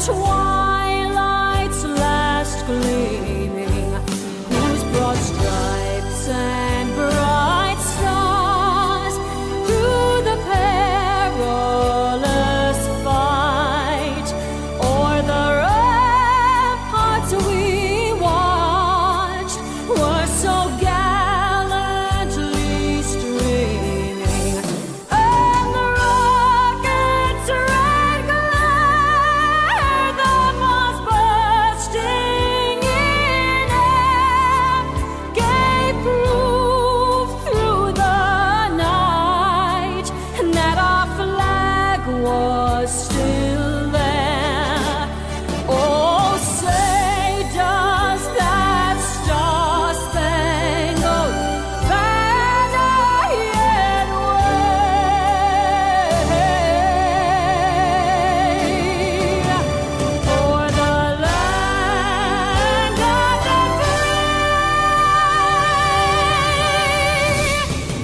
twilight's last gleaming, whose broad stripes and bright stars through the perilous fight o'er the ramparts we watched were so gallantly streaming, and the rocket's red glare, the bombs bursting in air, gave proof through the night that our flag was still there. Oh, say does that star-spangled banner yet wave o'er the land of the free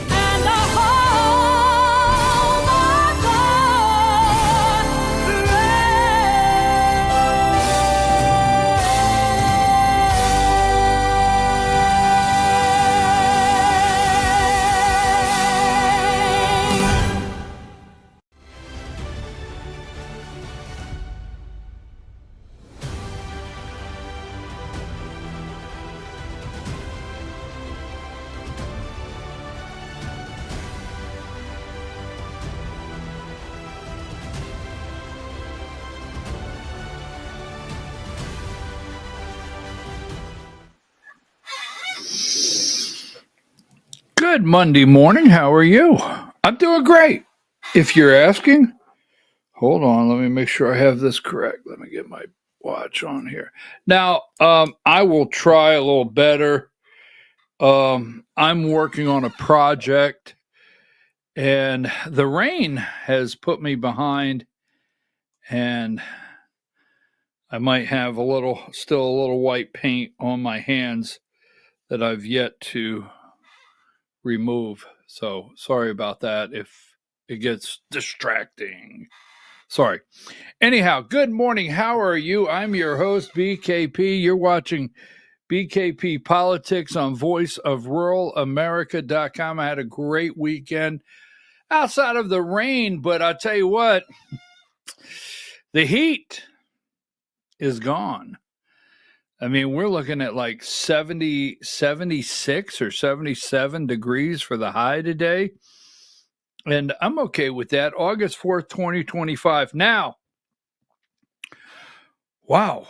and the home of the brave? Good Monday morning. How are you? I'm doing great. If you're asking, hold on. Let me make sure I have this correct. Let me get my watch on here. Now, I will try a little better. I'm working on a project, and the rain has put me behind, and I might have still a little white paint on my hands that I've yet to remove. So sorry about that if it gets distracting. Sorry. Anyhow, good morning. How are you? I'm your host, BKP. You're watching BKP Politics on voiceofruralamerica.com. I had a great weekend outside of the rain, but I'll tell you what, the heat is gone. I mean, we're looking at like 76 or 77 degrees for the high today. And I'm okay with that. August 4th, 2025. Now, wow.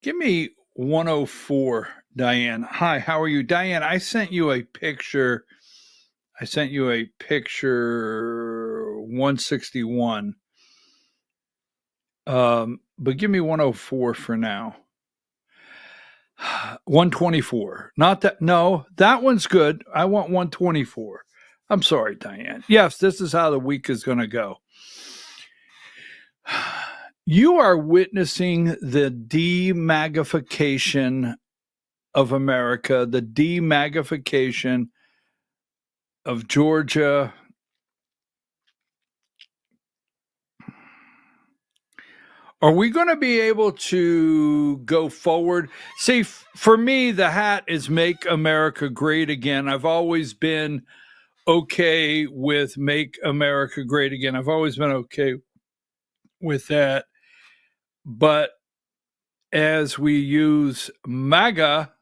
Give me 104, Diane. Hi, how are you? Diane, I sent you a picture. 161. But give me 104 for now. 124. Not that. No, that one's good. I want 124. I'm sorry, Diane. Yes, this is how the week is going to go. You are witnessing the demagification of America, the demagification of Georgia. Are we going to be able to go forward? See, for me, the hat is Make America Great Again. I've always been okay with Make America Great Again. I've always been okay with that. But as we use MAGA,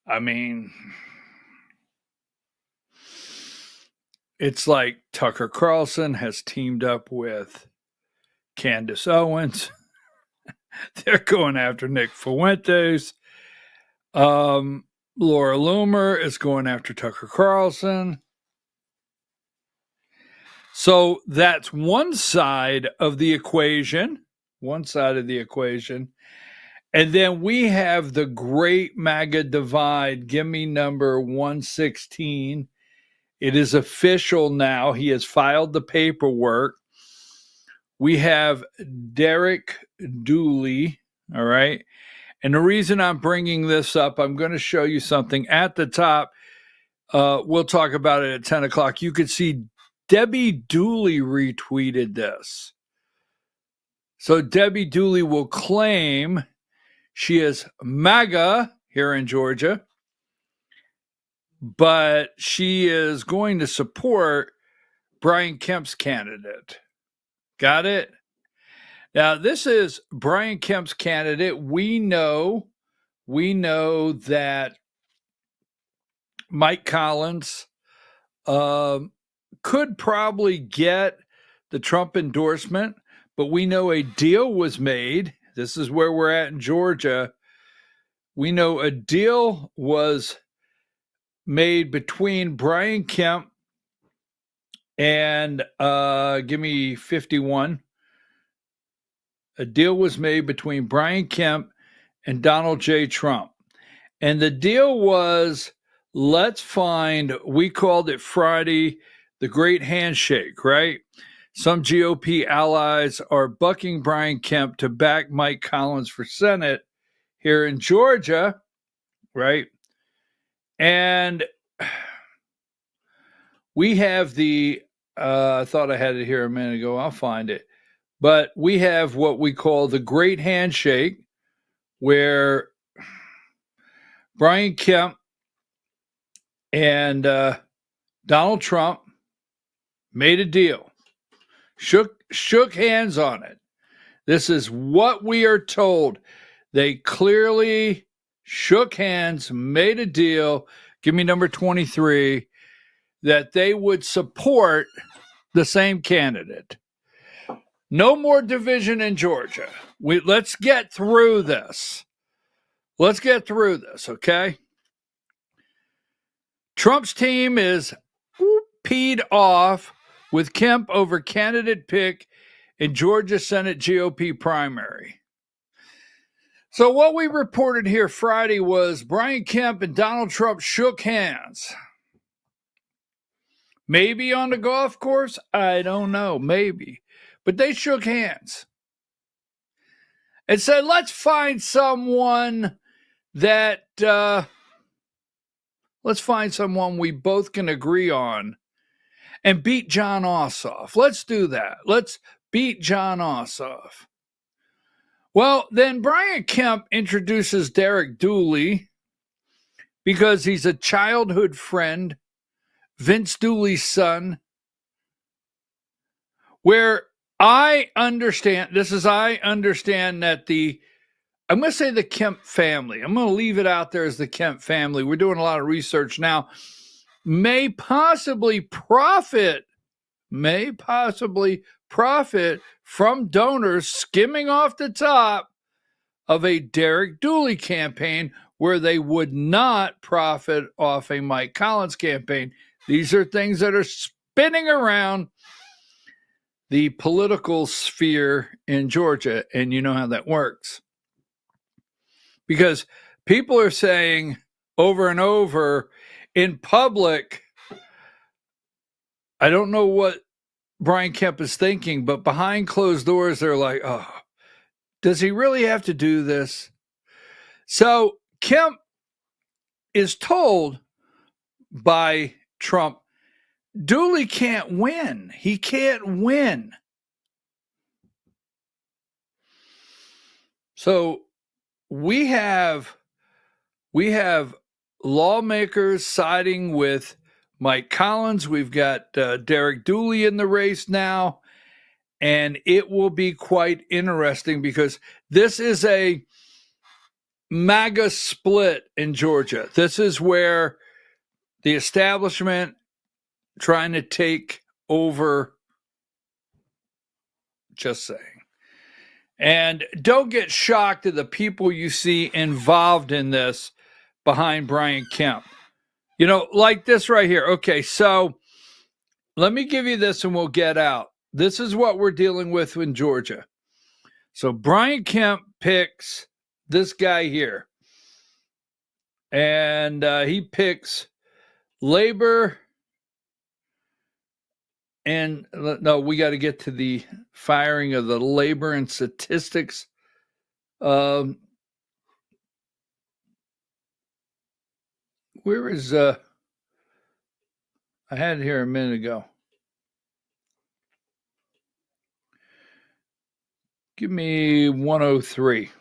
I mean, it's like Tucker Carlson has teamed up with Candace Owens. They're going after Nick Fuentes. Laura Loomer is going after Tucker Carlson. So that's one side of the equation. And then we have the great MAGA divide. Give me number 116. It is official now. He has filed the paperwork. We have Derek Dooley, all right? And the reason I'm bringing this up, I'm going to show you something at the top. We'll talk about it at 10 o'clock. You could see Debbie Dooley retweeted this. So Debbie Dooley will claim she is MAGA here in Georgia, but she is going to support Brian Kemp's candidate. Got it? Now, this is Brian Kemp's candidate. We know that Mike Collins could probably get the Trump endorsement, but we know a deal was made. This is where we're at in Georgia. We know a deal was made between Brian Kemp and give me 51. A deal was made between Brian Kemp and Donald J. Trump. And the deal was, let's find, we called it Friday, the great handshake, right? Some GOP allies are bucking Brian Kemp to back Mike Collins for Senate here in Georgia, right? And we have the, I thought I had it here a minute ago. I'll find it. But we have what we call the great handshake, where Brian Kemp and Donald Trump made a deal, shook hands on it. This is what we are told. They clearly shook hands, made a deal. Give me number 23, that they would support the same candidate. No more division in Georgia. Let's get through this. Let's get through this, okay? Trump's team is peed off with Kemp over candidate pick in Georgia Senate GOP primary. So what we reported here Friday was Brian Kemp and Donald Trump shook hands. Maybe on the golf course? I don't know. Maybe. But they shook hands and said, let's find someone that, let's find someone we both can agree on and beat John Ossoff. Let's do that. Let's beat John Ossoff. Well, then Brian Kemp introduces Derek Dooley because he's a childhood friend, Vince Dooley's son, where I understand that I'm going to say the Kemp family. I'm going to leave it out there as the Kemp family. We're doing a lot of research now. May possibly profit from donors skimming off the top of a Derek Dooley campaign where they would not profit off a Mike Collins campaign. These are things that are spinning around the political sphere in Georgia, and you know how that works. Because people are saying over and over in public, I don't know what Brian Kemp is thinking, but behind closed doors, they're like, oh, does he really have to do this? So Kemp is told by Trump, Dooley can't win. He can't win. So we have lawmakers siding with Mike Collins. We've got Derek Dooley in the race now, and it will be quite interesting because this is a MAGA split in Georgia. This is where the establishment trying to take over, just saying. And don't get shocked at the people you see involved in this behind Brian Kemp. You know, like this right here. Okay, so let me give you this and we'll get out. This is what we're dealing with in Georgia. So Brian Kemp picks this guy here. And he picks labor. And no, we got to get to the firing of the labor and statistics. Where is I had it here a minute ago. Give me 103.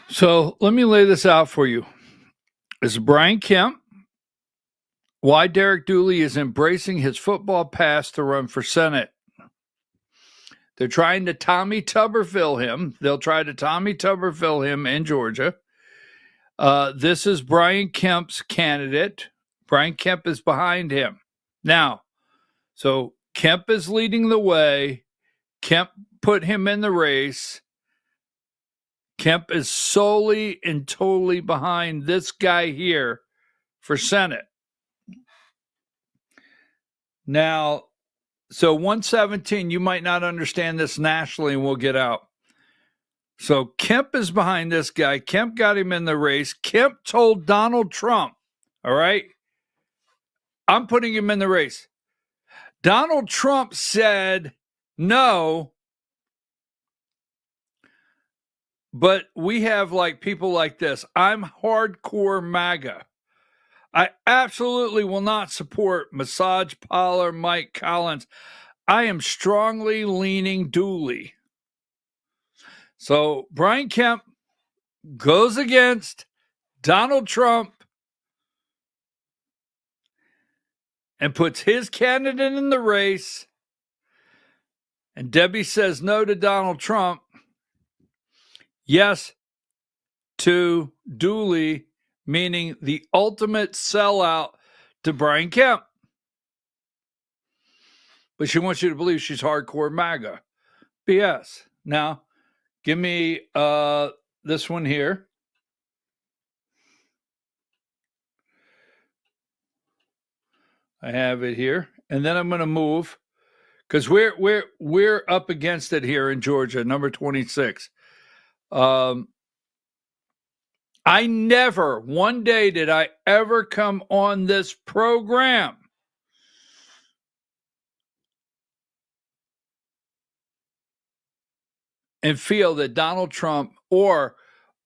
So let me lay this out for you. This is Brian Kemp. Why Derek Dooley is embracing his football past to run for Senate. They're trying to Tommy Tuberville him. They'll try to Tommy Tuberville him in Georgia. This is Brian Kemp's candidate. Brian Kemp is behind him. Now, so Kemp is leading the way. Kemp put him in the race. Kemp is solely and totally behind this guy here for Senate. Now, so 117, you might not understand this nationally, and we'll get out. So Kemp is behind this guy. Kemp got him in the race. Kemp told Donald Trump, all right, I'm putting him in the race. Donald Trump said no, but we have like people like this. I'm hardcore MAGA. I absolutely will not support massage parlor Mike Collins. I am strongly leaning Dooley. So Brian Kemp goes against Donald Trump and puts his candidate in the race. And Debbie says no to Donald Trump, yes to Dooley, meaning the ultimate sellout to Brian Kemp. But she wants you to believe she's hardcore MAGA. BS. Now, give me this one here. I have it here. And then I'm going to move because we're up against it here in Georgia, number 26. I never, one day did I ever come on this program and feel that Donald Trump, or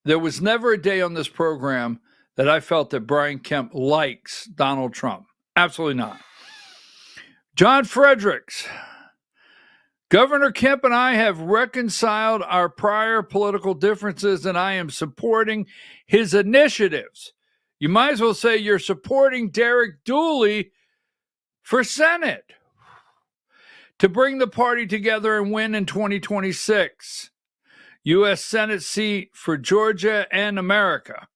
there was never a day on this program that I felt that Brian Kemp likes Donald Trump. Absolutely not. John Fredericks. Governor Kemp and I have reconciled our prior political differences, and I am supporting his initiatives. You might as well say you're supporting Derek Dooley for Senate to bring the party together and win in 2026. U.S. Senate seat for Georgia and America.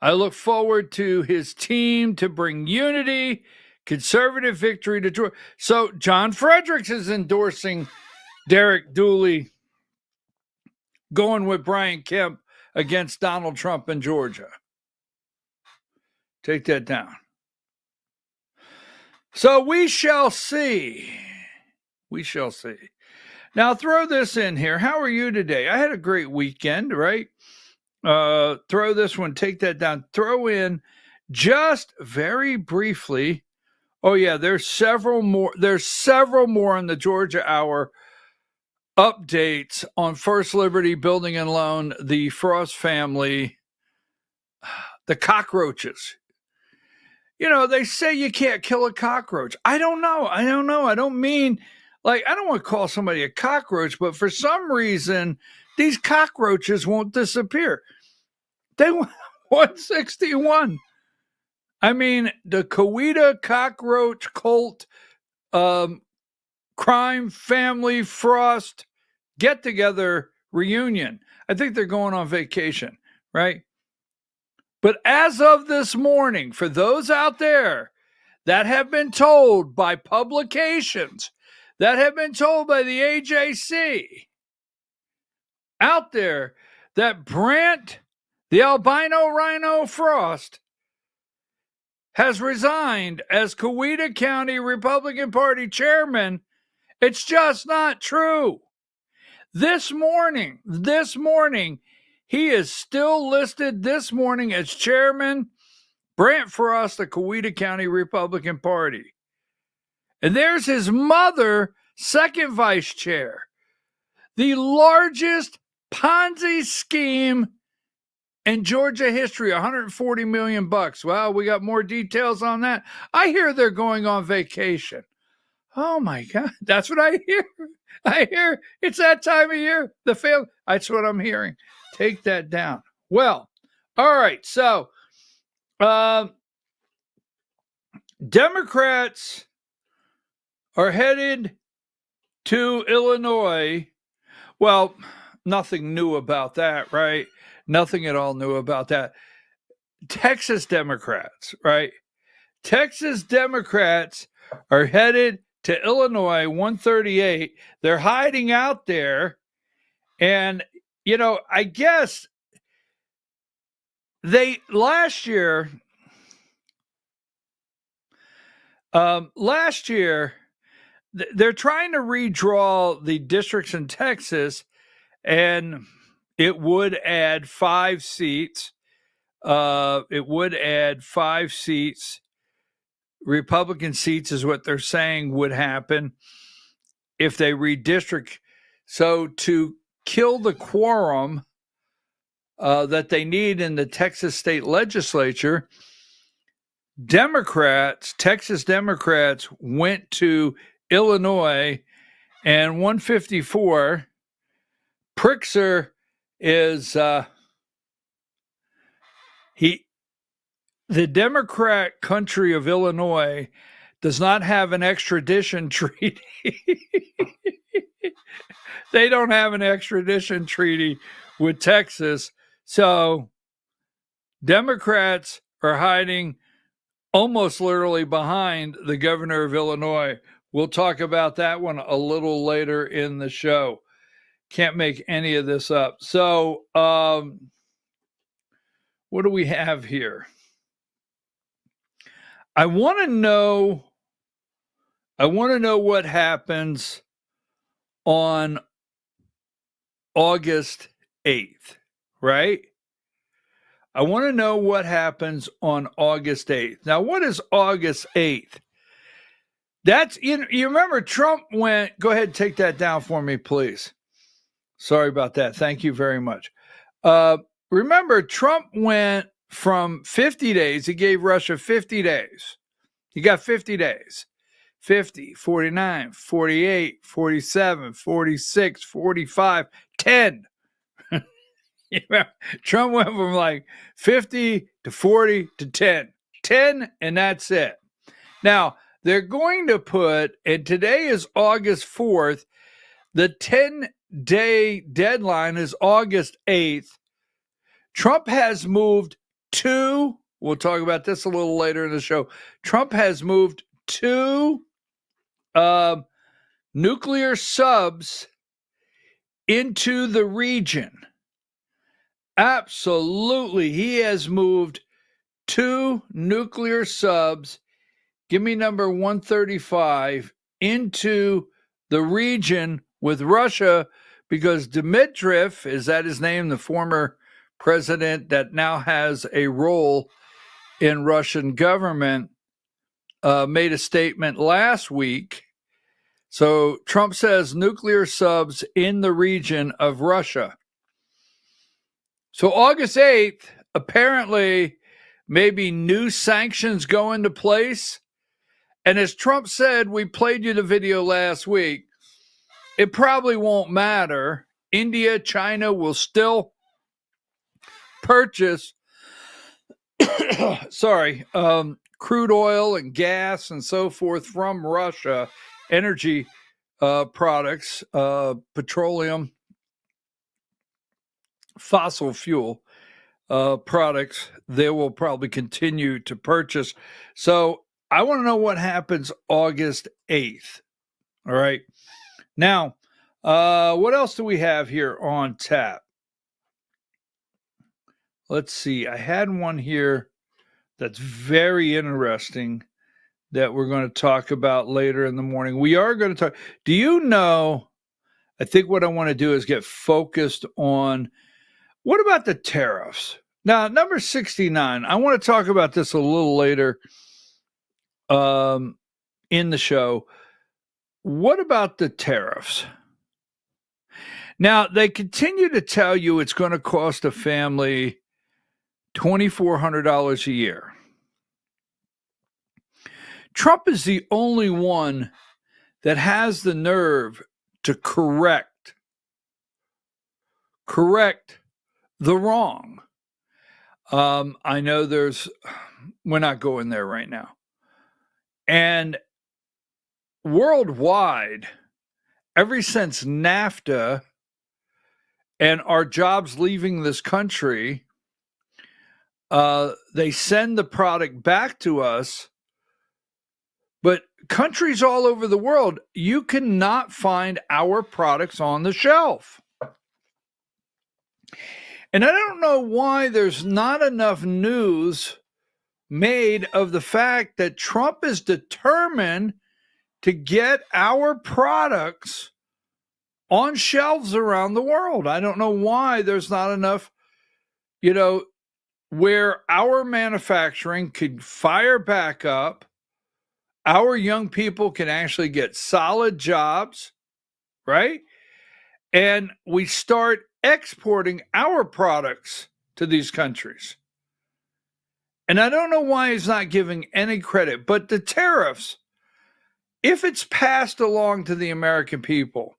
I look forward to his team to bring unity, conservative victory to Georgia. So John Fredericks is endorsing Derek Dooley going with Brian Kemp against Donald Trump in Georgia. Take that down. So we shall see. We shall see. Now throw this in here. How are you today? I had a great weekend, right? Throw this one, take that down. Throw in just very briefly. Oh yeah, there's several more in the Georgia Hour updates on First Liberty Building and Loan, the Frost family, the cockroaches. You know, they say you can't kill a cockroach. I don't know. I don't mean, like, I don't want to call somebody a cockroach, but for some reason, these cockroaches won't disappear. They want 161. I mean, the Coweta cockroach cult, crime family Frost get together reunion. I think they're going on vacation, right? But as of this morning, for those out there that have been told by publications, that have been told by the AJC out there, that Brant, the albino rhino Frost, has resigned as Coweta County Republican Party chairman, it's just not true. This morning, he is still listed this morning as chairman, Brant Frost, the Coweta County Republican Party. And there's his mother, second vice chair. The largest Ponzi scheme in Georgia history, 140 million bucks. Well, we got more details on that. I hear they're going on vacation. Oh my God, that's what I hear. I hear it's that time of year. That's what I'm hearing. Take that down. Well, all right. So, Democrats are headed to Illinois. Well, nothing new about that, right? Nothing at all new about that. Texas Democrats, right? Texas Democrats are headed to Illinois 138. They're hiding out there. And, I guess last year, they're trying to redraw the districts in Texas, and it would add 5 seats. Republican seats is what they're saying would happen if they redistrict. So to kill the quorum that they need in the Texas state legislature, Texas Democrats went to Illinois, and 154, Pritzker is the Democrat country of Illinois does not have an extradition treaty. They don't have an extradition treaty with Texas. So Democrats are hiding almost literally behind the governor of Illinois. We'll talk about that one a little later in the show. Can't make any of this up. So what do we have here? I want to know what happens on August 8th, right? I want to know what happens on August 8th. Now, what is August 8th? That's you remember Trump went, go ahead and take that down for me, please. Sorry about that. Thank you very much. Remember, Trump went from 50 days. He gave Russia 50 days. He got 50 days. 50, 49, 48, 47, 46, 45, 10. Trump went from like 50 to 40 to 10. 10, and that's it. Now, they're going to put, and today is August 4th, the 10-day deadline is August 8th. Trump has moved to, we'll talk about this a little later in the show, Trump has moved 2 nuclear subs into the region. Absolutely. He has moved 2 nuclear subs, give me number 135, into the region with Russia, because Dmitriev, is that his name, the former president that now has a role in Russian government, made a statement last week. So Trump says nuclear subs in the region of Russia. So August 8th, apparently, maybe new sanctions go into place. And as Trump said, we played you the video last week, it probably won't matter. India, China will still purchase, crude oil and gas and so forth from Russia, energy products, petroleum, fossil fuel products, they will probably continue to purchase. So I want to know what happens August 8th. All right. Now, what else do we have here on tap? Let's see. I had one here that's very interesting that we're going to talk about later in the morning. We are going to talk. Do you know, I think what I want to do is get focused on, what about the tariffs? Now, number 69, I want to talk about this a little later in the show. What about the tariffs? Now, they continue to tell you it's going to cost a family $2,400 a year. Trump is the only one that has the nerve to correct the wrong. I know we're not going there right now. And worldwide, ever since NAFTA and our jobs leaving this country, they send the product back to us. But countries all over the world, you cannot find our products on the shelf. And I don't know why there's not enough news made of the fact that Trump is determined to get our products on shelves around the world. I don't know why there's not enough, where our manufacturing could fire back up. Our young people can actually get solid jobs, right? And we start exporting our products to these countries. And I don't know why he's not giving any credit, but the tariffs, if it's passed along to the American people,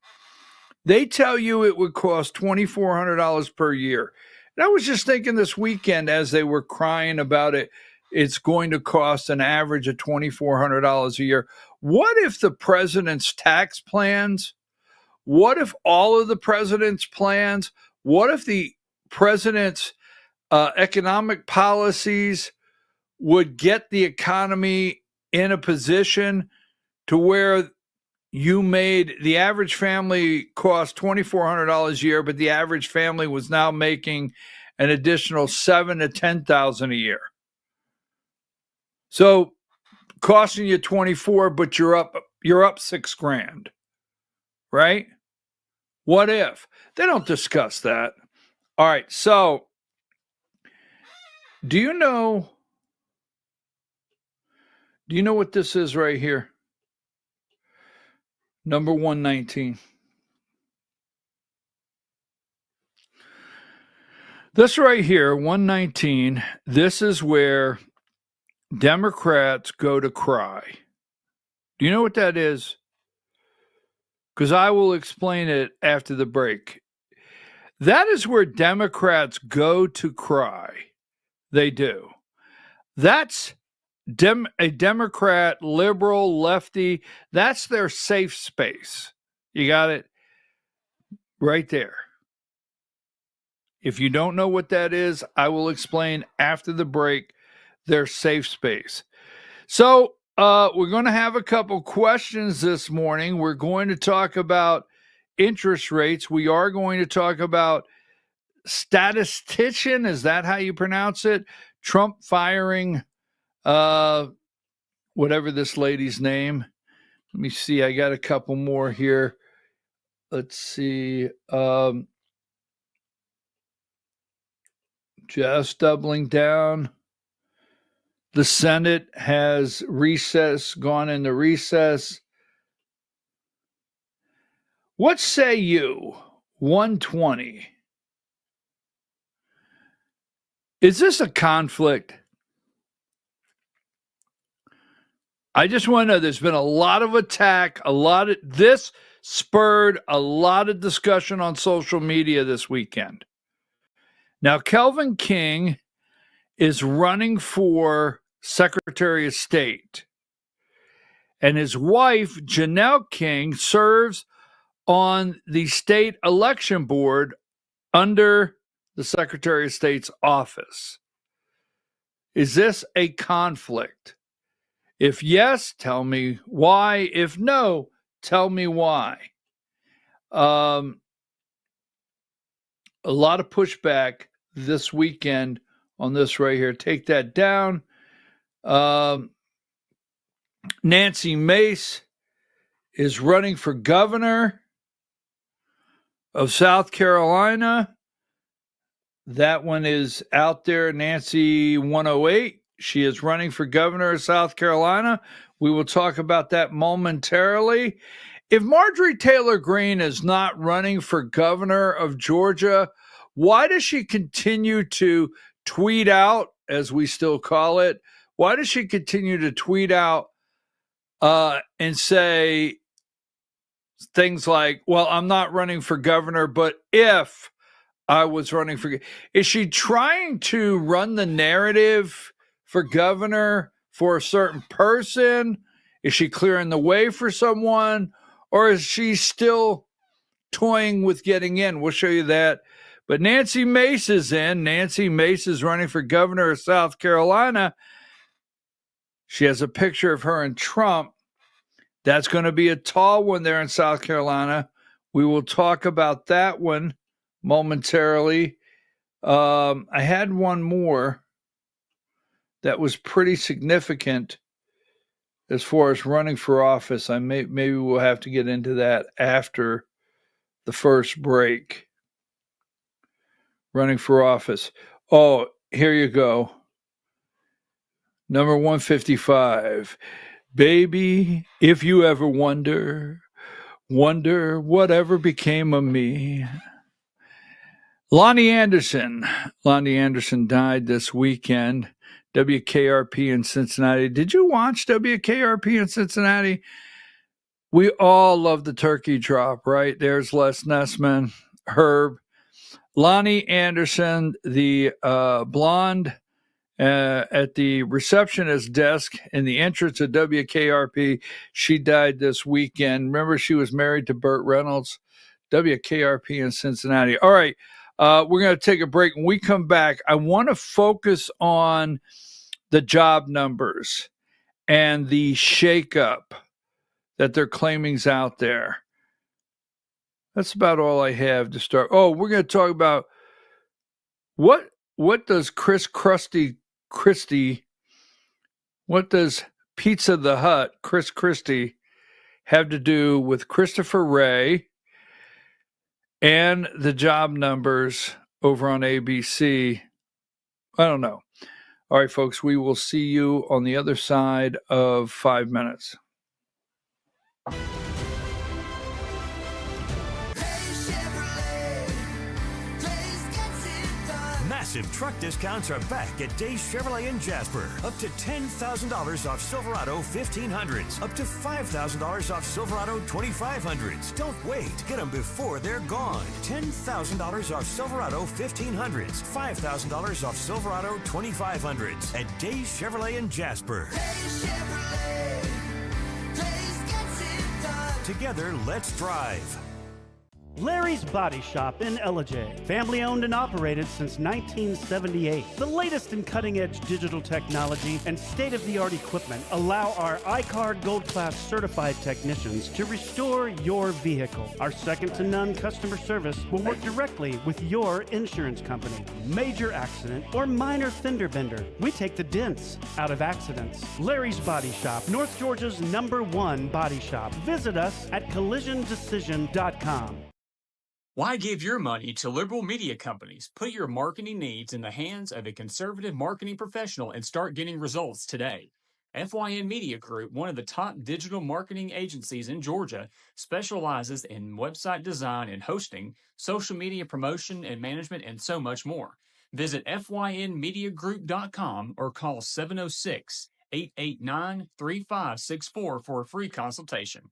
they tell you it would cost $2,400 per year. And I was just thinking this weekend as they were crying about it, it's going to cost an average of $2,400 a year. What if the president's tax plans, what if all of the president's plans, what if the president's economic policies would get the economy in a position to where you made the average family cost $2,400 a year, but the average family was now making an additional $7,000 to $10,000 a year. So costing you 24, but you're up $6,000, right? What if? They don't discuss that. All right. So do you know what this is right here? Number 119. This right here, 119, this is where Democrats go to cry. Do you know what that is? Because I will explain it after the break. That is where Democrats go to cry. They do. That's a Democrat, liberal, lefty. That's their safe space. You got it right there. If you don't know what that is, I will explain after the break. Their safe space. So we're going to have a couple questions this morning. We're going to talk about interest rates. We are going to talk about statistician. Is that how you pronounce it? Trump firing whatever this lady's name. Let me see. I got a couple more here. Let's see. Just doubling down. The Senate has gone into recess. What say you? 120. Is this a conflict? I just want to know, there's been a lot of attack, this spurred a lot of discussion on social media this weekend. Now, Kelvin King is running for Secretary of State, and his wife, Janelle King, serves on the state election board under the Secretary of State's office. Is this a conflict? If yes, tell me why. If no, tell me why. A lot of pushback this weekend on this right here. Take that down. Nancy Mace is running for governor of South Carolina. That one is out there, Nancy 108. She is running for governor of South Carolina. We will talk about that momentarily. If Marjorie Taylor Greene is not running for governor of Georgia, why does she continue to tweet out, as we still call it? Why does she continue to tweet out and say things like, well, I'm not running for governor, but if I was running for, is she trying to run the narrative for governor for a certain person? Is she clearing the way for someone? Or is she still toying with getting in? We'll show you that. But Nancy Mace is in. Nancy Mace is running for governor of South Carolina. She has a picture of her and Trump. That's going to be a tall one there in South Carolina. We will talk about that one momentarily. I had one more that was pretty significant as far as running for office. Maybe we'll have to get into that after the first break. Running for office. Oh, here you go. Number 155. Baby, if you ever wonder whatever became of me. Lonnie Anderson died this weekend. WKRP in Cincinnati. Did you watch WKRP in Cincinnati? We all love the turkey drop, right? There's Les Nessman, Herb. Lonnie Anderson, the blonde at the receptionist desk in the entrance of WKRP, she died this weekend. Remember, she was married to Burt Reynolds. WKRP in Cincinnati. All right, we're going to take a break. When we come back, I want to focus on the job numbers and the shakeup that they're claiming is out there. That's about all I have to start. Oh, we're going to talk about what does what does Pizza the Hut, Chris Christie, have to do with Christopher Wray and the job numbers over on ABC? I don't know. All right, folks, we will see you on the other side of 5 minutes. Massive truck discounts are back at Days Chevrolet in Jasper. Up to $10,000 off Silverado 1500s. Up to $5,000 off Silverado 2500s. Don't wait. Get them before they're gone. $10,000 off Silverado 1500s. $5,000 off Silverado 2500s at Days Chevrolet in Jasper. Days Chevrolet. Days gets it done. Together, let's drive. Larry's Body Shop in Ellijay. Family owned and operated since 1978. The latest in cutting-edge digital technology and state-of-the-art equipment allow our iCar Gold Class certified technicians to restore your vehicle. Our second-to-none customer service will work directly with your insurance company. Major accident or minor fender bender, we take the dents out of accidents. Larry's Body Shop, North Georgia's #1 body shop. Visit us at collisiondecision.com. Why give your money to liberal media companies? Put your marketing needs in the hands of a conservative marketing professional and start getting results today. FYN Media Group, one of the top digital marketing agencies in Georgia, specializes in website design and hosting, social media promotion and management, and so much more. Visit FYNmediagroup.com or call 706-889-3564 for a free consultation.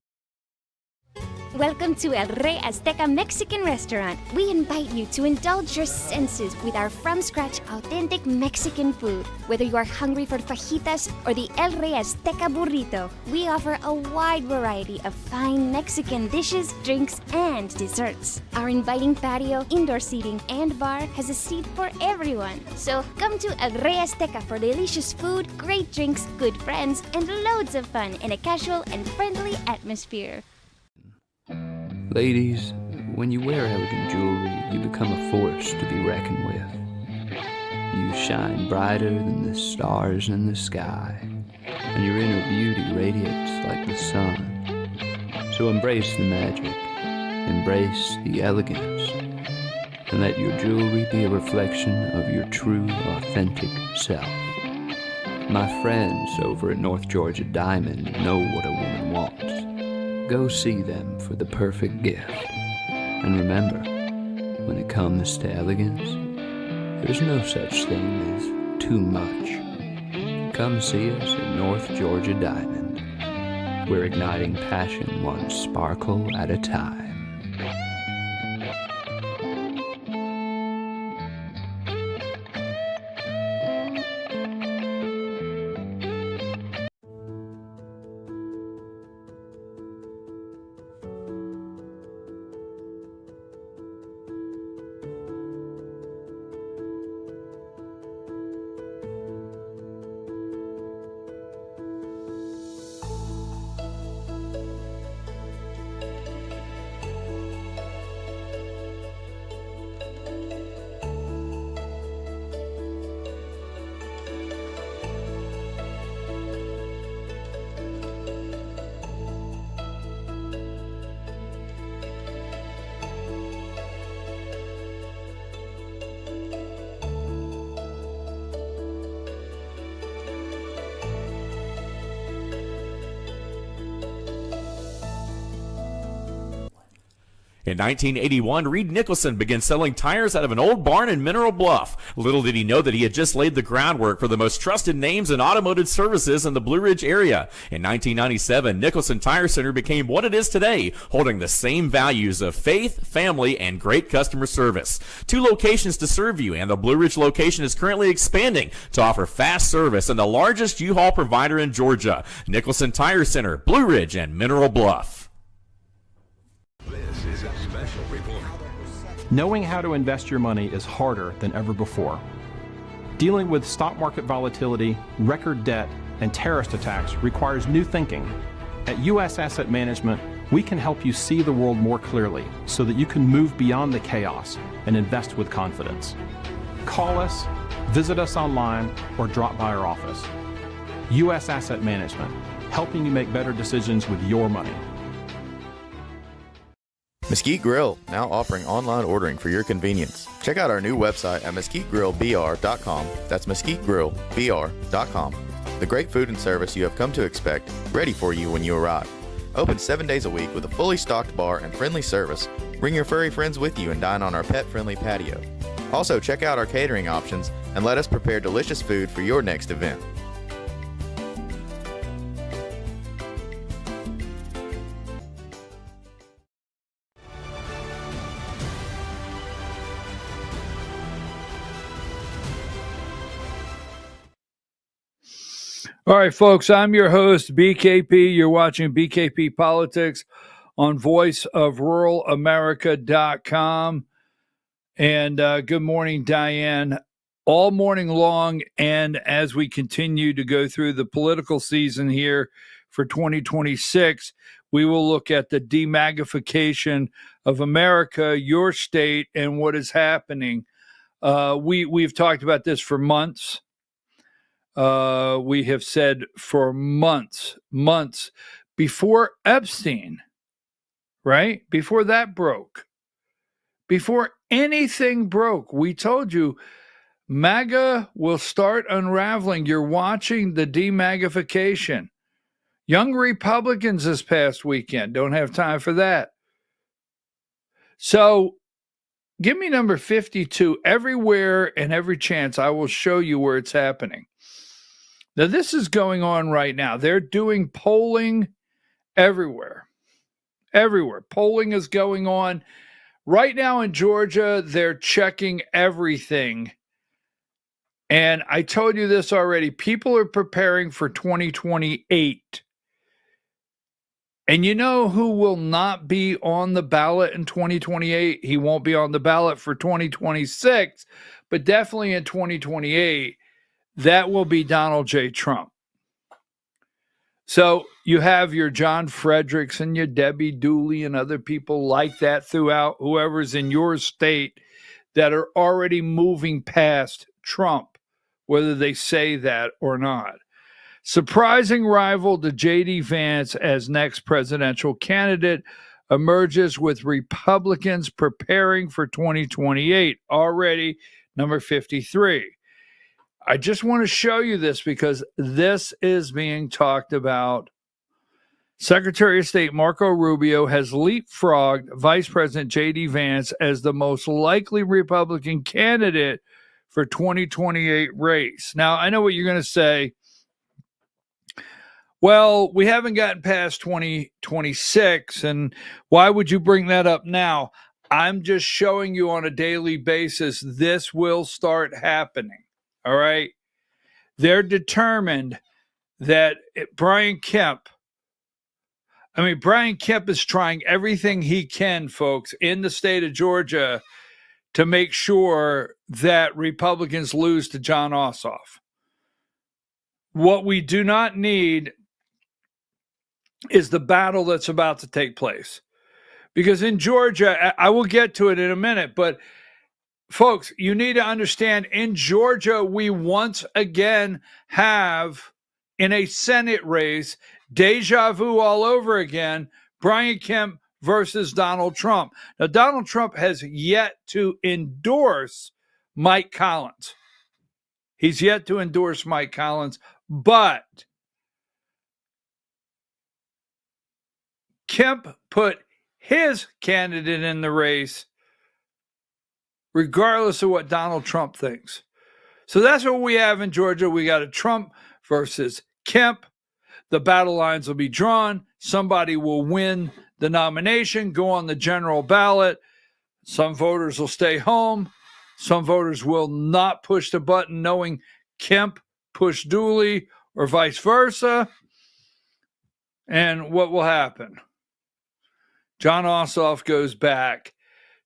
Welcome to El Rey Azteca Mexican Restaurant. We invite you to indulge your senses with our from-scratch authentic Mexican food. Whether you are hungry for fajitas or the El Rey Azteca burrito, we offer a wide variety of fine Mexican dishes, drinks, and desserts. Our inviting patio, indoor seating, and bar has a seat for everyone. So come to El Rey Azteca for delicious food, great drinks, good friends, and loads of fun in a casual and friendly atmosphere. Ladies, when you wear elegant jewelry, you become a force to be reckoned with. You shine brighter than the stars in the sky, and your inner beauty radiates like the sun. So embrace the magic, embrace the elegance, and let your jewelry be a reflection of your true, authentic self. My friends over at North Georgia Diamond know what a woman wants. Go see them for the perfect gift. And remember, when it comes to elegance, There's no such thing as too much. Come see us at North Georgia Diamond. We're igniting passion one sparkle at a time. In 1981, Reed Nicholson began selling tires out of an old barn in Mineral Bluff. Little did he know that he had just laid the groundwork for the most trusted names in automotive services in the Blue Ridge area. In 1997, Nicholson Tire Center became what it is today, holding the same values of faith, family, and great customer service. 2 locations to serve you, and the Blue Ridge location is currently expanding to offer fast service and the largest U-Haul provider in Georgia. Nicholson Tire Center, Blue Ridge, and Mineral Bluff. This is a special report. Knowing how to invest your money is harder than ever before. Dealing with stock market volatility, record debt, and terrorist attacks requires new thinking. At U.S. Asset Management, we can help you see the world more clearly so that you can move beyond the chaos and invest with confidence. Call us, visit us online, or drop by our office. U.S. Asset Management, helping you make better decisions with your money. Mesquite Grill, now offering online ordering for your convenience. Check out our new website at mesquitegrillbr.com. That's mesquitegrillbr.com. The great food and service you have come to expect, ready for you when you arrive. Open 7 days a week with a fully stocked bar and friendly service. Bring your furry friends with you and dine on our pet-friendly patio. Also, check out our catering options and let us prepare delicious food for your next event. All right, folks, I'm your host, BKP. You're watching BKP Politics on voiceofruralamerica.com. And good morning, Diane. All morning long, and as we continue to go through the political season here for 2026, we will look at the demagification of America, your state, and what is happening. We've talked about this for months. We have said for months before Epstein, right? Before that broke, before anything broke, we told you MAGA will start unraveling. You're watching the demagification. Young Republicans this past weekend, don't have time for that. So give me number 52. Everywhere and every chance, I will show you where it's happening. Now, this is going on right now. They're doing polling everywhere. Everywhere. Polling is going on. Right now in Georgia, they're checking everything. And I told you this already. People are preparing for 2028. And you know who will not be on the ballot in 2028? He won't be on the ballot for 2026, but definitely in 2028. That will be Donald J. Trump. So you have your John Fredericks and your Debbie Dooley and other people like that throughout, whoever's in your state, that are already moving past Trump, whether they say that or not. Surprising rival to J.D. Vance as next presidential candidate emerges with Republicans preparing for 2028. Already, number 53. I just want to show you this because this is being talked about. Secretary of State Marco Rubio has leapfrogged Vice President J.D. Vance as the most likely Republican candidate for 2028 race. Now, I know what you're going to say. Well, we haven't gotten past 2026, and why would you bring that up now? I'm just showing you on a daily basis this will start happening, all right? They're determined that Brian Kemp is trying everything he can, folks, in the state of Georgia to make sure that Republicans lose to Jon Ossoff. What we do not need is the battle that's about to take place. Because in Georgia, I will get to it in a minute, but folks, you need to understand, in Georgia, we once again have, in a Senate race, deja vu all over again, Brian Kemp versus Donald Trump. Now, Donald Trump has yet to endorse Mike Collins. He's yet to endorse Mike Collins, but Kemp put his candidate in the race regardless of what Donald Trump thinks. So that's what we have in Georgia. We got a Trump versus Kemp. The battle lines will be drawn. Somebody will win the nomination, go on the general ballot. Some voters will stay home. Some voters will not push the button knowing Kemp pushed Dooley or vice versa. And what will happen? Jon Ossoff goes back.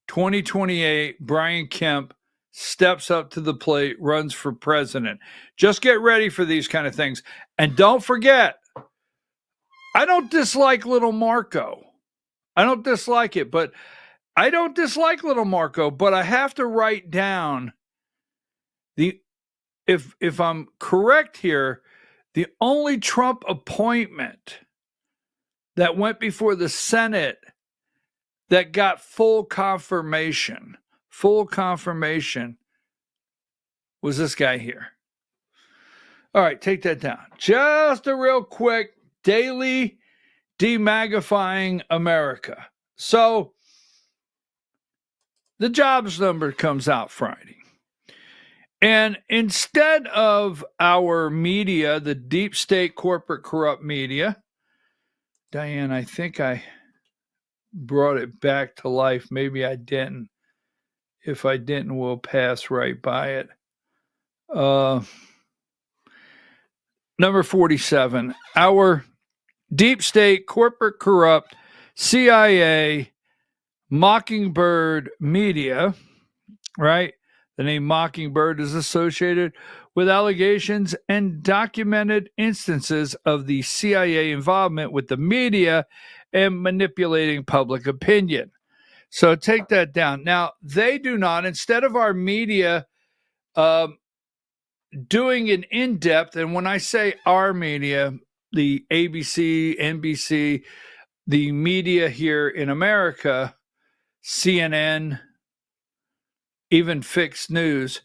2028, Brian Kemp steps up to the plate, runs for president. Just get ready for these kind of things. And don't forget, I don't dislike little Marco. I don't dislike it, but I don't dislike little Marco, but I have to write down if I'm correct here, the only Trump appointment that went before the Senate that got full confirmation was this guy here. All right, take that down. Just a real quick daily demagnifying America. So the jobs number comes out Friday. And instead of our media, the deep state corporate corrupt media, Diane, I think I brought it back to life. Maybe I didn't. If I didn't, we'll pass right by it. Number 47, our deep state, corporate corrupt, CIA, Mockingbird media, right? The name Mockingbird is associated with allegations and documented instances of the CIA involvement with the media and manipulating public opinion. So take that down. Now, they do not, instead of our media doing an in-depth, and when I say our media, the ABC, NBC, the media here in America, CNN, even Fixed News,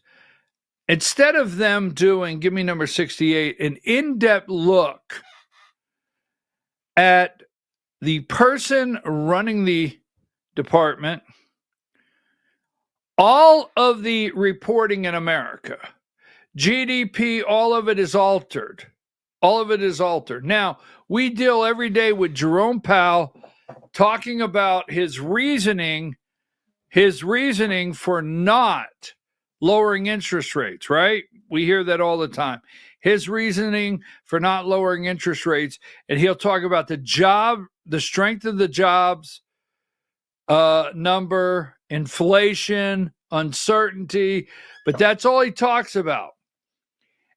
instead of them doing, give me number 68, an in-depth look at the person running the department, all of the reporting in America, GDP, all of it is altered. All of it is altered. Now, we deal every day with Jerome Powell talking about his reasoning for not lowering interest rates, right? We hear that all the time. His reasoning for not lowering interest rates, and he'll talk about the strength of the jobs number, inflation, uncertainty, but that's all he talks about.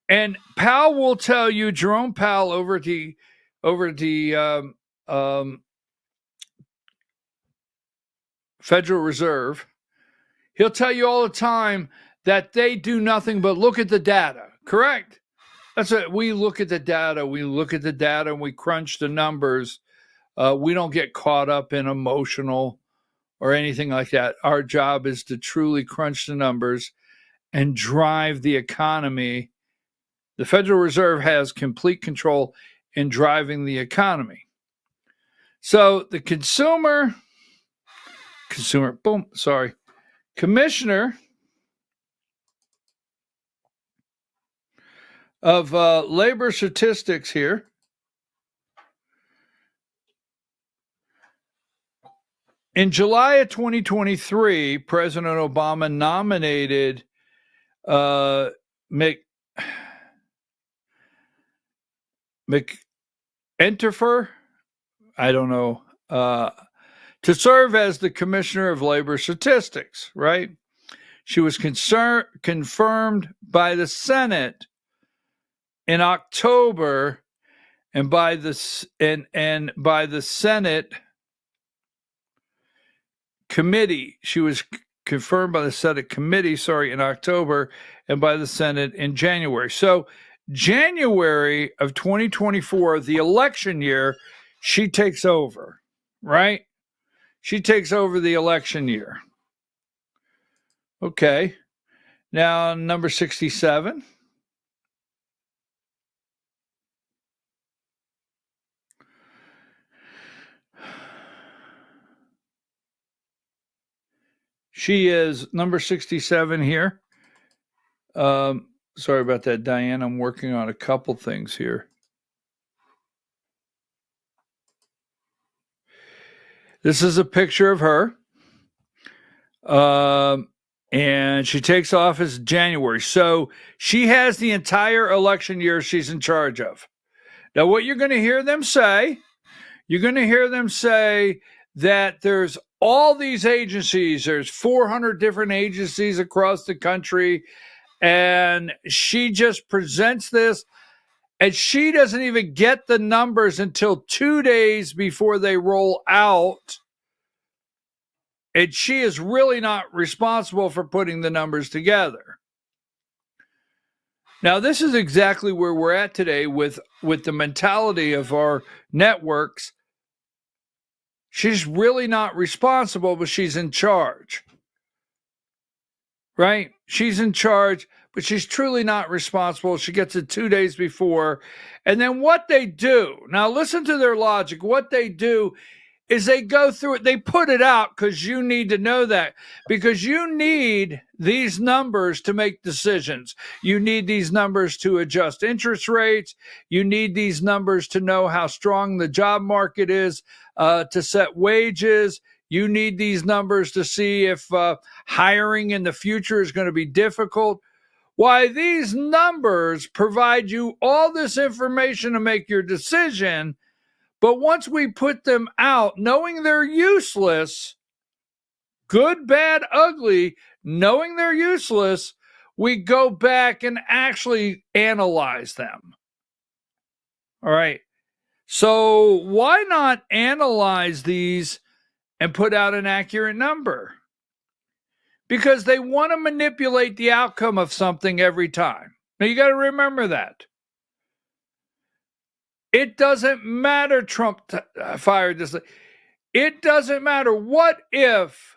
And Powell will tell you, Jerome Powell over the Federal Reserve, he'll tell you all the time that they do nothing but look at the data, correct? That's it. We look at the data. We look at the data and we crunch the numbers. We don't get caught up in emotional or anything like that. Our job is to truly crunch the numbers and drive the economy. The Federal Reserve has complete control in driving the economy. So the commissioner of labor statistics here. In July of 2023, President Obama nominated McEnteffer, I don't know, to serve as the Commissioner of Labor Statistics, right? She was confirmed by the Senate in October, and by the Senate committee. She was confirmed by the Senate committee, in October, and by the Senate in January. So January of 2024, the election year, she takes over, right? She takes over the election year. Okay. Now, number 67. She is number 67 here. Sorry about that, Diane. I'm working on a couple things here. This is a picture of her. And she takes office January. So she has the entire election year she's in charge of. Now, what you're going to hear them say, that there's all these agencies. There's 400 different agencies across the country. And she just presents this. And she doesn't even get the numbers until 2 days before they roll out. And she is really not responsible for putting the numbers together. Now, this is exactly where we're at today with the mentality of our networks. She's really not responsible, but she's in charge. Right? She's in charge, but she's truly not responsible. She gets it 2 days before. And then what they do, now listen to their logic. What they do is they go through it. They put it out because you need to know that, because you need these numbers to make decisions. You need these numbers to adjust interest rates. You need these numbers to know how strong the job market is, to set wages. You need these numbers to see if hiring in the future is going to be difficult. Why, these numbers provide you all this information to make your decision. But once we put them out, knowing they're useless, good, bad, ugly, knowing they're useless, we go back and actually analyze them. All right. So why not analyze these and put out an accurate number? Because they want to manipulate the outcome of something every time. Now, you got to remember that. It doesn't matter Trump fired this. It doesn't matter. What if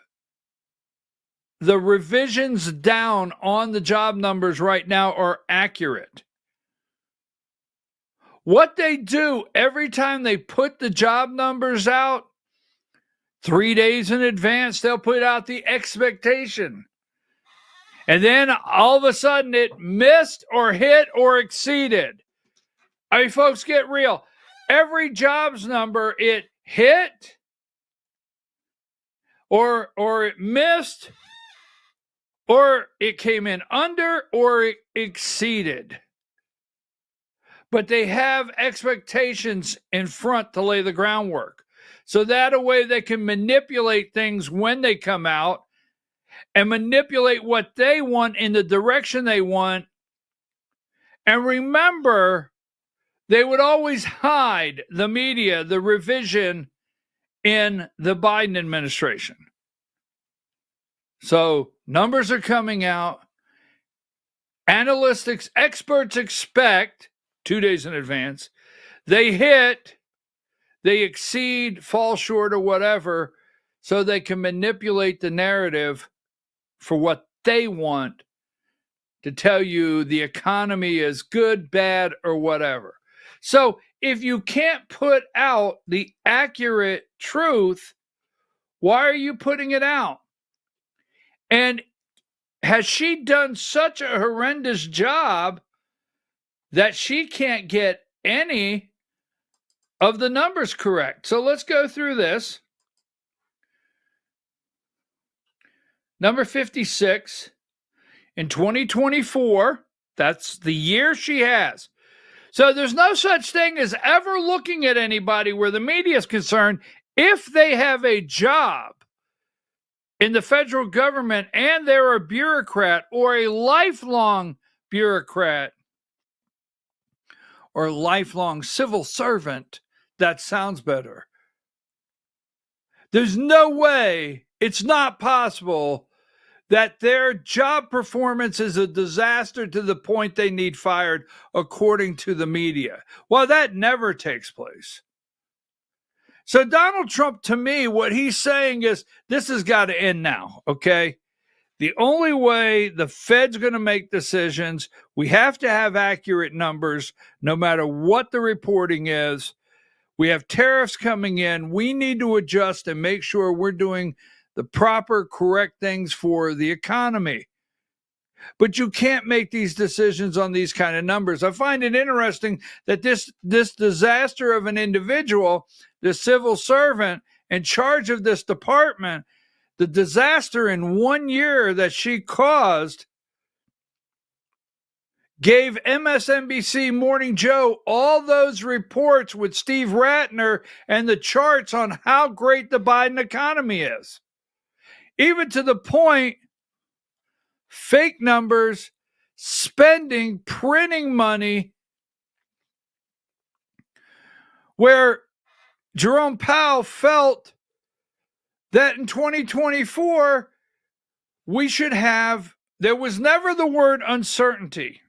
the revisions down on the job numbers right now are accurate? What they do every time they put the job numbers out, 3 days in advance, they'll put out the expectation. And then all of a sudden it missed or hit or exceeded. I mean, folks, get real. Every jobs number, it hit or it missed, or it came in under, or it exceeded. But they have expectations in front to lay the groundwork. So that a way they can manipulate things when they come out and manipulate what they want in the direction they want. And remember, they would always hide the media, the revision in the Biden administration. So numbers are coming out. Analytics experts expect 2 days in advance. They hit, they exceed, fall short, or whatever, so they can manipulate the narrative for what they want to tell you the economy is good, bad, or whatever. So if you can't put out the accurate truth, why are you putting it out? And has she done such a horrendous job that she can't get any of the numbers correct. So let's go through this. Number 56 in 2024, that's the year she has. So there's no such thing as ever looking at anybody where the media is concerned if they have a job in the federal government and they're a bureaucrat or a lifelong bureaucrat or lifelong civil servant. That sounds better. There's no way, it's not possible that their job performance is a disaster to the point they need fired, according to the media. Well, that never takes place. So Donald Trump, to me, what he's saying is this has got to end now, okay? The only way the Fed's going to make decisions, we have to have accurate numbers no matter what the reporting is. We have tariffs coming in. We need to adjust and make sure we're doing the proper, correct things for the economy. But you can't make these decisions on these kind of numbers. I find it interesting that this disaster of an individual, the civil servant in charge of this department, the disaster in 1 year that she caused, gave MSNBC Morning Joe all those reports with Steve Ratner and the charts on how great the Biden economy is. Even to the point, fake numbers, spending, printing money, where Jerome Powell felt that in 2024, we should have, there was never the word uncertainty.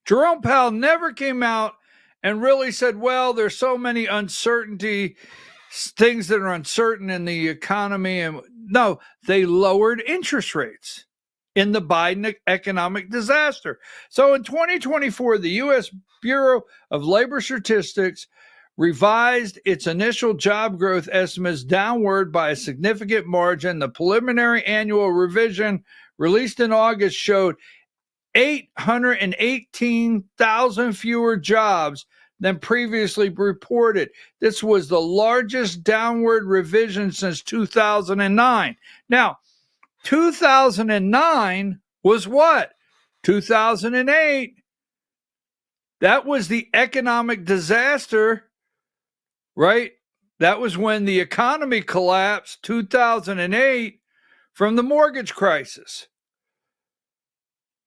Jerome Powell never came out and really said, well, there's so many uncertainty, things that are uncertain in the economy. And no, they lowered interest rates in the Biden economic disaster. So in 2024, the U.S. Bureau of Labor Statistics revised its initial job growth estimates downward by a significant margin. The preliminary annual revision released in August showed 818,000 fewer jobs than previously reported. This was the largest downward revision since 2009. Now, 2009 was what? 2008. That was the economic disaster, right? That was when the economy collapsed, 2008, from the mortgage crisis.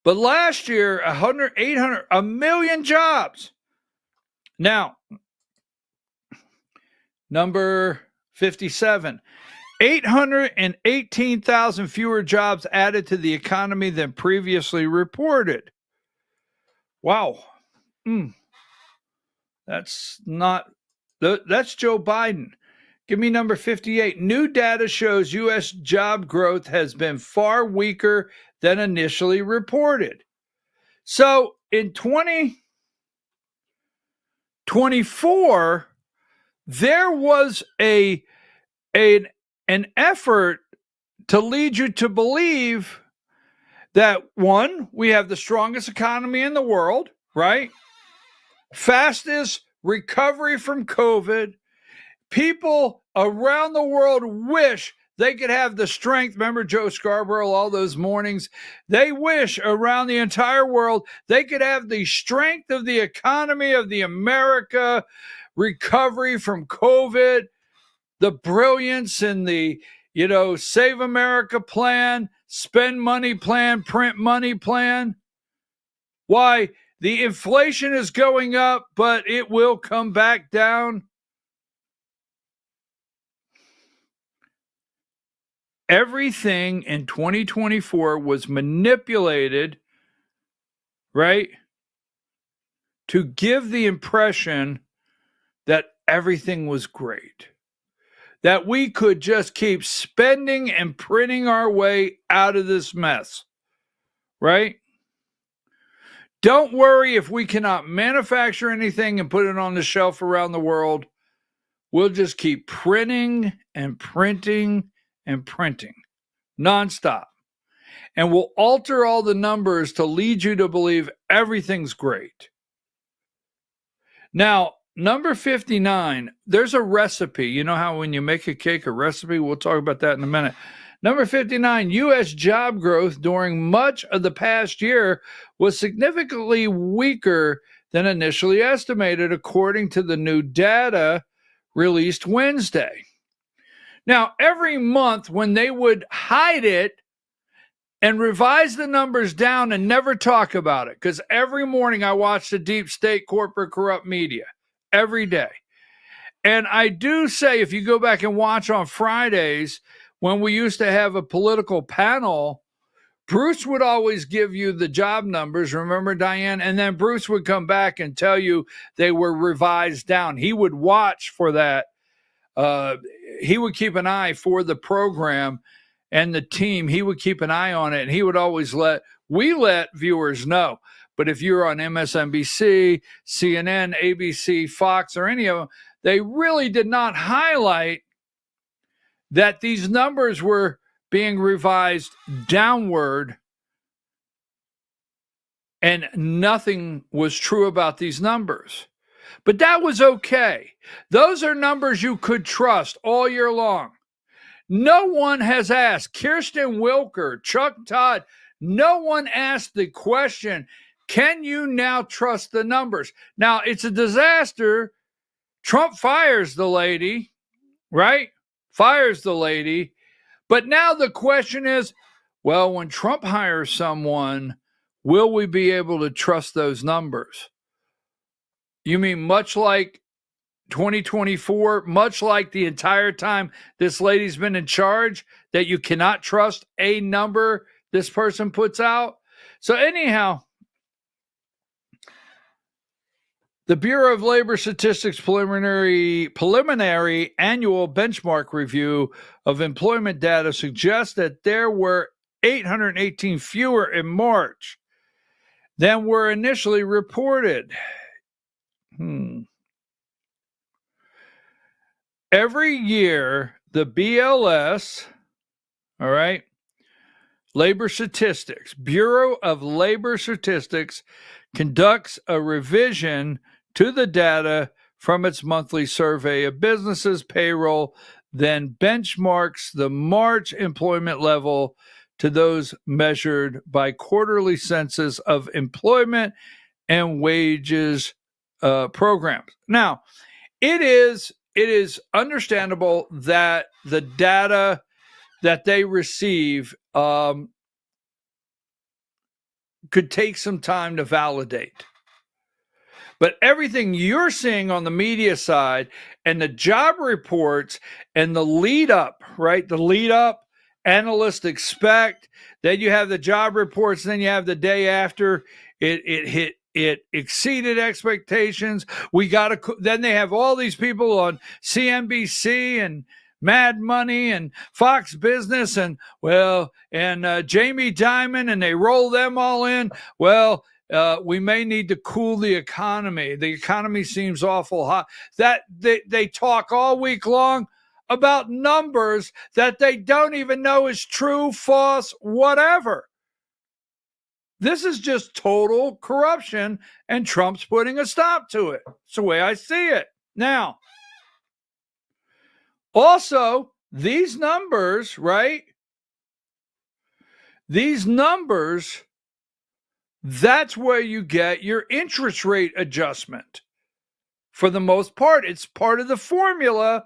But last year, 800, 1 million jobs. Now, number 57, 818,000 fewer jobs added to the economy than previously reported. Wow. That's Joe Biden. Give me number 58. New data shows U.S. job growth has been far weaker than initially reported. So in 2024, there was an effort to lead you to believe that, one, we have the strongest economy in the world, right? Fastest recovery from COVID. People around the world wish they could have the strength. Remember Joe Scarborough, all those mornings? They wish around the entire world they could have the strength of the economy of the America, recovery from COVID, the brilliance in the, Save America plan, spend money plan, print money plan. Why? The inflation is going up, but it will come back down. Everything in 2024 was manipulated, right, to give the impression that everything was great, that we could just keep spending and printing our way out of this mess, right? Don't worry if we cannot manufacture anything and put it on the shelf around the world. We'll just keep printing and printing and printing nonstop. and will alter all the numbers to lead you to believe everything's great. Now, number 59, there's a recipe. You know how when you make a cake, a recipe? We'll talk about that in a minute. Number 59, U.S. job growth during much of the past year was significantly weaker than initially estimated, according to the new data released Wednesday. Now, every month when they would hide it and revise the numbers down and never talk about it, because every morning I watch the deep state corporate corrupt media every day. And I do say, if you go back and watch on Fridays, when we used to have a political panel, Bruce would always give you the job numbers. Remember, Diane? And then Bruce would come back and tell you they were revised down. He would watch for that. He would keep an eye for the program and the team. He would keep an eye on it. And he would always let viewers know. But if you're on MSNBC, CNN, ABC, Fox, or any of them, they really did not highlight that these numbers were being revised downward, and nothing was true about these numbers. But that was okay. Those are numbers you could trust all year long. No one has asked, Kirsten Wilker, Chuck Todd, no one asked the question, can you now trust the numbers? Now, it's a disaster. Trump fires the lady, right? Fires the lady. But now the question is, well, when Trump hires someone, will we be able to trust those numbers? You mean much like 2024, much like the entire time this lady's been in charge, that you cannot trust a number this person puts out? So anyhow, the Bureau of Labor Statistics preliminary annual benchmark review of employment data suggests that there were 818 fewer in March than were initially reported. Every year, the BLS, all right, Labor Statistics, Bureau of Labor Statistics conducts a revision to the data from its monthly survey of businesses' payroll, then benchmarks the March employment level to those measured by quarterly census of employment and wages programs. Now, it is understandable that the data that they receive could take some time to validate. But everything you're seeing on the media side and the job reports and the lead up, right? The lead up, analysts expect, then you have the job reports, then you have the day after it exceeded expectations. Then they have all these people on CNBC and Mad Money and Fox Business and Jamie Dimon, and they roll them all in. Well, we may need to cool the economy. The economy seems awful hot. That they talk all week long about numbers that they don't even know is true, false, whatever. This is just total corruption, and Trump's putting a stop to it. It's the way I see it. Now, also, these numbers, right? These numbers, that's where you get your interest rate adjustment. For the most part, it's part of the formula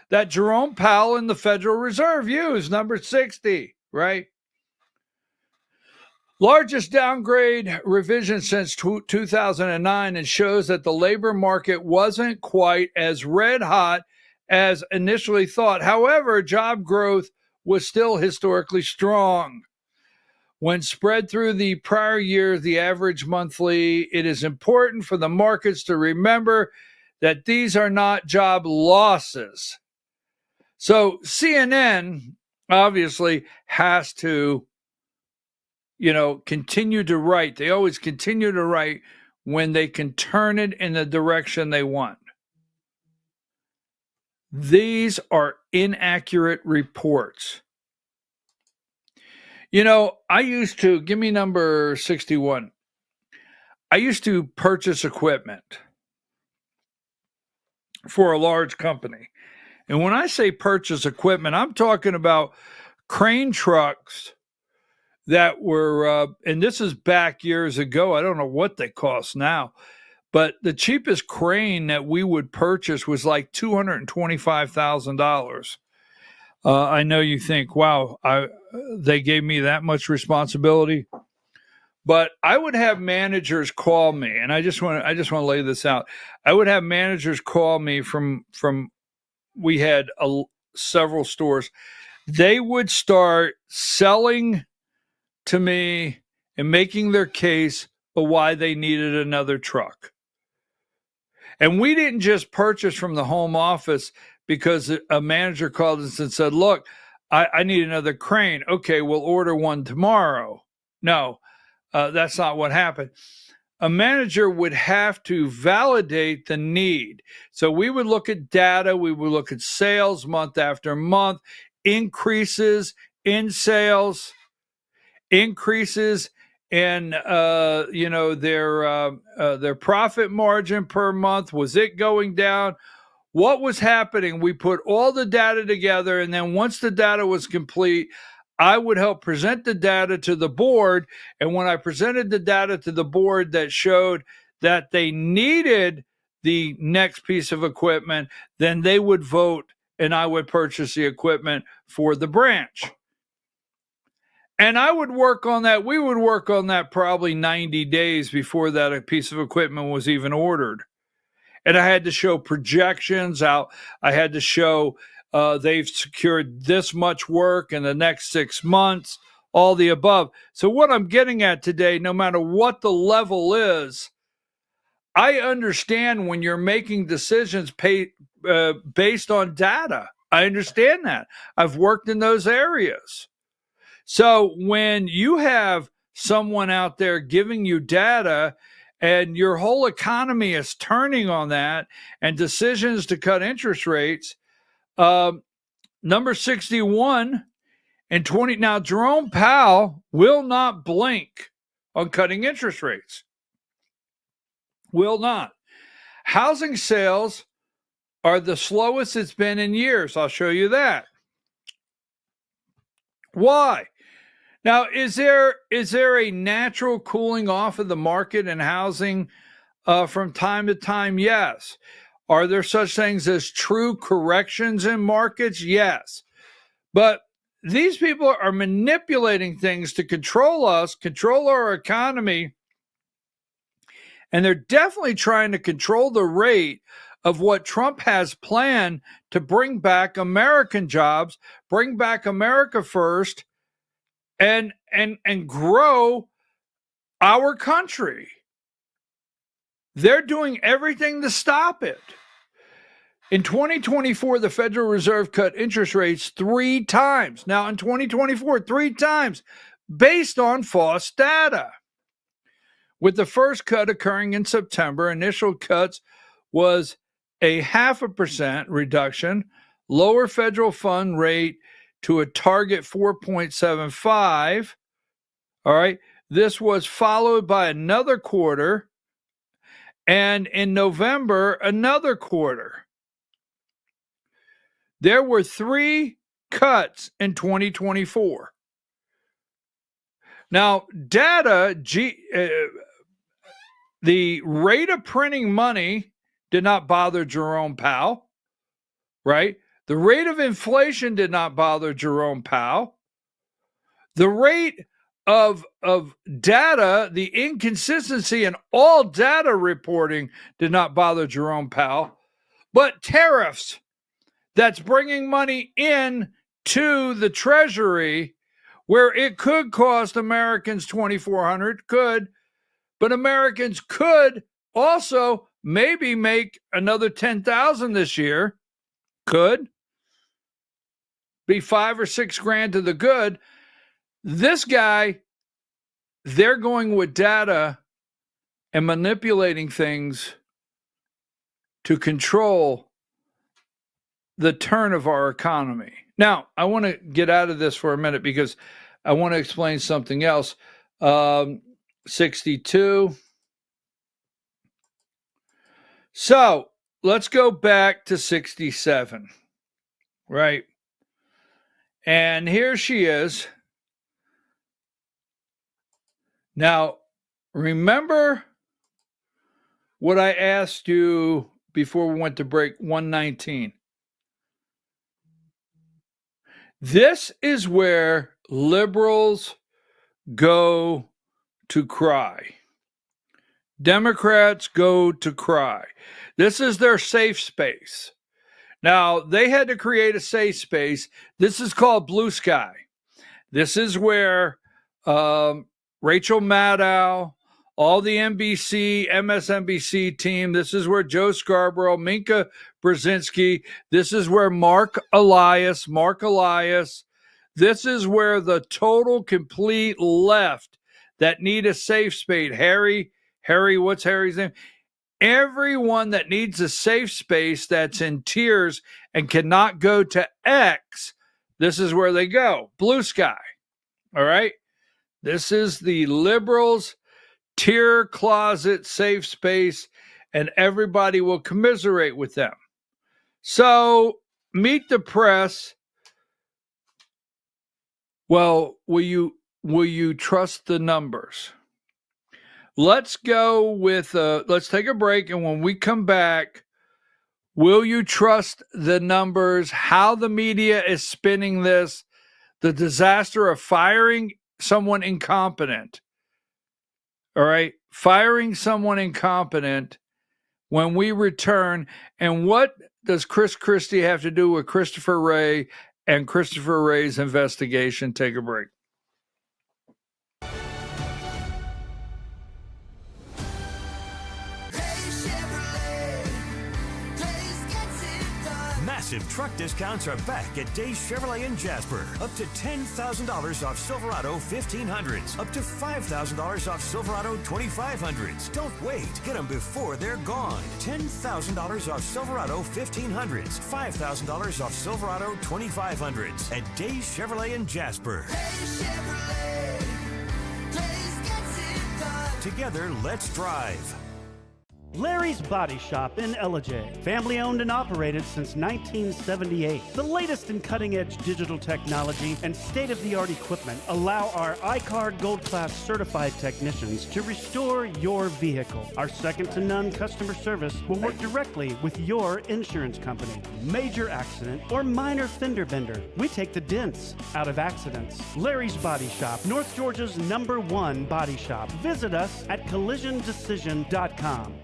that Jerome Powell and the Federal Reserve use, number 60, right? Largest downgrade revision since 2009, and shows that the labor market wasn't quite as red hot as initially thought. However, job growth was still historically strong. When spread through the prior year, the average monthly, it is important for the markets to remember that these are not job losses. So CNN obviously has to, continue to write. They always continue to write when they can turn it in the direction they want. These are inaccurate reports. I used to, give me number 61. I used to purchase equipment for a large company. And when I say purchase equipment, I'm talking about crane trucks that were, and this is back years ago. I don't know what they cost now, but the cheapest crane that we would purchase was like $225,000. I know you think, wow, they gave me that much responsibility. But I would have managers call me, and I just want to lay this out. I would have managers call me from we had several stores. They would start selling to me and making their case of why they needed another truck. And we didn't just purchase from the home office because a manager called us and said, look, I need another crane. Okay, we'll order one tomorrow. No, that's not what happened. A manager would have to validate the need. So we would look at data. We would look at sales month after month, increases in sales, increases in their profit margin per month. Was it going down? What was happening? We put all the data together, and then once the data was complete, I would help present the data to the board. And when I presented the data to the board that showed that they needed the next piece of equipment, then they would vote and I would purchase the equipment for the branch. And I would work on that. We would work on that probably 90 days before that piece of equipment was even ordered. And I had to show projections out. I had to show they've secured this much work in the next 6 months, all the above. So what I'm getting at today, no matter what the level is, I understand when you're making decisions based on data. I understand that. I've worked in those areas. So when you have someone out there giving you data and your whole economy is turning on that and decisions to cut interest rates, number 61 and 20. Now, Jerome Powell will not blink on cutting interest rates. Will not. Housing sales are the slowest it's been in years. I'll show you that. Why? Now, is there a natural cooling off of the market and housing from time to time? Yes. Are there such things as true corrections in markets? Yes. But these people are manipulating things to control us, control our economy, and they're definitely trying to control the rate of what Trump has planned to bring back American jobs, bring back America first, and grow our country. They're doing everything to stop it. In 2024, the Federal Reserve cut interest rates 3 times. Now, in 2024, 3 times based on false data. With the first cut occurring in September, initial cuts was a 0.5% reduction, lower federal fund rate to a target 4.75. All right. This was followed by another quarter, and in November, another quarter. There were 3 cuts in 2024. Now, data, the rate of printing money did not bother Jerome Powell, right? The rate of inflation did not bother Jerome Powell. The rate of data, the inconsistency in all data reporting did not bother Jerome Powell. But tariffs, that's bringing money in to the Treasury where it could cost Americans $2,400, could, but Americans could also maybe make another $10,000 this year, could be $5 or $6 grand to the good. This guy, they're going with data and manipulating things to control the turn of our economy. Now, I want to get out of this for a minute because I want to explain something else. 62. So let's go back to 67, right? And here she is. Now, remember what I asked you before we went to break, 119. This is where liberals go to cry. Democrats go to cry. This is their safe space. Now, they had to create a safe space. This is called Blue Sky. This is where Rachel Maddow, all the NBC, MSNBC team, this is where Joe Scarborough, Minka Brzezinski, this is where Mark Elias, this is where the total, complete left that need a safe space. Harry, what's Harry's name? Everyone that needs a safe space that's in tears and cannot go to X, this is where they go. Blue Sky. All right? This is the liberals' tear closet safe space, and everybody will commiserate with them. So, meet the press. Well, will you trust the numbers? Let's go with, let's take a break. And when we come back, will you trust the numbers? How the media is spinning this, the disaster of firing someone incompetent. All right. Firing someone incompetent when we return. And what does Chris Christie have to do with Christopher Wray and Christopher Wray's investigation? Take a break. Massive truck discounts are back at Days Chevrolet in Jasper. Up to $10,000 off Silverado 1500s. Up to $5,000 off Silverado 2500s. Don't wait. Get them before they're gone. $10,000 off Silverado 1500s. $5,000 off Silverado 2500s at Days Chevrolet in Jasper. Days Chevrolet. Days gets it done. Together, let's drive. Larry's Body Shop in Ellijay. Family owned and operated since 1978. The latest in cutting-edge digital technology and state-of-the-art equipment allow our iCard Gold Class certified technicians to restore your vehicle. Our second-to-none customer service will work directly with your insurance company. Major accident or minor fender bender, we take the dents out of accidents. Larry's Body Shop, North Georgia's #1 body shop. Visit us at collisiondecision.com.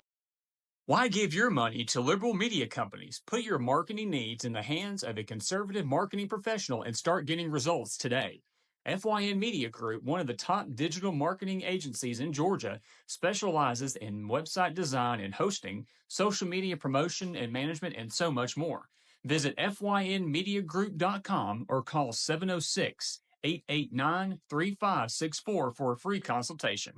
Why give your money to liberal media companies? Put your marketing needs in the hands of a conservative marketing professional and start getting results today. FYN Media Group, one of the top digital marketing agencies in Georgia, specializes in website design and hosting, social media promotion and management, and so much more. Visit FYNmediagroup.com or call 706-889-3564 for a free consultation.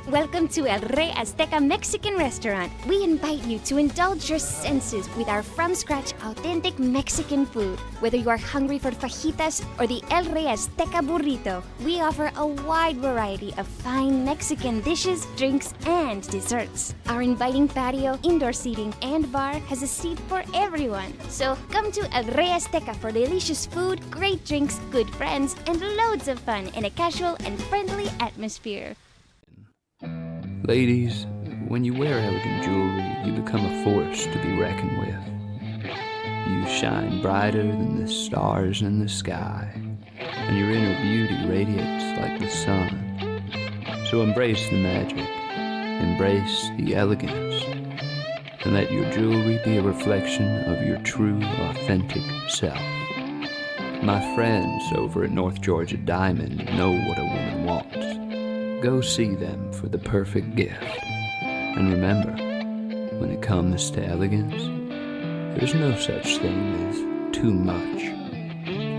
Welcome to El Rey Azteca Mexican Restaurant. We invite you to indulge your senses with our from-scratch authentic Mexican food. Whether you are hungry for fajitas or the El Rey Azteca burrito, we offer a wide variety of fine Mexican dishes, drinks, and desserts. Our inviting patio, indoor seating, and bar has a seat for everyone. So come to El Rey Azteca for delicious food, great drinks, good friends, and loads of fun in a casual and friendly atmosphere. Ladies, when you wear elegant jewelry, you become a force to be reckoned with. You shine brighter than the stars in the sky, and your inner beauty radiates like the sun. So embrace the magic, embrace the elegance, and let your jewelry be a reflection of your true, authentic self. My friends over at North Georgia Diamond know what a woman wants. Go see them for the perfect gift. And remember, when it comes to elegance, there's no such thing as too much.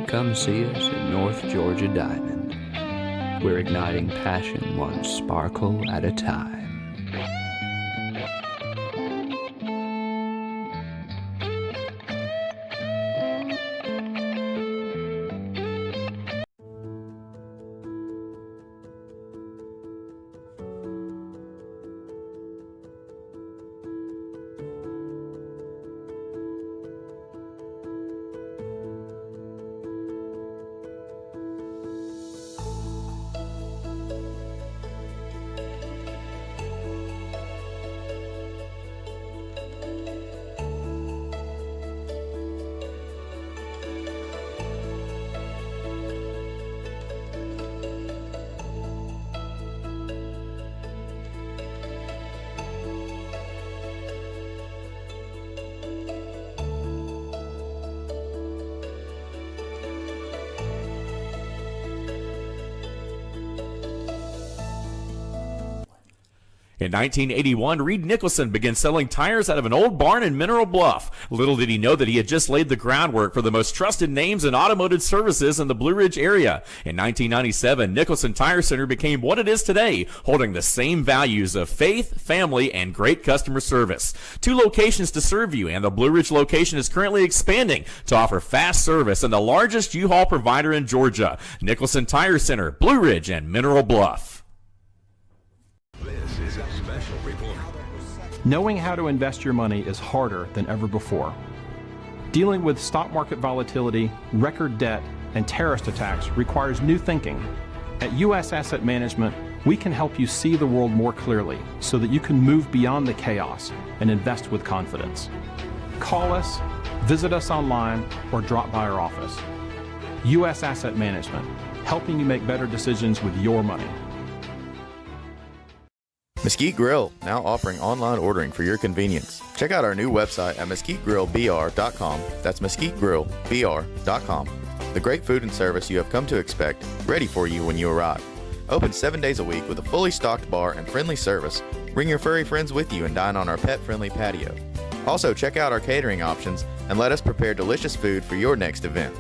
Come see us at North Georgia Diamond. We're igniting passion one sparkle at a time. In 1981, Reed Nicholson began selling tires out of an old barn in Mineral Bluff. Little did he know that he had just laid the groundwork for the most trusted names in automotive services in the Blue Ridge area. In 1997, Nicholson Tire Center became what it is today, holding the same values of faith, family, and great customer service. 2 locations to serve you, and the Blue Ridge location is currently expanding to offer fast service and the largest U-Haul provider in Georgia. Nicholson Tire Center, Blue Ridge, and Mineral Bluff. This is a special report. Knowing how to invest your money is harder than ever before. Dealing with stock market volatility, record debt, and terrorist attacks requires new thinking. At U.S. Asset Management, we can help you see the world more clearly so that you can move beyond the chaos and invest with confidence. Call us, visit us online, or drop by our office. U.S. Asset Management, helping you make better decisions with your money. Mesquite Grill, now offering online ordering for your convenience. Check out our new website at mesquitegrillbr.com. That's mesquitegrillbr.com. The great food and service you have come to expect, ready for you when you arrive. Open 7 days a week with a fully stocked bar and friendly service. Bring your furry friends with you and dine on our pet-friendly patio. Also, check out our catering options and let us prepare delicious food for your next event.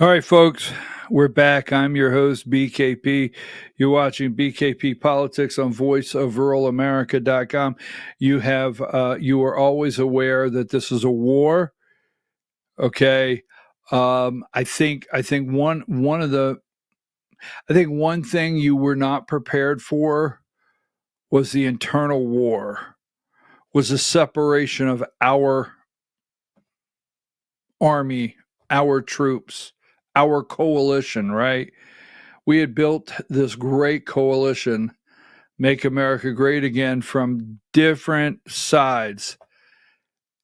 All right, folks, we're back. I'm your host, BKP. You're watching BKP Politics on voiceofruralamerica.com. You are always aware that this is a war. Okay. I think one thing you were not prepared for was the internal war, was the separation of our army, our troops, our coalition, right? We had built this great coalition, Make America Great Again, from different sides.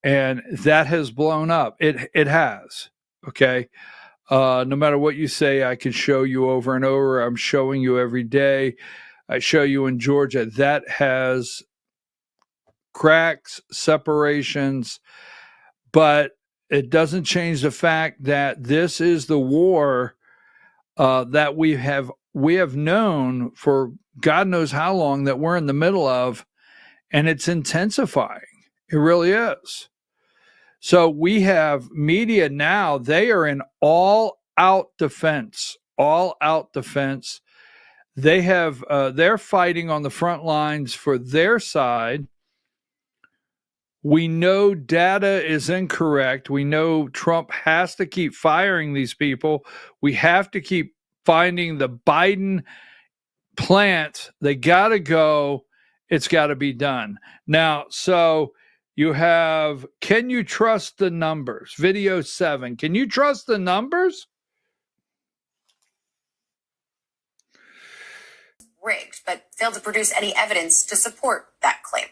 And that has blown up. It has, okay? No matter what you say, I can show you over and over. I'm showing you every day. I show you in Georgia. That has cracks, separations, but it doesn't change the fact that this is the war that we have known for God knows how long, that we're in the middle of, and it's intensifying. It really is. So we have media now, they are in all-out defense. They have they're fighting on the front lines for their side. We know data is incorrect. We know Trump has to keep firing these people. We have to keep finding the Biden plants. They got to go. It's got to be done. Now, so you have, can you trust the numbers? Video 7. Can you trust the numbers? Rigged, but failed to produce any evidence to support that claim.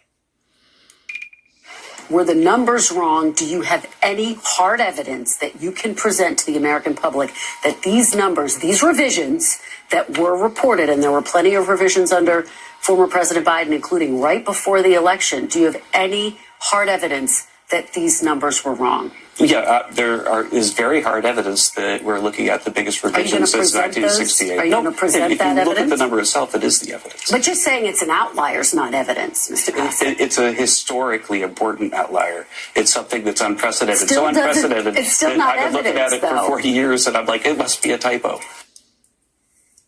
Were the numbers wrong? Do you have any hard evidence that you can present to the American public that these numbers, these revisions that were reported, and there were plenty of revisions under former President Biden, including right before the election, do you have any hard evidence that these numbers were wrong? Yeah, there is very hard evidence that we're looking at the biggest revisions since 1968. Are you going to present that evidence? If you look at the number itself, it is the evidence. But you're saying it's an outlier, it's not evidence, Mr. Greenson. It's a historically important outlier. It's something that's unprecedented. So unprecedented it's still not I've been looking at it for 40 years, and I'm like, it must be a typo.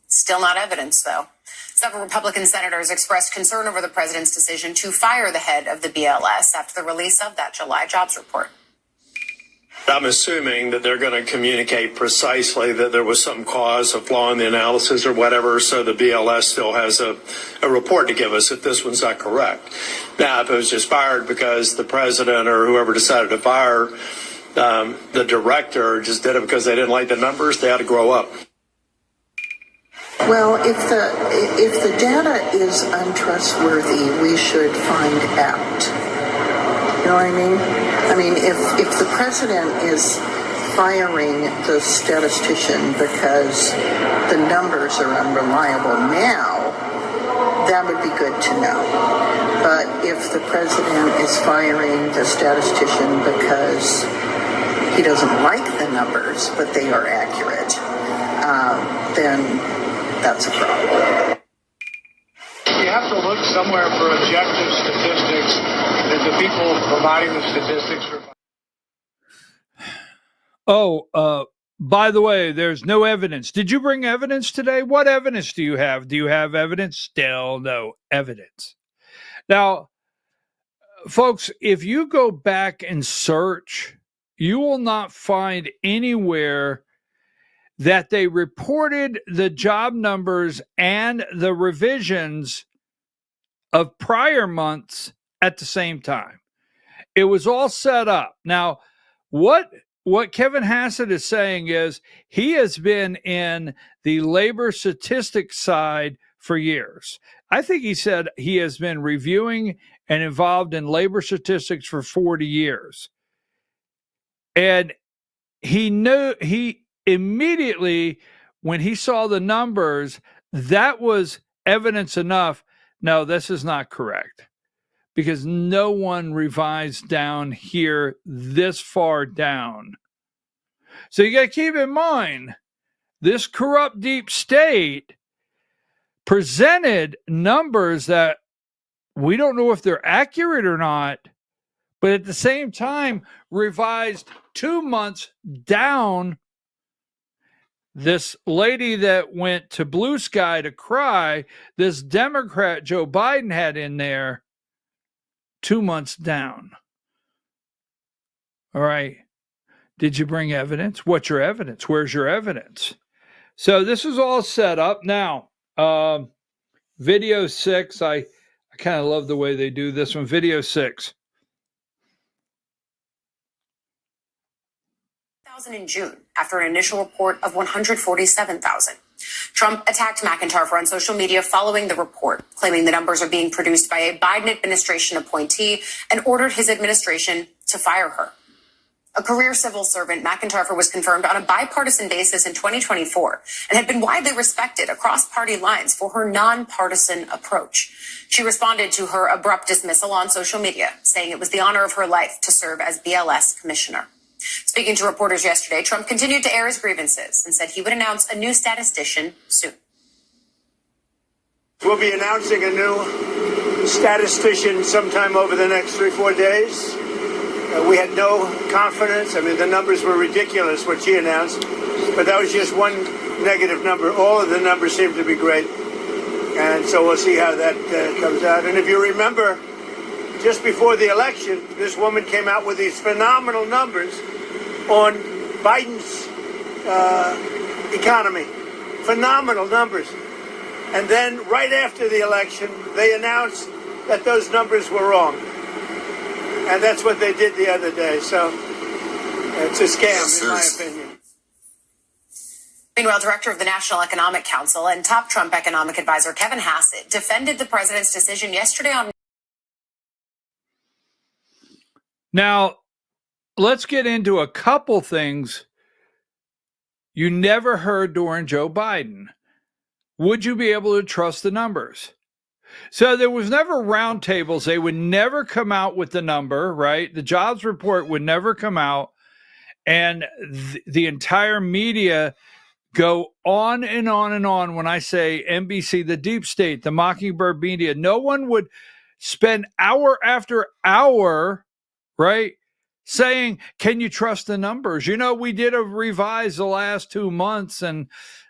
Still not evidence, though. Several Republican senators expressed concern over the president's decision to fire the head of the BLS after the release of that July jobs report. I'm assuming that they're going to communicate precisely that there was some cause, a flaw in the analysis or whatever, so the BLS still has a report to give us if this one's not correct. Now, if it was just fired because the president or whoever decided to fire the director just did it because they didn't like the numbers, they had to grow up. Well, if the data is untrustworthy, we should find out. know what I mean? I mean, if the president is firing the statistician because the numbers are unreliable now, that would be good to know. But if the president is firing the statistician because he doesn't like the numbers, but they are accurate, then that's a problem. You have to look somewhere for objective statistics that the people providing the statistics are. Oh, by the way, there's no evidence. Did you bring evidence today? What evidence do you have? Do you have evidence? Still no evidence. Now, folks, if you go back and search, you will not find anywhere that they reported the job numbers and the revisions of prior months at the same time. It was all set up. Now, what Kevin Hassett is saying is he has been in the labor statistics side for years. I think he said he has been reviewing and involved in labor statistics for 40 years. And he immediately, when he saw the numbers, that was evidence enough. No, this is not correct, because no one revised down here this far down. So you got to keep in mind, this corrupt deep state presented numbers that we don't know if they're accurate or not, but at the same time revised 2 months down. This lady that went to Blue Sky to cry, this Democrat Joe Biden had in there 2 months down. All right. Did you bring evidence? What's your evidence? Where's your evidence? So this is all set up. Now, video 6, I kind of love the way they do this one. Video 6. In June, after an initial report of 147,000. Trump attacked McIntyre on social media following the report, claiming the numbers are being produced by a Biden administration appointee, and ordered his administration to fire her. A career civil servant, McIntyre was confirmed on a bipartisan basis in 2024 and had been widely respected across party lines for her nonpartisan approach. She responded to her abrupt dismissal on social media, saying it was the honor of her life to serve as BLS commissioner. Speaking to reporters yesterday, Trump continued to air his grievances and said he would announce a new statistician soon. We'll be announcing a new statistician sometime over the next 3-4 days. We had no confidence. I mean, the numbers were ridiculous, what she announced, but that was just one negative number. All of the numbers seem to be great. And so we'll see how that comes out. And if you remember, just before the election, this woman came out with these phenomenal numbers on Biden's economy. Phenomenal numbers. And then right after the election, they announced that those numbers were wrong. And that's what they did the other day. So it's a scam, in my opinion. Meanwhile, director of the National Economic Council and top Trump economic advisor Kevin Hassett defended the president's decision yesterday on. Now, let's get into a couple things you never heard during Joe Biden. Would you be able to trust the numbers? So there was never roundtables. They would never come out with the number, right? The jobs report would never come out. And the entire media go on and on and on. When I say NBC, the deep state, the Mockingbird media, no one would spend hour after hour, right, saying, can you trust the numbers? You know, we did a revise the last 2 months and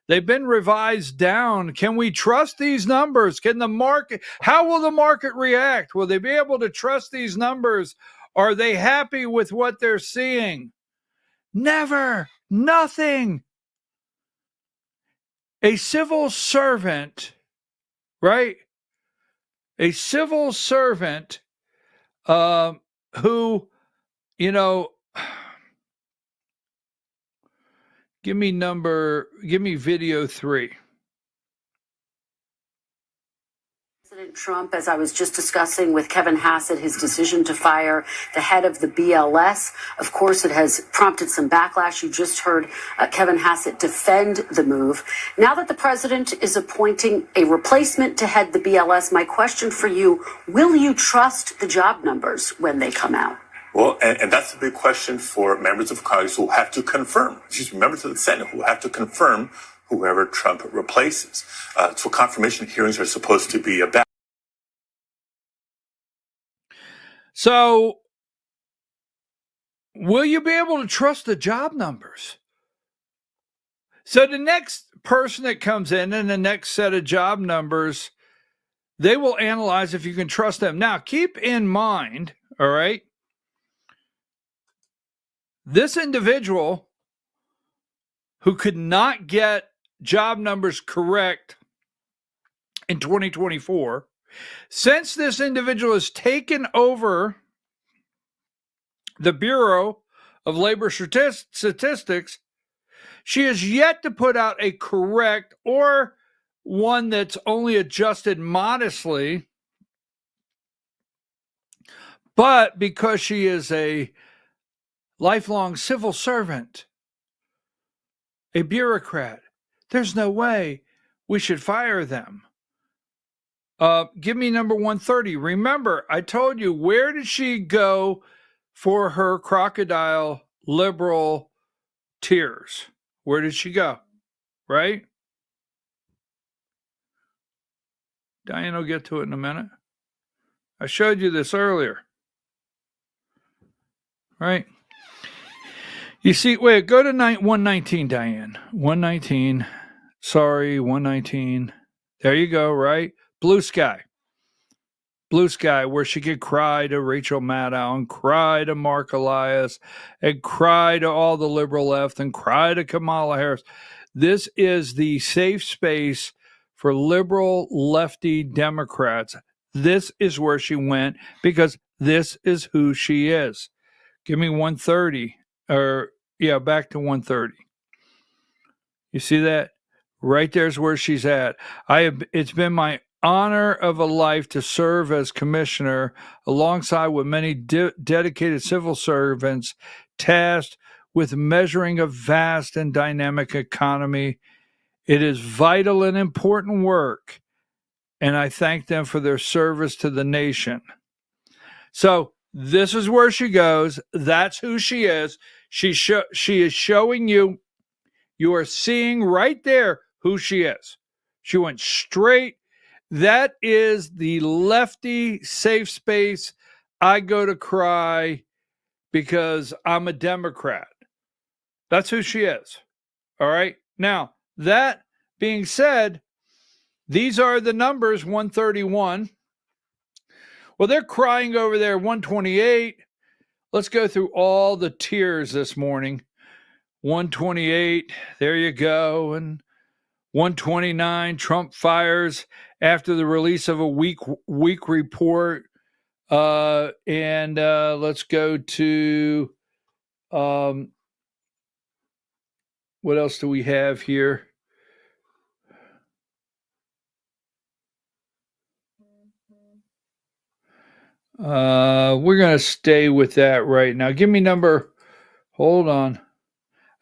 they've been revised down. Can we trust these numbers? Can the market, how will the market react? Will they be able to trust these numbers? Are they happy with what they're seeing? Never, nothing. A civil servant, right? A civil servant who, you know, give me video 3. President Trump, as I was just discussing with Kevin Hassett, his decision to fire the head of the BLS. Of course, it has prompted some backlash. You just heard Kevin Hassett defend the move. Now that the president is appointing a replacement to head the BLS, my question for you, will you trust the job numbers when they come out? Well, and that's a big question for members of Congress who have to confirm, members of the Senate who have to confirm whoever Trump replaces. So confirmation hearings are supposed to be about. So, will you be able to trust the job numbers? So the next person that comes in and the next set of job numbers, they will analyze if you can trust them. Now, keep in mind, all right, this individual who could not get job numbers correct in 2024, since this individual has taken over the Bureau of Labor Statistics, she has yet to put out a correct or one that's only adjusted modestly. But because she is a lifelong civil servant, a bureaucrat, there's no way we should fire them. Give me number 130. Remember, I told you, where did she go for her crocodile liberal tears? Where did she go? Right? Diane will get to it in a minute. I showed you this earlier. Right? You see, wait, go to 119, Diane. 119. Sorry, 119. There you go, right? Blue Sky. Blue Sky, where she could cry to Rachel Maddow and cry to Mark Elias and cry to all the liberal left and cry to Kamala Harris. This is the safe space for liberal lefty Democrats. This is where she went because this is who she is. Give me 130. Back to 130. You see that? Right there's where she's at. It's been my honor of a life to serve as commissioner alongside with many dedicated civil servants tasked with measuring a vast and dynamic economy. It is vital and important work, and I thank them for their service to the nation. So this is where she goes. That's who she is. She is showing you. You are seeing right there who she is. She went straight. That is the lefty safe space. I go to cry because I'm a Democrat. That's who she is. All right. Now, that being said, these are the numbers, 131. Well, they're crying over there, 128. Let's go through all the tiers this morning. 128, there you go. And 129, Trump fires after the release of a weak report. And let's go to what else do we have here? We're going to stay with that right now. Give me hold on.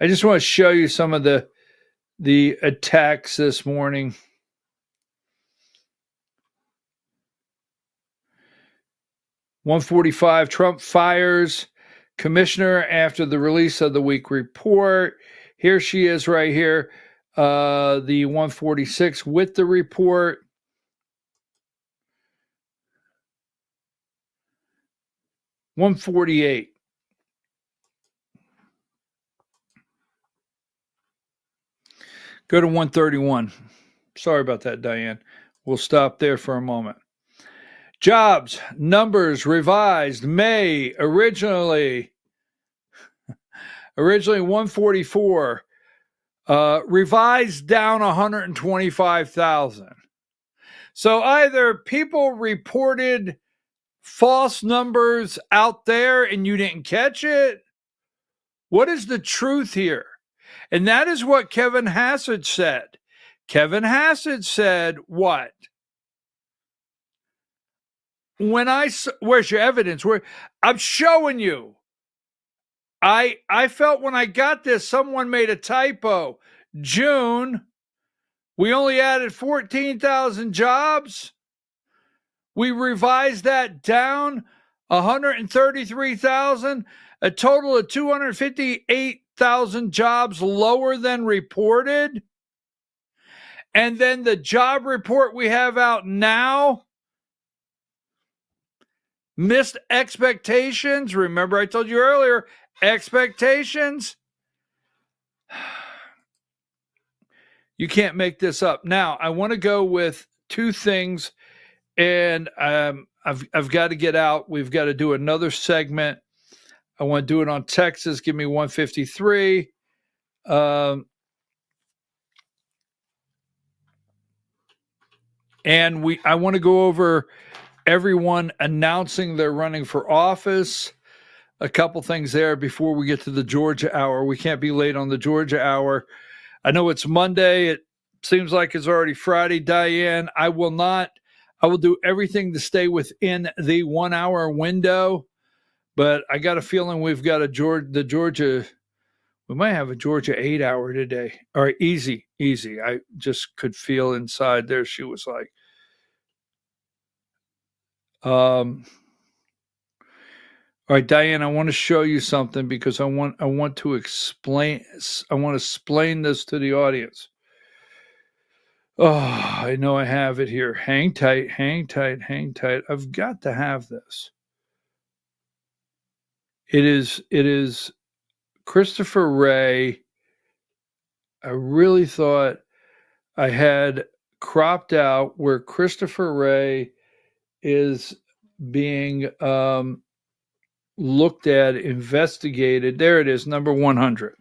I just want to show you some of the attacks this morning. $145, Trump fires commissioner after the release of the week report. Here she is right here. The 146 with the report. $148. Go to 131. Sorry about that, Diane. We'll stop there for a moment. Jobs, numbers revised May, originally 144, revised down 125,000. So either people reported false numbers out there and you didn't catch it. What is the truth here? And that is what Kevin Hassett said. Kevin Hassett said what? where's your evidence? I'm showing you. I felt when I got this, someone made a typo. June, we only added 14,000 jobs. We revised that down 133,000, a total of 258,000 jobs lower than reported. And then the job report we have out now missed expectations. Remember, I told you earlier, expectations. You can't make this up. Now, I want to go with two things, and I've got to get out. We've got to do another segment. I want to do it on Texas. Give me 153. And I want to go over everyone announcing they're running for office. A couple things there before we get to the Georgia Hour. We can't be late on the Georgia Hour. I know it's Monday. It seems like it's already Friday, Diane. I will do everything to stay within the 1 hour window, but I got a feeling we've got we might have a Georgia 8 hour today. All right, easy. I just could feel inside there. She was like, all right, Diane, I want to show you something because I want to explain this to the audience. Oh, I know I have it here. Hang tight. I've got to have this. It is Christopher Wray. I really thought I had cropped out where Christopher Wray is being looked at, investigated. There it is, number 100.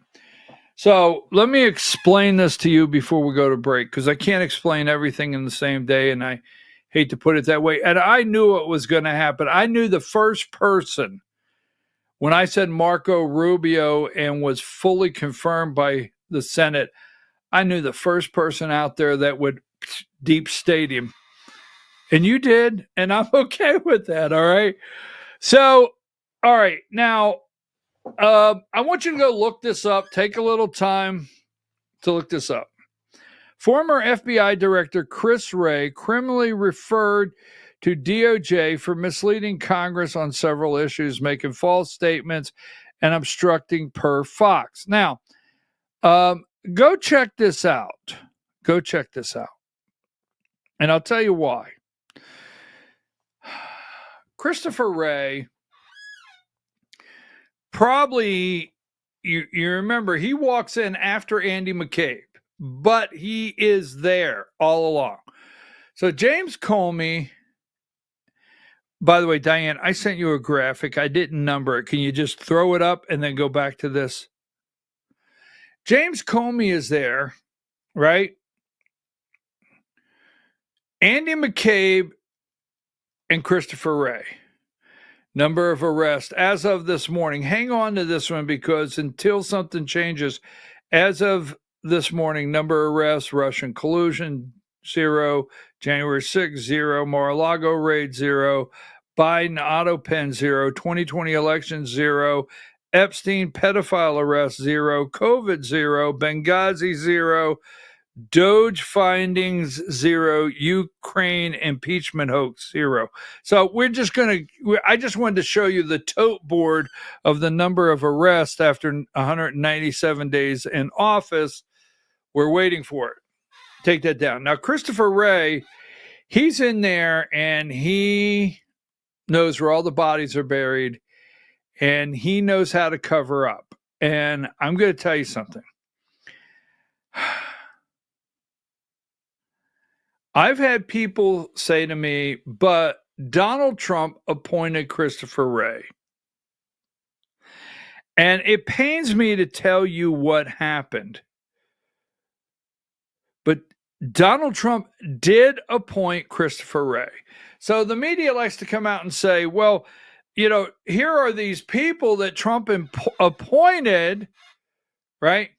So let me explain this to you before we go to break, because I can't explain everything in the same day, and I hate to put it that way. And I knew it was going to happen. I knew the first person, when I said Marco Rubio and was fully confirmed by the Senate, I knew the first person out there that would deep state him. And you did, and I'm okay with that, all right? So, all right, now, I want you to go look this up. Take a little time to look this up. Former FBI Director Chris Wray criminally referred to DOJ for misleading Congress on several issues, making false statements and obstructing per Fox. Now, go check this out. And I'll tell you why. Christopher Wray, probably, you remember, he walks in after Andy McCabe, but he is there all along. So James Comey, by the way, Diane, I sent you a graphic. I didn't number it. Can you just throw it up and then go back to this? James Comey is there, right? Andy McCabe and Christopher Wray. Number of arrests as of this morning. Hang on to this one, because until something changes, as of this morning, number of arrests: Russian collusion, 0; January 6th, 0; Mar-a-Lago raid, 0; Biden auto pen, 0; 2020 election, 0; Epstein pedophile arrest, 0; COVID, 0; Benghazi, 0; Doge findings, 0; Ukraine impeachment hoax, 0. So I just wanted to show you the tote board of the number of arrests after 197 days in office. We're waiting for it. Take that down. Now, Christopher Wray, he's in there and he knows where all the bodies are buried, and he knows how to cover up. And I'm going to tell you something. I've had people say to me, but Donald Trump appointed Christopher Wray. And it pains me to tell you what happened. But Donald Trump did appoint Christopher Wray. So the media likes to come out and say, well, here are these people that Trump appointed, right?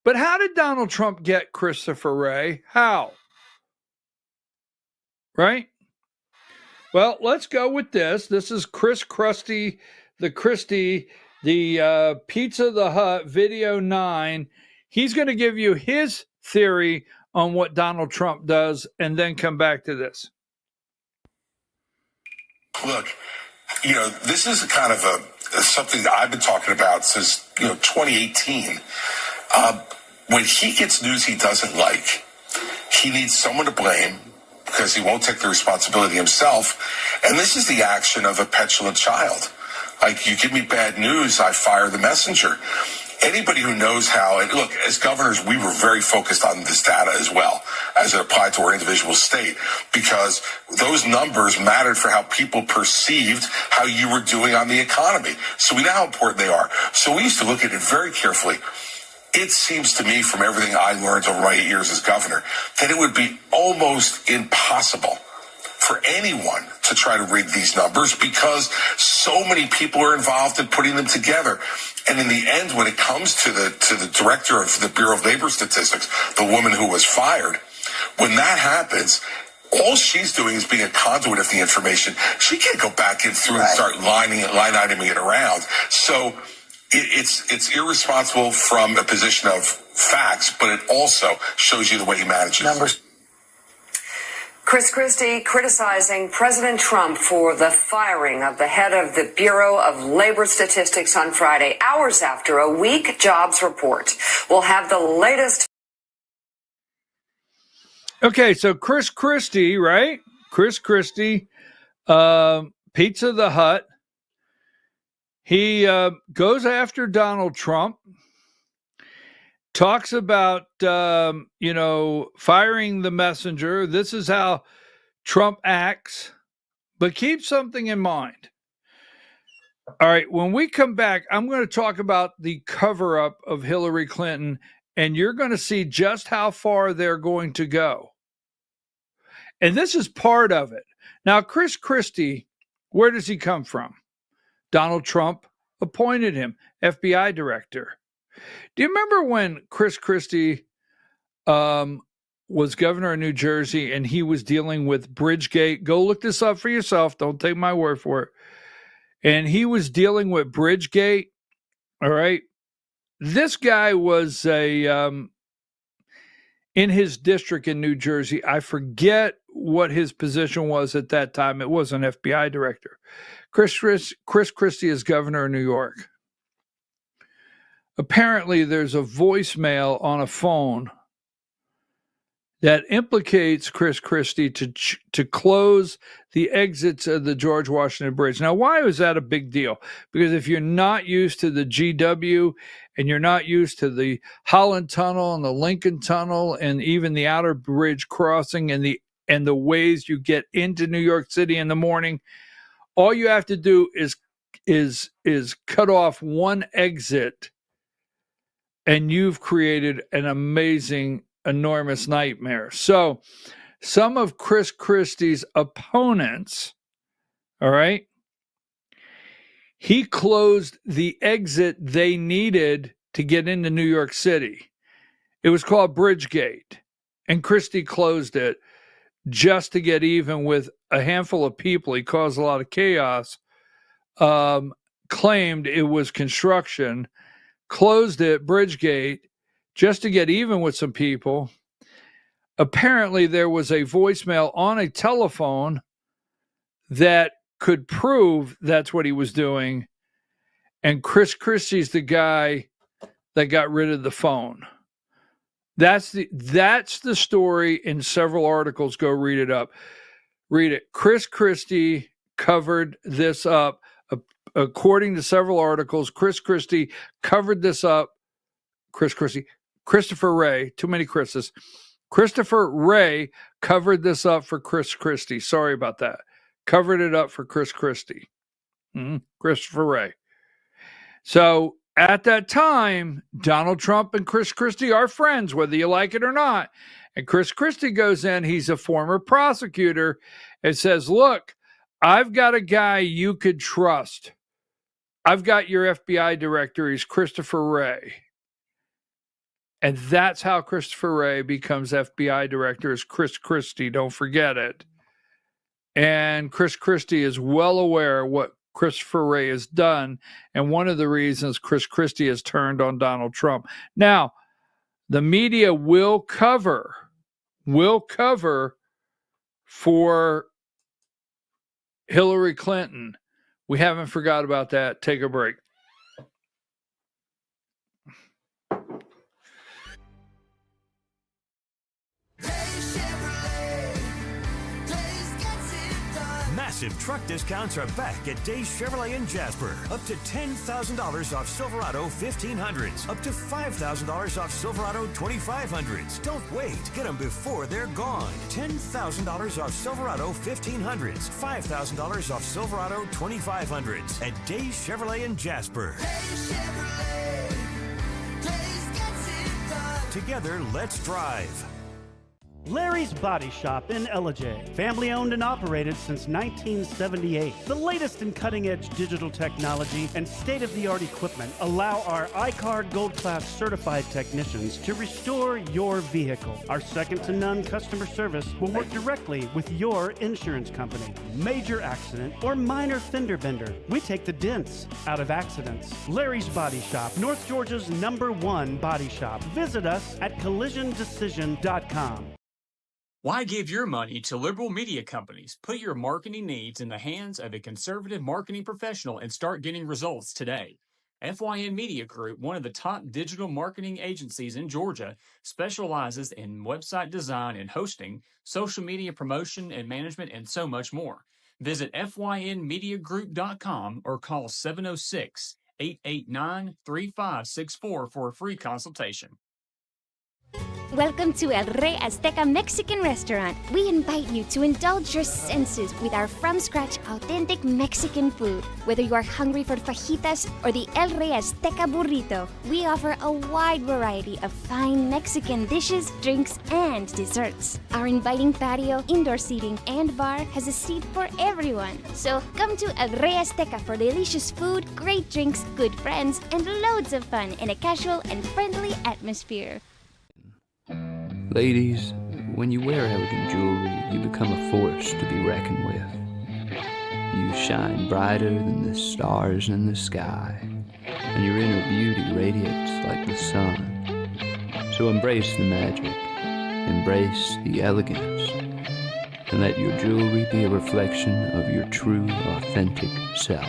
But how did Donald Trump get Christopher Wray? How? Right? Well, let's go with this. This is Chris Christie, the Pizza the Hut video 9. He's going to give you his theory on what Donald Trump does and then come back to this. Look, this is kind of something that I've been talking about since, 2018. When he gets news he doesn't like, he needs someone to blame because he won't take the responsibility himself. And this is the action of a petulant child. Like, you give me bad news, I fire the messenger. Anybody who knows how, and look, as governors, we were very focused on this data as well, as it applied to our individual state, because those numbers mattered for how people perceived how you were doing on the economy. So we know how important they are. So we used to look at it very carefully. It seems to me, from everything I learned over my 8 years as governor, that it would be almost impossible for anyone to try to rig these numbers because so many people are involved in putting them together. And in the end, when it comes to the director of the Bureau of Labor Statistics, the woman who was fired, when that happens, all she's doing is being a conduit of the information. She can't go back in through and start line iteming it around. So it's irresponsible from a position of facts, but it also shows you the way he manages numbers. Chris Christie criticizing President Trump for the firing of the head of the Bureau of Labor Statistics on Friday, hours after a weak jobs report. We'll have the latest. Okay, so Chris Christie, right? Chris Christie, Pizza the Hut. He goes after Donald Trump. Talks about, firing the messenger. This is how Trump acts. But keep something in mind. All right, when we come back, I'm going to talk about the cover-up of Hillary Clinton, and you're going to see just how far they're going to go. And this is part of it. Now, Chris Christie, where does he come from? Donald Trump appointed him FBI director. Do you remember when Chris Christie was governor of New Jersey and he was dealing with Bridgegate? Go look this up for yourself. Don't take my word for it. And he was dealing with Bridgegate. All right. This guy was in his district in New Jersey. I forget what his position was at that time. It was an FBI director. Chris Christie is governor of New York. Apparently, there's a voicemail on a phone that implicates Chris Christie to close the exits of the George Washington Bridge. Now, why was that a big deal? Because if you're not used to the GW and you're not used to the Holland Tunnel and the Lincoln Tunnel and even the Outer Bridge crossing and the ways you get into New York City in the morning, all you have to do is cut off one exit, and you've created an amazing, enormous nightmare. So some of Chris Christie's opponents, all right, he closed the exit they needed to get into New York City. It was called Bridgegate, and Christie closed it just to get even with a handful of people. He caused a lot of chaos, claimed it was construction, closed it, Bridgegate, just to get even with some people. Apparently, there was a voicemail on a telephone that could prove that's what he was doing. And Chris Christie's the guy that got rid of the phone. That's the story in several articles. Go read it up. Read it. Chris Christie covered this up. According to several articles, Chris Christie covered this up. Christopher Wray, too many Chris's. Christopher Wray covered this up for Chris Christie. Sorry about that. Covered it up for Chris Christie. Christopher Wray. So at that time, Donald Trump and Chris Christie are friends, whether you like it or not. And Chris Christie goes in, he's a former prosecutor, and says, look, I've got a guy you could trust. I've got your FBI director. He's Christopher Wray. And that's how Christopher Wray becomes FBI director, is Chris Christie. Don't forget it. And Chris Christie is well aware what Christopher Wray has done, and one of the reasons Chris Christie has turned on Donald Trump. Now, the media will cover for Hillary Clinton. We haven't forgot about that. Take a break. Massive truck discounts are back at Days Chevrolet in Jasper. Up to $10,000 off Silverado 1500s. Up to $5,000 off Silverado 2500s. Don't wait. Get them before they're gone. $10,000 off Silverado 1500s. $5,000 off Silverado 2500s at Days Chevrolet in Jasper. Together, let's drive. Larry's Body Shop in Ellijay. Family owned and operated since 1978. The latest in cutting-edge digital technology and state-of-the-art equipment allow our iCard Gold Class certified technicians to restore your vehicle. Our second-to-none customer service will work directly with your insurance company. Major accident or minor fender bender. We take the dents out of accidents. Larry's Body Shop, North Georgia's #1 body shop. Visit us at collisiondecision.com. Why give your money to liberal media companies? Put your marketing needs in the hands of a conservative marketing professional and start getting results today. FYN Media Group, one of the top digital marketing agencies in Georgia, specializes in website design and hosting, social media promotion and management, and so much more. Visit FYNmediagroup.com or call 706-889-3564 for a free consultation. Welcome to El Rey Azteca Mexican Restaurant. We invite you to indulge your senses with our from-scratch authentic Mexican food. Whether you are hungry for fajitas or the El Rey Azteca burrito, we offer a wide variety of fine Mexican dishes, drinks, and desserts. Our inviting patio, indoor seating, and bar has a seat for everyone. So come to El Rey Azteca for delicious food, great drinks, good friends, and loads of fun in a casual and friendly atmosphere. Ladies, when you wear elegant jewelry, you become a force to be reckoned with. You shine brighter than the stars in the sky, and your inner beauty radiates like the sun. So embrace the magic, embrace the elegance, and let your jewelry be a reflection of your true, authentic self.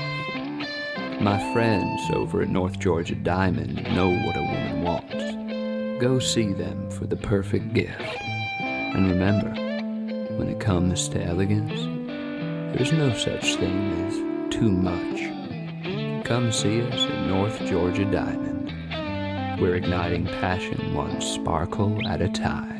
My friends over at North Georgia Diamond know what a woman wants. Go see them for the perfect gift. And remember, when it comes to elegance, there's no such thing as too much. Come see us at North Georgia Diamond. We're igniting passion one sparkle at a time.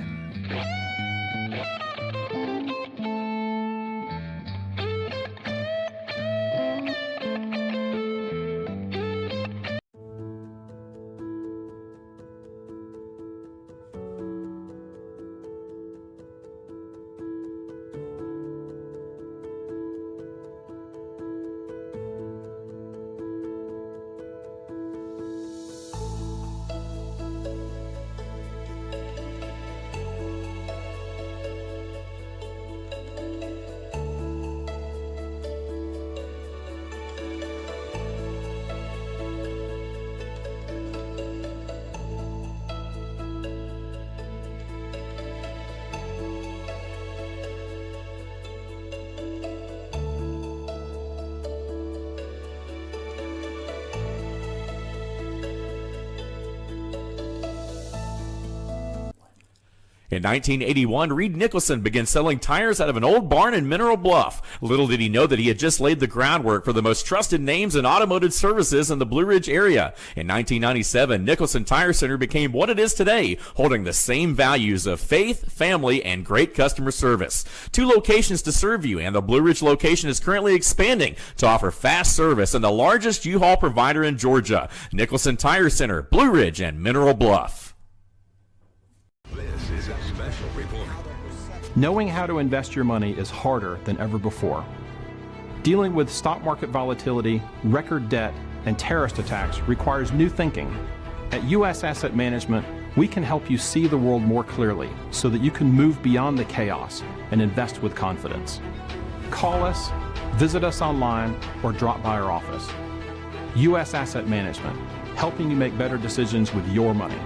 In 1981, Reed Nicholson began selling tires out of an old barn in Mineral Bluff. Little did he know that he had just laid the groundwork for the most trusted names in automotive services in the Blue Ridge area. In 1997, Nicholson Tire Center became what it is today, holding the same values of faith, family, and great customer service. 2 locations to serve you, and the Blue Ridge location is currently expanding to offer fast service and the largest U-Haul provider in Georgia. Nicholson Tire Center, Blue Ridge, and Mineral Bluff. This is a special report. Knowing how to invest your money is harder than ever before. Dealing with stock market volatility, record debt, and terrorist attacks requires new thinking. At U.S. Asset Management, we can help you see the world more clearly so that you can move beyond the chaos and invest with confidence. Call us, visit us online, or drop by our office. U.S. Asset Management, helping you make better decisions with your money.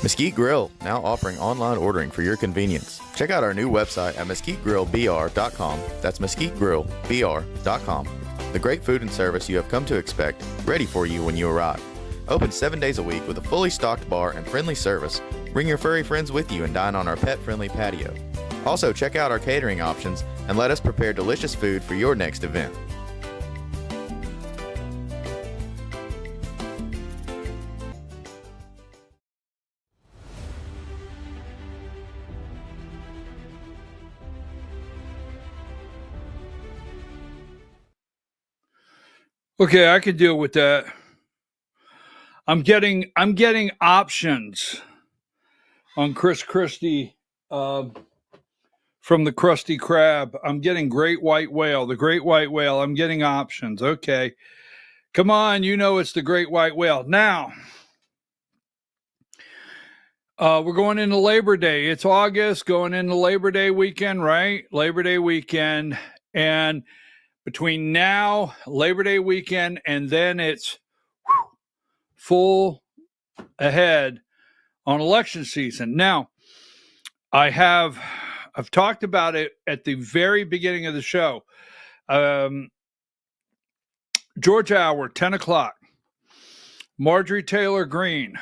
Mesquite Grill, now offering online ordering for your convenience. Check out our new website at mesquitegrillbr.com. That's mesquitegrillbr.com. The great food and service you have come to expect, ready for you when you arrive. Open 7 days a week with a fully stocked bar and friendly service. Bring your furry friends with you and dine on our pet-friendly patio. Also, check out our catering options and let us prepare delicious food for your next event. Okay, I can deal with that. I'm getting options on Chris Christie from the Krusty Krab. I'm getting great white whale, the great white whale. I'm getting options. Okay. Come on, you know it's the great white whale. Now, we're going into Labor Day. It's August, going into Labor Day weekend, right? Labor Day weekend. And between now, Labor Day weekend, and then it's full ahead on election season. Now, I've talked about it at the very beginning of the show. Georgia Hour, 10 o'clock. Marjorie Taylor Greene.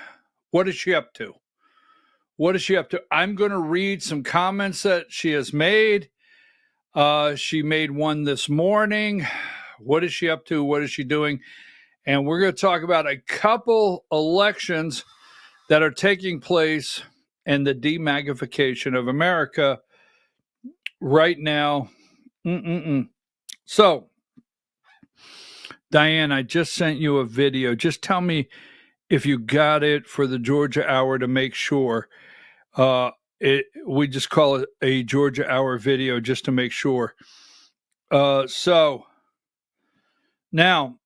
What is she up to? What is she up to? I'm going to read some comments that she has made. She made one this morning. What is she up to? What is she doing? And we're going to talk about a couple elections that are taking place and the demagnification of America right now. So, Diane, I just sent you a video. Just tell me if you got it for the Georgia Hour to make sure. We just call it a Georgia Hour video just to make sure. So now,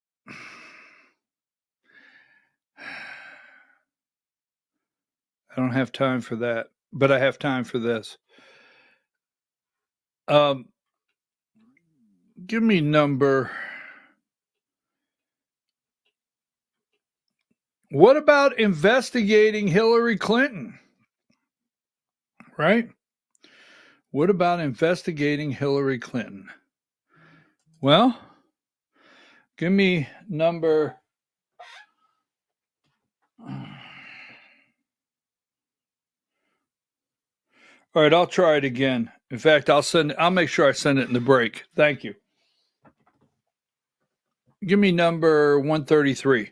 I don't have time for that, but I have time for this. Give me number. What about investigating Hillary Clinton? Right? What about investigating Hillary Clinton? Well, give me number. All right, I'll try it again. In fact, I'll make sure I send it in the break. Thank you. Give me number 133.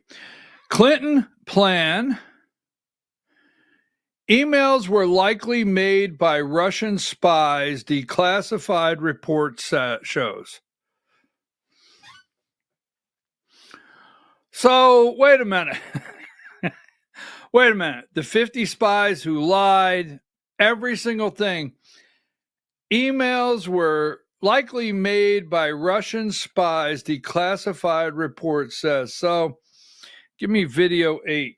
Clinton plan. Emails were likely made by Russian spies, declassified report shows. So, wait a minute. Wait a minute. The 50 spies who lied, every single thing. Emails were likely made by Russian spies, declassified report says. So, give me video 8.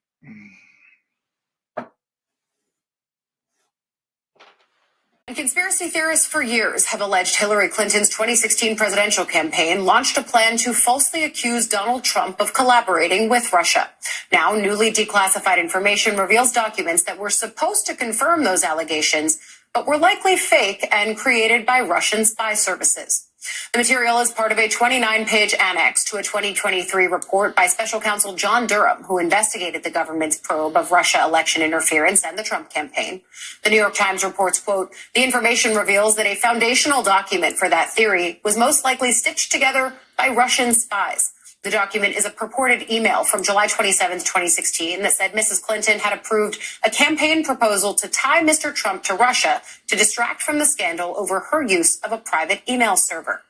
And conspiracy theorists for years have alleged Hillary Clinton's 2016 presidential campaign launched a plan to falsely accuse Donald Trump of collaborating with Russia. Now, newly declassified information reveals documents that were supposed to confirm those allegations, but were likely fake and created by Russian spy services. The material is part of a 29-page annex to a 2023 report by special counsel John Durham, who investigated the government's probe of Russia election interference and the Trump campaign. The New York Times reports, quote, the information reveals that a foundational document for that theory was most likely stitched together by Russian spies. The document is a purported email from July 27, 2016 that said Mrs. Clinton had approved a campaign proposal to tie Mr. Trump to Russia to distract from the scandal over her use of a private email server.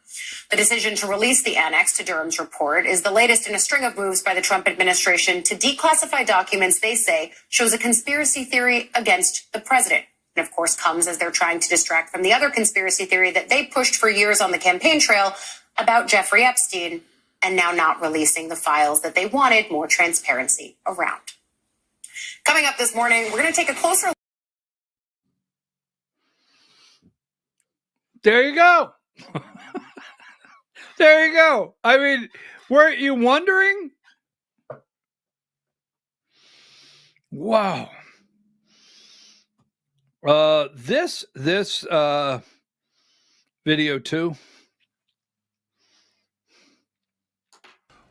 The decision to release the annex to Durham's report is the latest in a string of moves by the Trump administration to declassify documents they say shows a conspiracy theory against the president. And of course comes as they're trying to distract from the other conspiracy theory that they pushed for years on the campaign trail about Jeffrey Epstein, and now not releasing the files that they wanted more transparency around. Coming up this morning, we're going to take a closer look. There you go. There you go. I mean, weren't you wondering? Wow. This video too.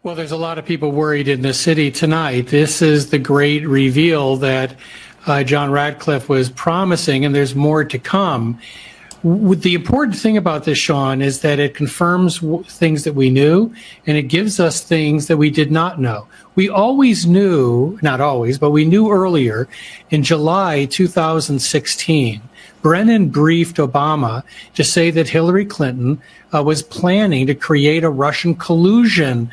Well, there's a lot of people worried in the city tonight. This is the great reveal that John Ratcliffe was promising, and there's more to come. The important thing about this, Sean, is that it confirms things that we knew, and it gives us things that we did not know. We always knew, not always, but we knew earlier in July 2016, Brennan briefed Obama to say that Hillary Clinton was planning to create a Russian collusion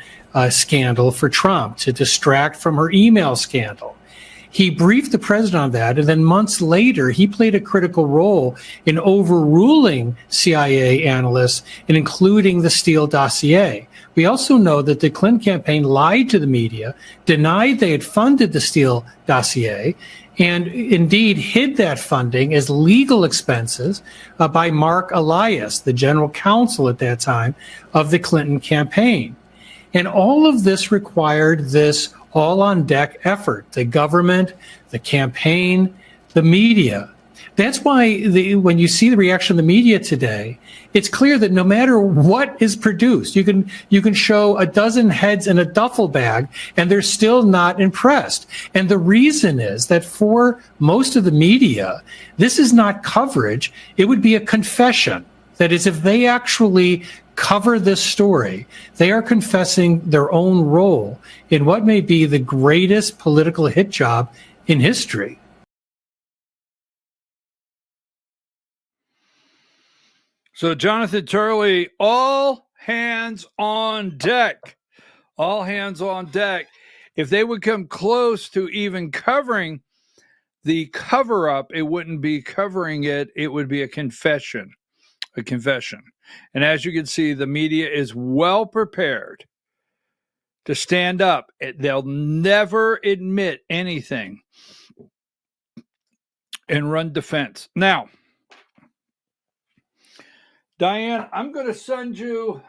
scandal for Trump to distract from her email scandal. He briefed the president on that, and then months later, he played a critical role in overruling CIA analysts and including the Steele dossier. We also know that the Clinton campaign lied to the media, denied they had funded the Steele dossier, and indeed hid that funding as legal expenses by Mark Elias, the general counsel at that time of the Clinton campaign. And all of this required this all-on-deck effort, the government, the campaign, the media. That's why when you see the reaction of the media today, it's clear that no matter what is produced, you can show a dozen heads in a duffel bag, and they're still not impressed. And the reason is that for most of the media, this is not coverage. It would be a confession. That is, if they actually cover this story, they are confessing their own role in what may be the greatest political hit job in history. So, Jonathan Turley, all hands on deck. All hands on deck. If they would come close to even covering the cover-up, it wouldn't be covering it. It would be a confession. A confession. And as you can see, the media is well prepared to stand up. They'll never admit anything and run defense. Now, Diane, I'm going to send you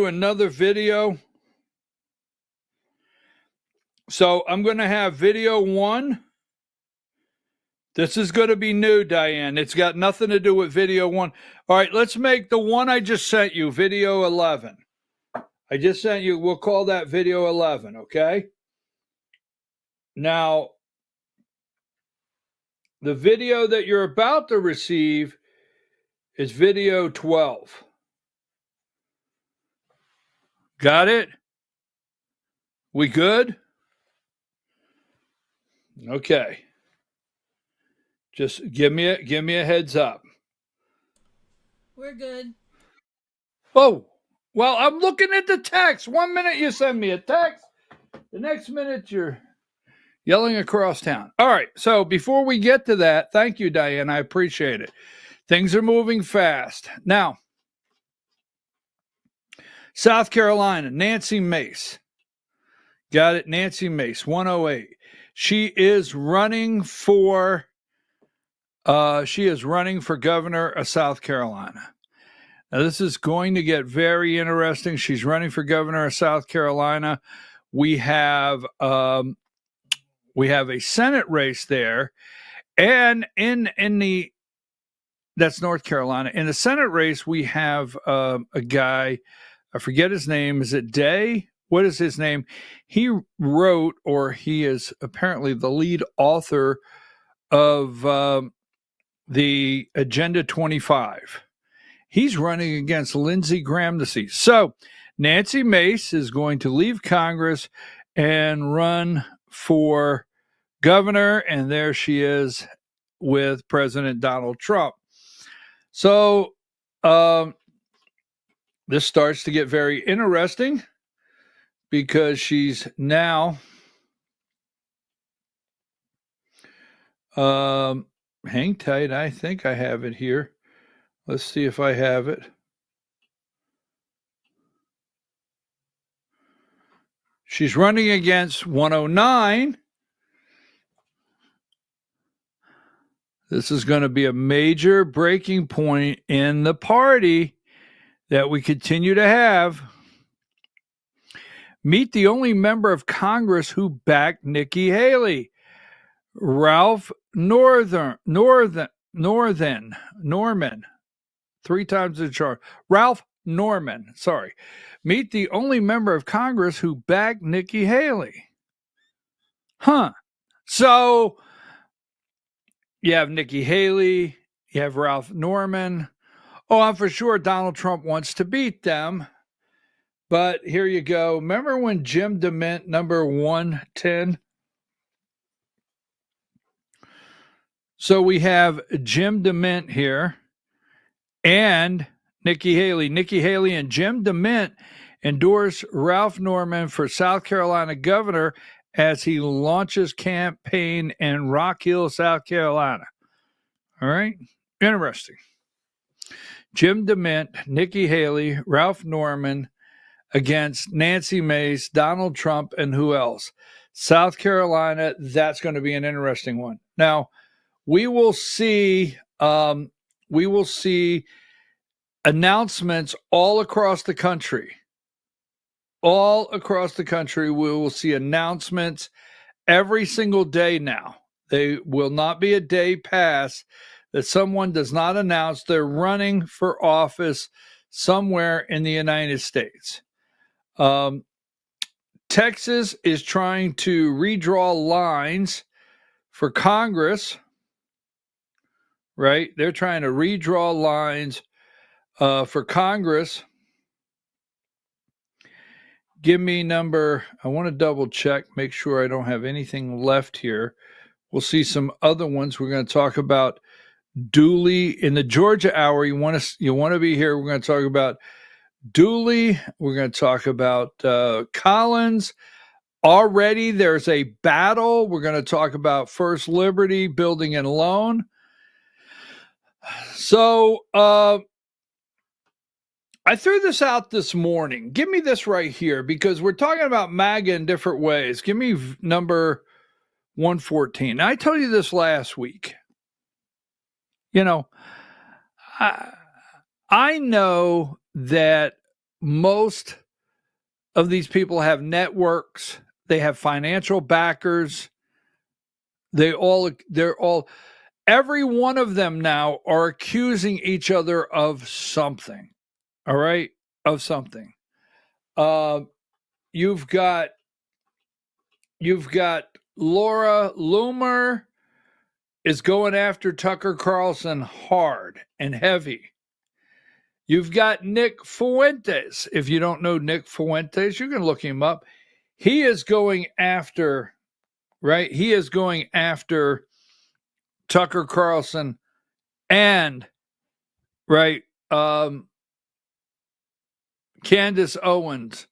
another video. So I'm going to have video 1. This is going to be new, Diane. It's got nothing to do with video 1. All right, let's make the one I just sent you, video 11. I just sent you, we'll call that video 11, okay? Now, the video that you're about to receive is video 12. Got it? We good? Okay. Just give me a heads up. We're good. Oh, well, I'm looking at the text. 1 minute you send me a text. The next minute you're yelling across town. All right. So before we get to that, thank you, Diane. I appreciate it. Things are moving fast. Now, South Carolina, Nancy Mace. Got it? Nancy Mace, 108. She is running for governor of South Carolina. Now, this is going to get very interesting. She's running for governor of South Carolina. We have a Senate race there, and that's North Carolina. In the Senate race, we have a guy. I forget his name. Is it Day? What is his name? He wrote, or he is apparently the lead author of the Agenda 25. He's running against Lindsey Graham this seat. So Nancy Mace is going to leave Congress and run for governor, and there she is with President Donald Trump. So this starts to get very interesting because she's now hang tight. I think I have it here. Let's see if I have it. She's running against 109. This is going to be a major breaking point in the party that we continue to have. Meet the only member of Congress who backed Nikki Haley, Ralph Norman, 3 times the charge. Ralph Norman, sorry. Meet the only member of Congress who backed Nikki Haley. So you have Nikki Haley, you have Ralph Norman. Oh, I'm for sure Donald Trump wants to beat them. But here you go. Remember when Jim DeMint, number 110? So we have Jim DeMint here and Nikki Haley. Nikki Haley and Jim DeMint endorse Ralph Norman for South Carolina governor as he launches campaign in Rock Hill, South Carolina. All right. Interesting. Jim DeMint, Nikki Haley, Ralph Norman against Nancy Mace, Donald Trump, and who else? South Carolina. That's going to be an interesting one. Now, we will see announcements all across the country. All across the country, we will see announcements every single day now. They will not be a day pass that someone does not announce they're running for office somewhere in the United States. Texas is trying to redraw lines for Congress, right? They're trying to redraw lines for Congress. Give me I want to double check, make sure I don't have anything left here. We'll see some other ones. We're going to talk about Dooley in the Georgia hour. You want to be here. We're going to talk about Dooley. We're going to talk about Collins. Already there's a battle. We're going to talk about First Liberty Building and Loan. So I threw this out this morning. Give me this right here because we're talking about MAGA in different ways. Give me number 114. I told you this last week. I know that most of these people have networks. They have financial backers. Every one of them now are accusing each other of something. All right? Of something. You've got Laura Loomer is going after Tucker Carlson hard and heavy. You've got Nick Fuentes. If you don't know Nick Fuentes, you can look him up. He is going after, right? He is going after Tucker Carlson and, right, Candace Owens.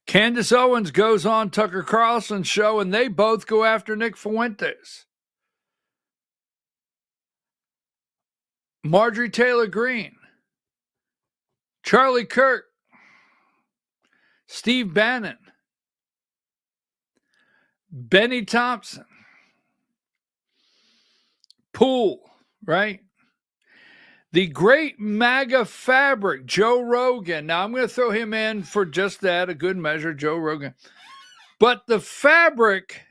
Candace Owens goes on Tucker Carlson's show, and they both go after Nick Fuentes. Marjorie Taylor Greene, Charlie Kirk, Steve Bannon, Benny Thompson, Poole, right? The great MAGA fabric, Joe Rogan. Now, I'm going to throw him in for just that, a good measure, Joe Rogan. But the fabric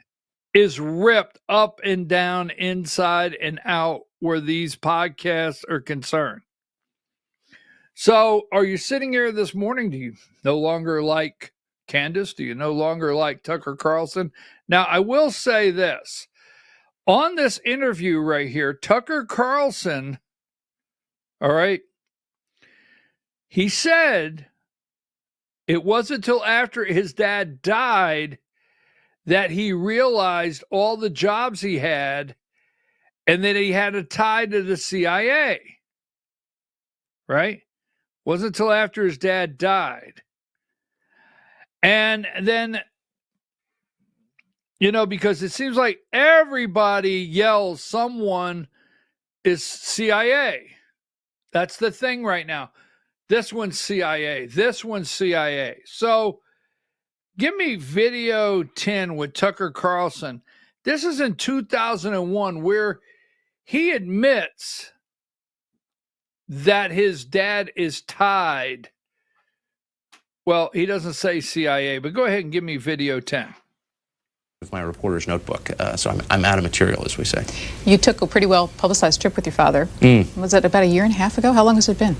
is ripped up and down, inside and out, where these podcasts are concerned. So, are you sitting here this morning? Do you no longer like Candace? Do you no longer like Tucker Carlson? Now, I will say this. On this interview right here, Tucker Carlson, all right, he said it wasn't until after his dad died that he realized all the jobs he had and that he had a tie to the CIA, right? Wasn't until after his dad died. And then, because it seems like everybody yells someone is CIA. That's the thing right now. This one's CIA. This one's CIA. So give me video 10 with Tucker Carlson. This is in 2001 where he admits that his dad is tied. Well, he doesn't say CIA, but go ahead and give me video 10. With my reporter's notebook, so I'm out of material, as we say. You took a pretty well publicized trip with your father. Was it about a year and a half ago? How long has it been?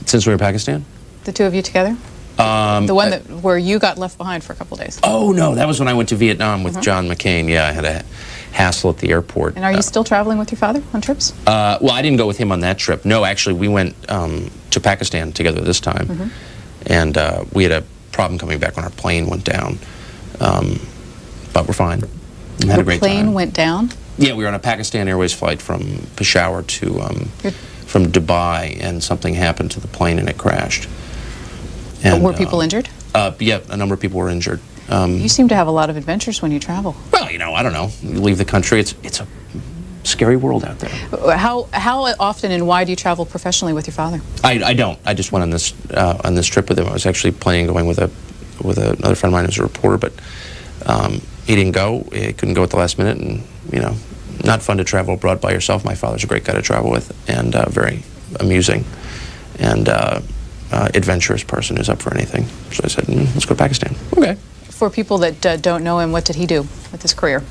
Since we were in Pakistan? The two of you together? The one where you got left behind for a couple of days. Oh, no, that was when I went to Vietnam with John McCain. Yeah, I had a hassle at the airport. And are you still traveling with your father on trips? Well, I didn't go with him on that trip. No, actually, we went to Pakistan together this time. And we had a problem coming back when our plane went down. But we're fine. We had a great time. The plane went down? Yeah, we were on a Pakistan Airways flight from Peshawar to from Dubai, and something happened to the plane and it crashed. And, were people injured? Yeah, a number of people were injured. You seem to have a lot of adventures when you travel. Well, you know, I don't know. You leave the country, it's a scary world out there. How often and why do you travel professionally with your father? I don't. I just went on this trip with him. I was actually planning on going with another friend of mine who's a reporter, but he didn't go. He couldn't go at the last minute, and you know, not fun to travel abroad by yourself. My father's a great guy to travel with, and very amusing and adventurous person who's up for anything. So I said, let's go to Pakistan. Okay. For people that don't know him, what did he do with his career?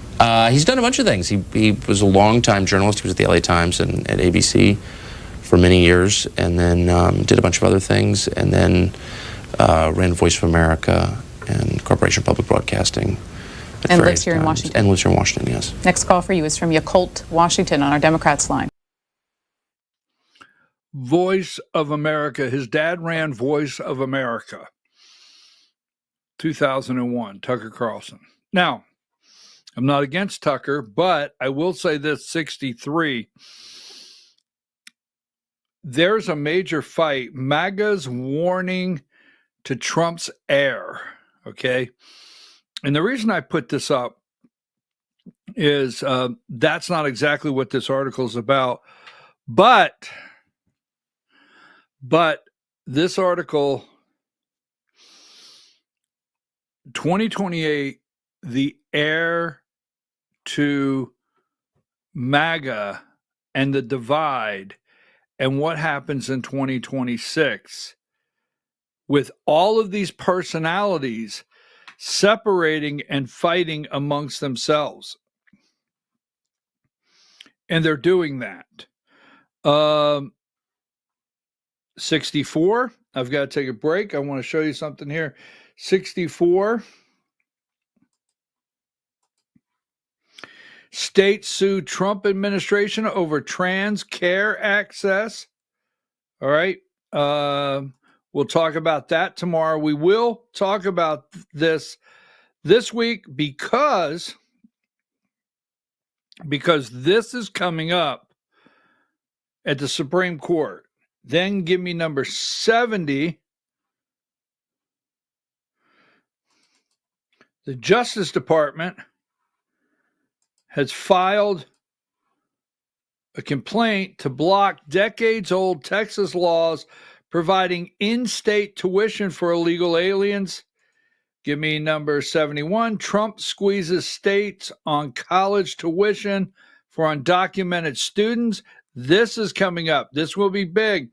He's done a bunch of things. He was a long-time journalist. He was at the LA Times and at ABC for many years, and then did a bunch of other things, and then ran Voice of America and Corporation of Public Broadcasting. And lives here in Washington. And lives here in Washington, yes. Next call for you is from Yakult, Washington, on our Democrats line. Voice of America. His dad ran Voice of America. 2001, Tucker Carlson. Now, I'm not against Tucker, but I will say this, 63. There's a major fight. MAGA's warning to Trump's heir, okay? And the reason I put this up is that's not exactly what this article is about. But this article, 2028, the heir to MAGA and the divide and what happens in 2026 with all of these personalities separating and fighting amongst themselves. And they're doing that. 64, I've got to take a break. I want to show you something here. 64, states sue Trump administration over trans care access. All right. We'll talk about that tomorrow. We will talk about this week because this is coming up at the Supreme Court. Then give me number 70. The Justice Department has filed a complaint to block decades-old Texas laws providing in-state tuition for illegal aliens. Give me number 71. Trump squeezes states on college tuition for undocumented students. This is coming up. This will be big.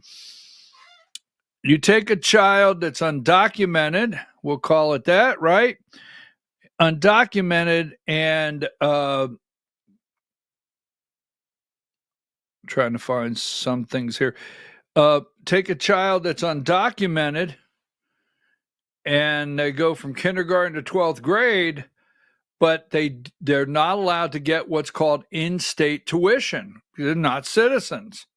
You take a child that's undocumented, we'll call it that, right? Undocumented, and trying to find some things here. Take a child that's undocumented and they go from kindergarten to 12th grade, but they're not allowed to get what's called in-state tuition. They're not citizens.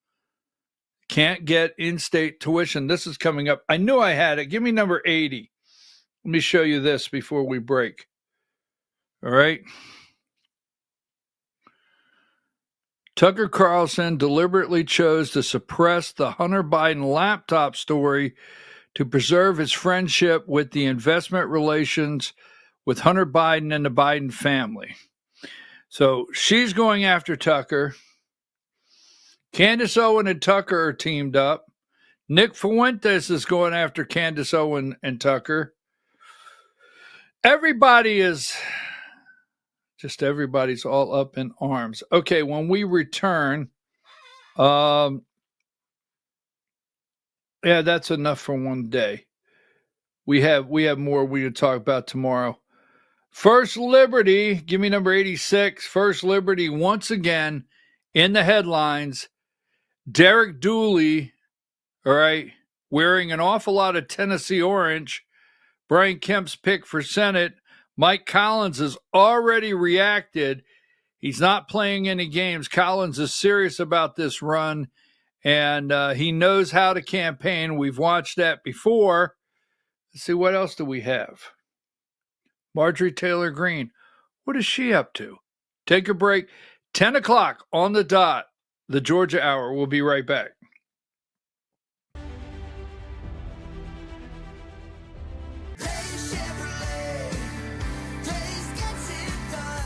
Can't get in-state tuition. This is coming up. I knew I had it. Give me number 80. Let me show you this before we break. All right. Tucker Carlson deliberately chose to suppress the Hunter Biden laptop story to preserve his friendship with the investment relations with Hunter Biden and the Biden family. So she's going after Tucker. Candace Owen and Tucker are teamed up. Nick Fuentes is going after Candace Owen and Tucker. Everybody's all up in arms. Okay, when we return, Yeah, that's enough for one day. We have more we can talk about tomorrow. First Liberty, give me number 86. First Liberty once again in the headlines. Derek Dooley, all right, wearing an awful lot of Tennessee orange. Brian Kemp's pick for Senate. Mike Collins has already reacted. He's not playing any games. Collins is serious about this run, and he knows how to campaign. We've watched that before. Let's see, what else do we have? Marjorie Taylor Greene. What is she up to? Take a break. 10 o'clock on the dot, the Georgia Hour. We'll be right back.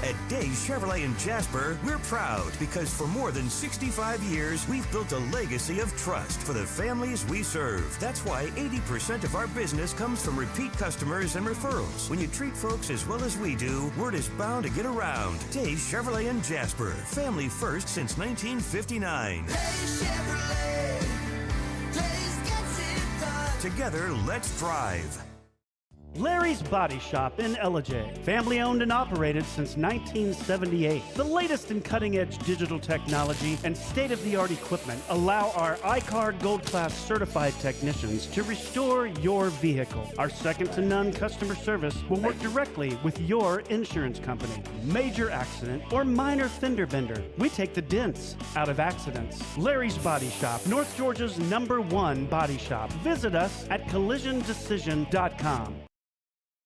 At Days Chevrolet in Jasper, we're proud because for more than 65 years, we've built a legacy of trust for the families we serve. That's why 80% of our business comes from repeat customers and referrals. When you treat folks as well as we do, word is bound to get around. Days Chevrolet in Jasper, family first since 1959. Days Chevrolet. Days gets it done. Together, let's drive. Larry's Body Shop in Ellijay. Family owned and operated since 1978. The latest in cutting-edge digital technology and state-of-the-art equipment allow our iCard Gold Class certified technicians to restore your vehicle. Our second-to-none customer service will work directly with your insurance company. Major accident or minor fender bender. We take the dents out of accidents. Larry's Body Shop, North Georgia's #1 body shop. Visit us at collisiondecision.com.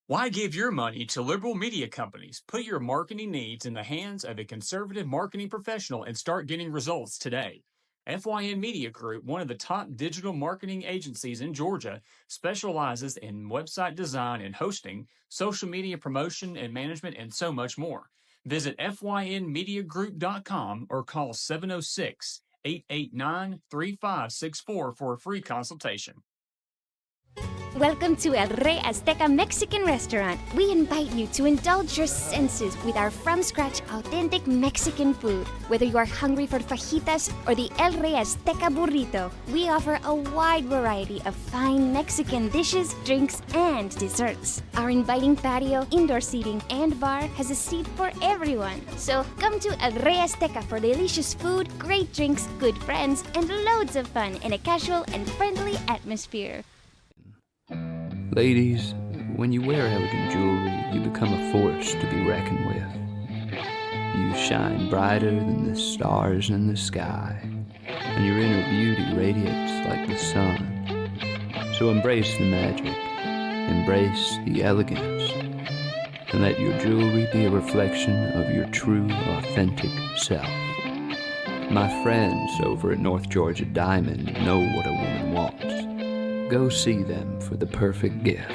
Why give your money to liberal media companies? Put your marketing needs in the hands of a conservative marketing professional and start getting results today. FYN Media Group, one of the top digital marketing agencies in Georgia, specializes in website design and hosting, social media promotion and management, and so much more. Visit FYNmediagroup.com or call 706-889-3564 for a free consultation. Welcome to El Rey Azteca Mexican Restaurant. We invite you to indulge your senses with our from-scratch authentic Mexican food. Whether you are hungry for fajitas or the El Rey Azteca burrito, we offer a wide variety of fine Mexican dishes, drinks, and desserts. Our inviting patio, indoor seating, and bar has a seat for everyone. So come to El Rey Azteca for delicious food, great drinks, good friends, and loads of fun in a casual and friendly atmosphere. Ladies, when you wear elegant jewelry, you become a force to be reckoned with. You shine brighter than the stars in the sky, and your inner beauty radiates like the sun. So embrace the magic, embrace the elegance, and let your jewelry be a reflection of your true, authentic self. My friends over at North Georgia Diamond know what a woman wants. Go see them for the perfect gift.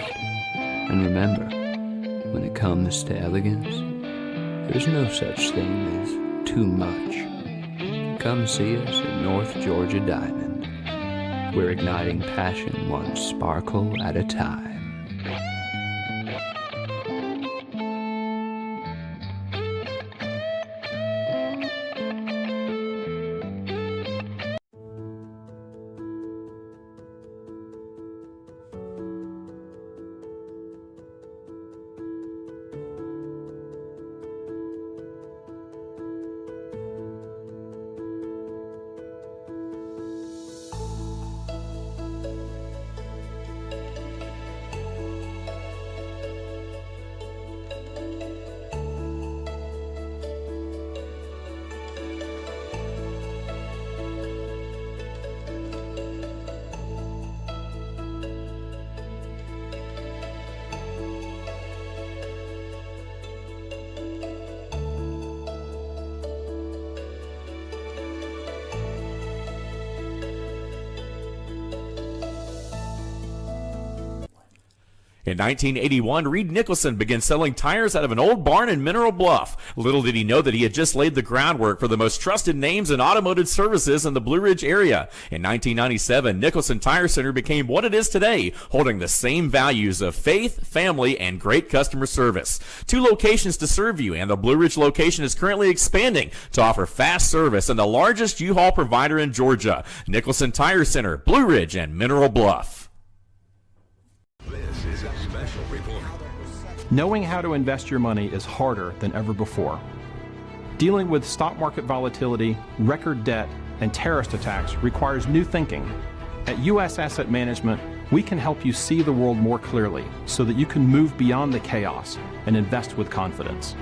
And remember, when it comes to elegance, there's no such thing as too much. Come see us at North Georgia Diamond. We're igniting passion one sparkle at a time. In 1981, Reed Nicholson began selling tires out of an old barn in Mineral Bluff. Little did he know that he had just laid the groundwork for the most trusted names in automotive services in the Blue Ridge area. In 1997, Nicholson Tire Center became what it is today, holding the same values of faith, family, and great customer service. 2 locations to serve you, and the Blue Ridge location is currently expanding to offer fast service and the largest U-Haul provider in Georgia. Nicholson Tire Center, Blue Ridge, and Mineral Bluff. This is a special report. Knowing how to invest your money is harder than ever before. Dealing with stock market volatility, record debt, and terrorist attacks requires new thinking. At U.S. Asset Management, we can help you see the world more clearly so that you can move beyond the chaos and invest with confidence.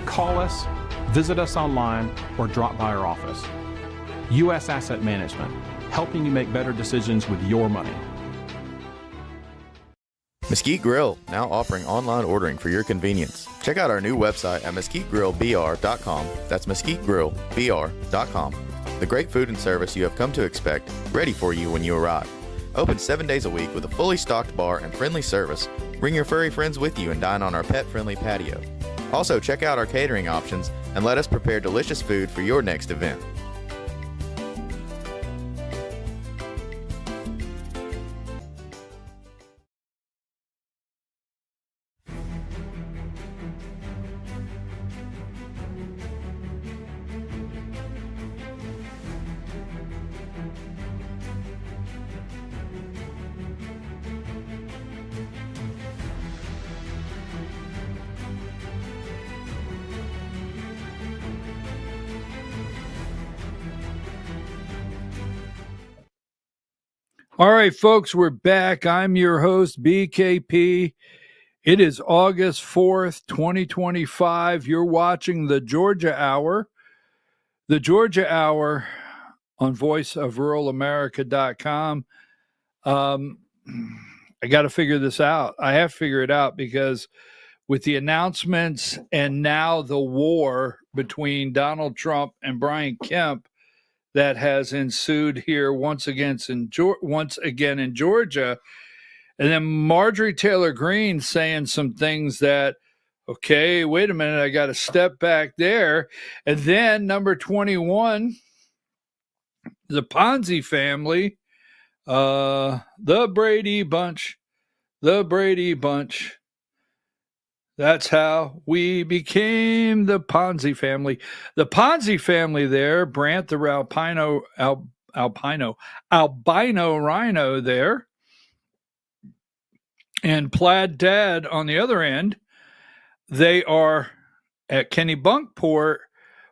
Call us, visit us online, or drop by our office. U.S. Asset Management, helping you make better decisions with your money. Mesquite Grill, now offering online ordering for your convenience. Check out our new website at mesquitegrillbr.com. That's mesquitegrillbr.com. The great food and service you have come to expect, ready for you when you arrive. Open 7 days a week with a fully stocked bar and friendly service. Bring your furry friends with you and dine on our pet-friendly patio. Also, check out our catering options and let us prepare delicious food for your next event. All right, folks, we're back. I'm your host, BKP. It is August 4th, 2025. You're watching the Georgia Hour. The Georgia Hour on voiceofruralamerica.com. I got to figure this out. I have to figure it out because with the announcements and now the war between Donald Trump and Brian Kemp that has ensued here once again in Georgia, and then Marjorie Taylor Greene saying some things that, okay, wait a minute, I got to step back there. And then number 21, the Ponzi family, the Brady Bunch. That's how we became the Ponzi family. The Ponzi family there, Brant the albino rhino there, and Plaid Dad on the other end, they are at Kennebunkport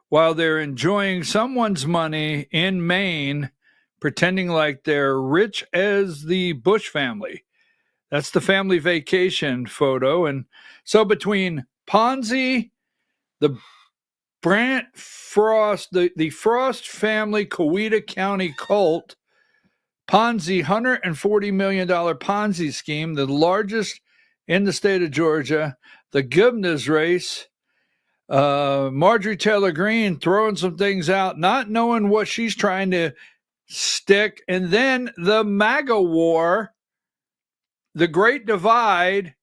while they're enjoying someone's money in Maine, pretending like they're rich as the Bush family. That's the family vacation photo. And so between Ponzi, the Brant Frost, the Frost family Coweta County cult, Ponzi, $140 million Ponzi scheme, the largest in the state of Georgia, the governor's race, Marjorie Taylor Greene throwing some things out, not knowing what she's trying to stick, and then the MAGA war, the Great Divide,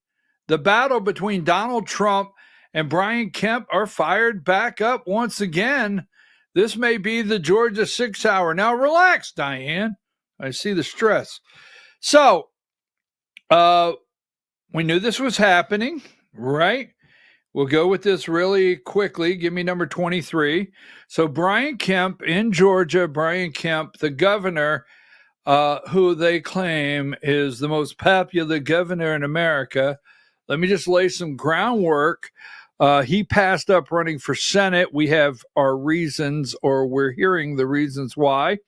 the battle between Donald Trump and Brian Kemp are fired back up once again. This may be the Georgia 6 hour. Now, relax, Diane. I see the stress. So, we knew this was happening, right? We'll go with this really quickly. Give me number 23. So, Brian Kemp in Georgia, Brian Kemp, the governor, who they claim is the most popular governor in America. Let me just lay some groundwork. He passed up running for Senate. We have our reasons, or we're hearing the reasons why.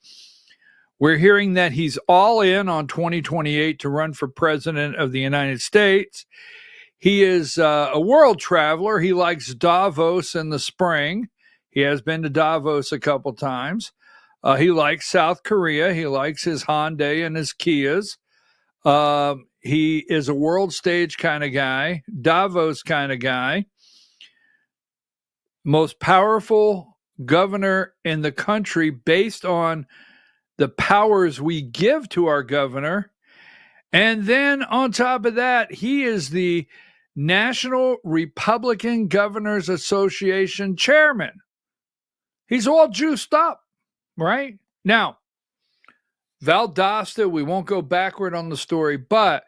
We're hearing that he's all in on 2028 to run for president of the United States. He is a world traveler. He likes Davos in the spring. He has been to Davos a couple times. He likes South Korea. He likes his Hyundai and his Kias. He is a world stage kind of guy, Davos kind of guy. Most powerful governor in the country based on the powers we give to our governor. And then on top of that, he is the National Republican Governors Association chairman. He's all juiced up, right? Now, Valdosta, we won't go backward on the story, but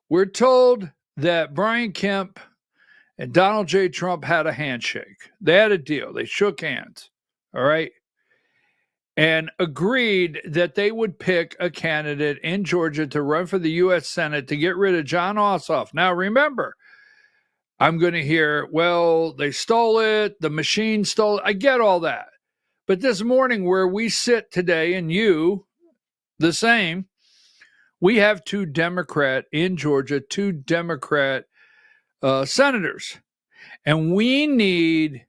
we're told that Brian Kemp and Donald J. Trump had a handshake. They had a deal. They shook hands, all right? And agreed that they would pick a candidate in Georgia to run for the U.S. Senate to get rid of Jon Ossoff. Now, remember, I'm going to hear, well, they stole it, the machine stole it. I get all that. But this morning, where we sit today, and you, the same, we have two Democrat senators. And we need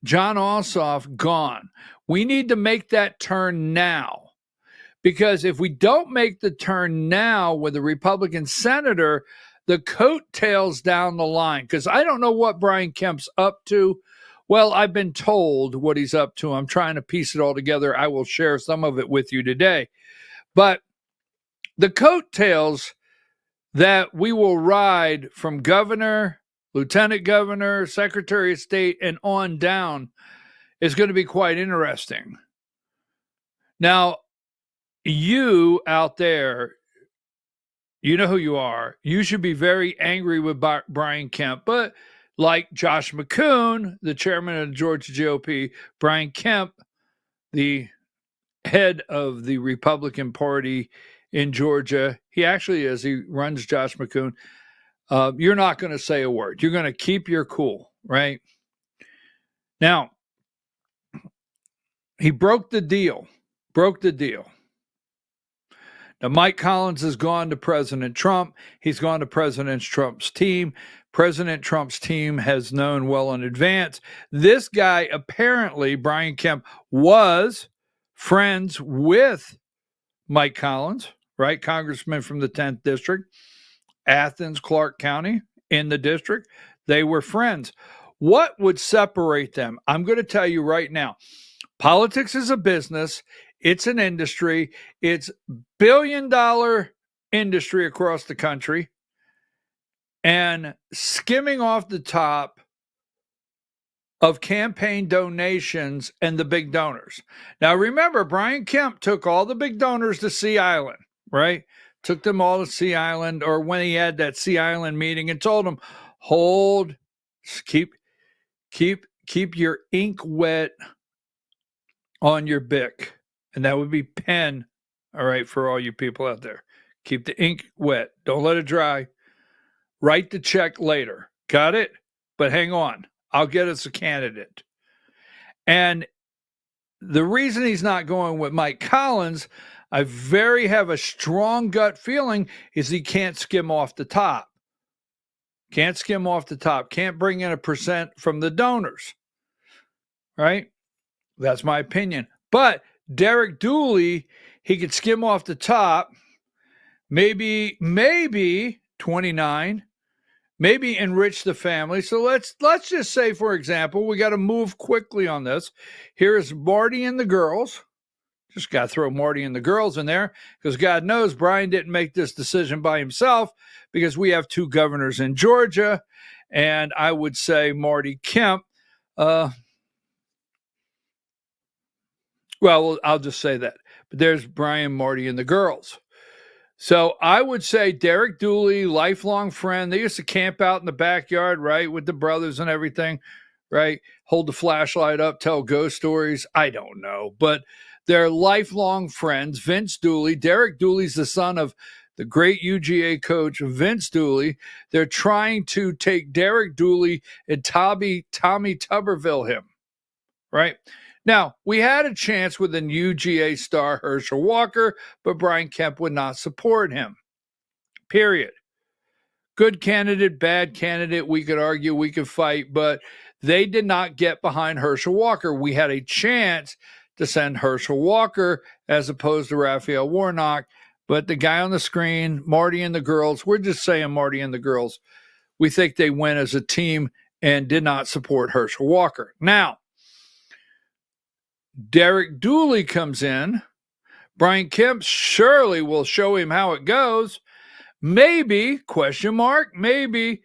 Jon Ossoff gone. We need to make that turn now. Because if we don't make the turn now with a Republican senator, the coattails down the line, because I don't know what Brian Kemp's up to. Well, I've been told what he's up to. I'm trying to piece it all together. I will share some of it with you today. But the coattails that we will ride from governor, lieutenant governor, secretary of state, and on down is going to be quite interesting. Now, you out there, you know who you are. You should be very angry with Brian Kemp, but like Josh McCoon, the chairman of the Georgia GOP, Brian Kemp, the head of the Republican Party in Georgia, he actually is. He runs Josh McCoon. You're not going to say a word. You're going to keep your cool, right? Now, he broke the deal. Now, Mike Collins has gone to President Trump. He's gone to President Trump's team. President Trump's team has known well in advance. This guy, apparently, Brian Kemp, was friends with Mike Collins, right? Congressman from the 10th District, Athens, Clark County, in the district. They were friends. What would separate them? I'm going to tell you right now. Politics is a business. It's an industry. It's billion-dollar industry across the country. And skimming off the top of campaign donations and the big donors. Now, remember, Brian Kemp took all the big donors to Sea Island, right? Took them all to Sea Island, or when he had that Sea Island meeting, and told them, keep your ink wet on your Bic. And that would be pen, all right, for all you people out there. Keep the ink wet. Don't let it dry. Write the check later. Got it? But hang on. I'll get us a candidate. And the reason he's not going with Mike Collins, I have a strong gut feeling, is he can't skim off the top. Can't skim off the top. Can't bring in 1% from the donors. Right? That's my opinion. But Derek Dooley, he could skim off the top, maybe 29, maybe enrich the family. So let's just say, for example, we got to move quickly on this. Here is Marty and the girls. Just got to throw Marty and the girls in there, because God knows Brian didn't make this decision by himself, because we have two governors in Georgia, and I would say Marty Kemp. Well, I'll just say that. But there's Brian, Marty, and the girls. So I would say Derek Dooley, lifelong friend. They used to camp out in the backyard, right, with the brothers and everything, right? Hold the flashlight up, tell ghost stories. I don't know. But they're lifelong friends. Vince Dooley. Derek Dooley's the son of the great UGA coach, Vince Dooley. They're trying to take Derek Dooley and Tommy Tuberville him, right? Now, we had a chance with an UGA star, Herschel Walker, but Brian Kemp would not support him. Period. Good candidate, bad candidate, we could argue, we could fight, but they did not get behind Herschel Walker. We had a chance to send Herschel Walker as opposed to Raphael Warnock, but the guy on the screen, Marty and the girls, we're just saying Marty and the girls, we think they went as a team and did not support Herschel Walker. Now, Derek Dooley comes in. Brian Kemp surely will show him how it goes. maybe, question mark, maybe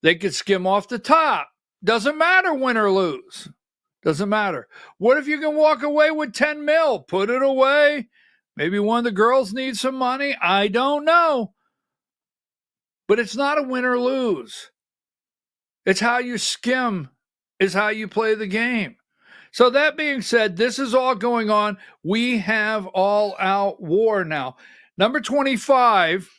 they could skim off the top. Doesn't matter win or lose. Doesn't matter. What if you can walk away with 10 mil? Put it away. Maybe one of the girls needs some money. I don't know. But it's not a win or lose. It's how you skim, is how you play the game. So that being said, this is all going on. We have all-out war now. Number 25.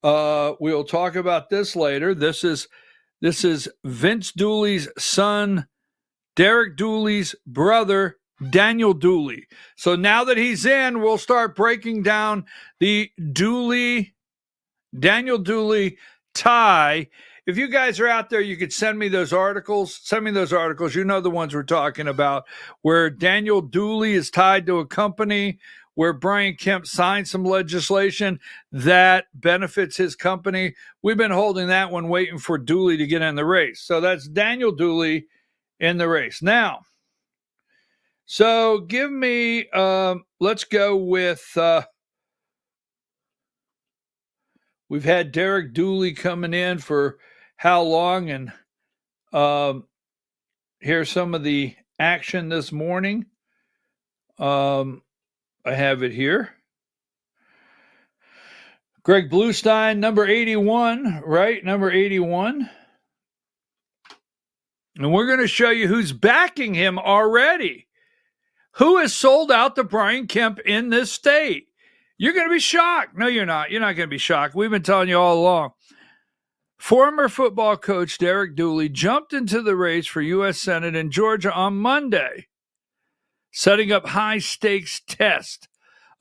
We'll talk about this later. This is Vince Dooley's son, Derek Dooley's brother, Daniel Dooley. So now that he's in, we'll start breaking down the Daniel Dooley tie. If you guys are out there, you could send me those articles. Send me those articles. You know the ones we're talking about, where Daniel Dooley is tied to a company, where Brian Kemp signed some legislation that benefits his company. We've been holding that one, waiting for Dooley to get in the race. So that's Daniel Dooley in the race. Now, so give me, let's go with, we've had Derek Dooley coming in for how long? And here's some of the action this morning. I have it here. Greg Bluestein, number 81, right? Number 81. And we're going to show you who's backing him already. Who has sold out to Brian Kemp in this state? You're going to be shocked. No, you're not. You're not going to be shocked. We've been telling you all along. Former football coach Derek Dooley jumped into the race for U.S. Senate in Georgia on Monday, setting up high-stakes test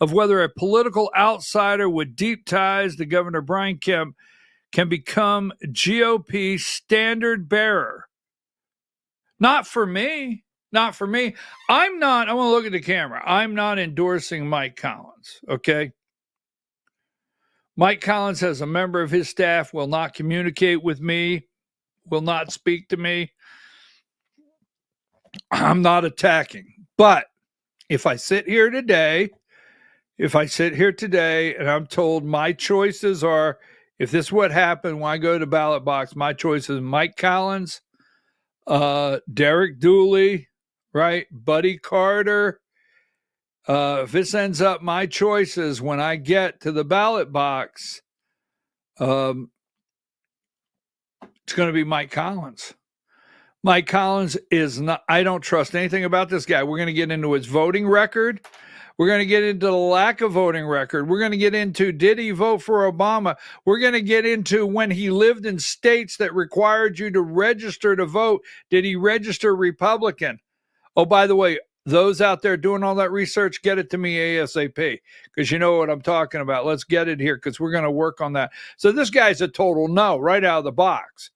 of whether a political outsider with deep ties to Governor Brian Kemp can become GOP standard bearer. Not for me. Not for me. I want to look at the camera. I'm not endorsing Mike Collins, okay? Mike Collins, as a member of his staff, will not communicate with me, will not speak to me. I'm not attacking. But if I sit here today and I'm told my choices are, if this is what happened when I go to ballot box, my choice is Mike Collins, Derek Dooley, right? Buddy Carter. If this ends up my choices when I get to the ballot box, it's going to be Mike Collins. Mike Collins is not, I don't trust anything about this guy. We're going to get into his voting record. We're going to get into the lack of voting record. We're going to get into, did he vote for Obama? We're going to get into when he lived in states that required you to register to vote. Did he register Republican? Oh, by the way, those out there doing all that research, get it to me ASAP, because you know what I'm talking about. Let's get it here, because we're going to work on that. So this guy's a total no right out of the box.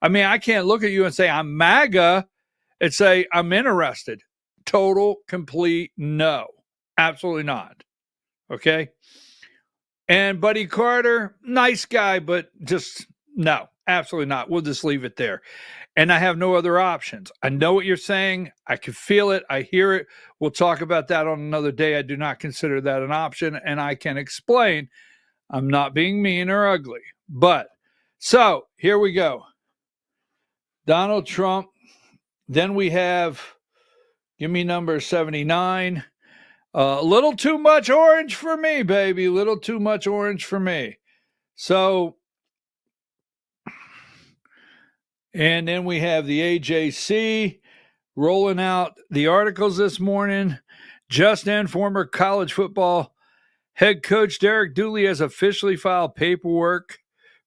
I mean, I can't look at you and say I'm MAGA and say I'm interested. Total, complete no. Absolutely not. Okay? And Buddy Carter, nice guy, but just no, absolutely not. We'll just leave it there. And I have no other options. I know what you're saying. I can feel it. I hear it. We'll talk about that on another day. I do not consider that an option, and I can explain. I'm not being mean or ugly. But, so, here we go. Donald Trump. Then we have, give me number 79. A little too much orange for me, baby. A little too much orange for me. So, and then we have the AJC rolling out the articles this morning. Just in, former college football head coach Derek Dooley has officially filed paperwork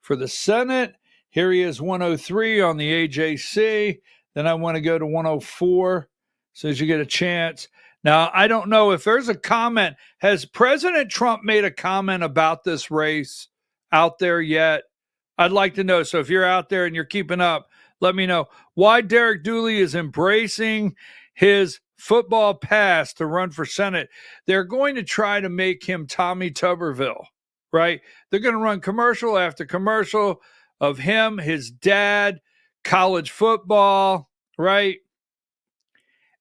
for the Senate. Here he is, 103 on the AJC. Then I want to go to 104 so as you get a chance. Now, I don't know if there's a comment. Has President Trump made a comment about this race out there yet? I'd like to know. So if you're out there and you're keeping up, let me know why Derek Dooley is embracing his football past to run for Senate. They're going to try to make him Tommy Tuberville, right? They're going to run commercial after commercial of him, his dad, college football, right?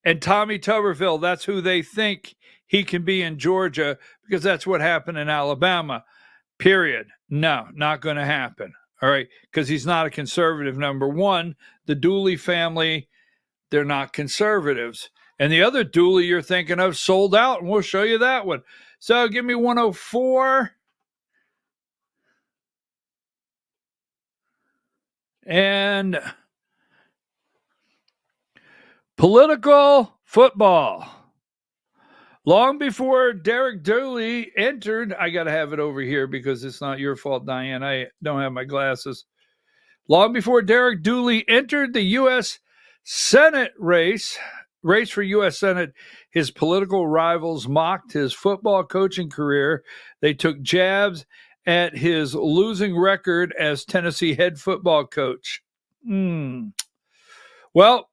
And Tommy Tuberville, that's who they think he can be in Georgia, because that's what happened in Alabama, period. No, not going to happen. All right, because he's not a conservative. Number one, the Dooley family, they're not conservatives. And the other Dooley you're thinking of sold out, and we'll show you that one. So give me 104. And political football. Long before Derek Dooley entered, I got to have it over here because it's not your fault, Diane. I don't have my glasses. Long before Derek Dooley entered the U.S. Senate race for U.S. Senate, his political rivals mocked his football coaching career. They took jabs at his losing record as Tennessee head football coach. Well,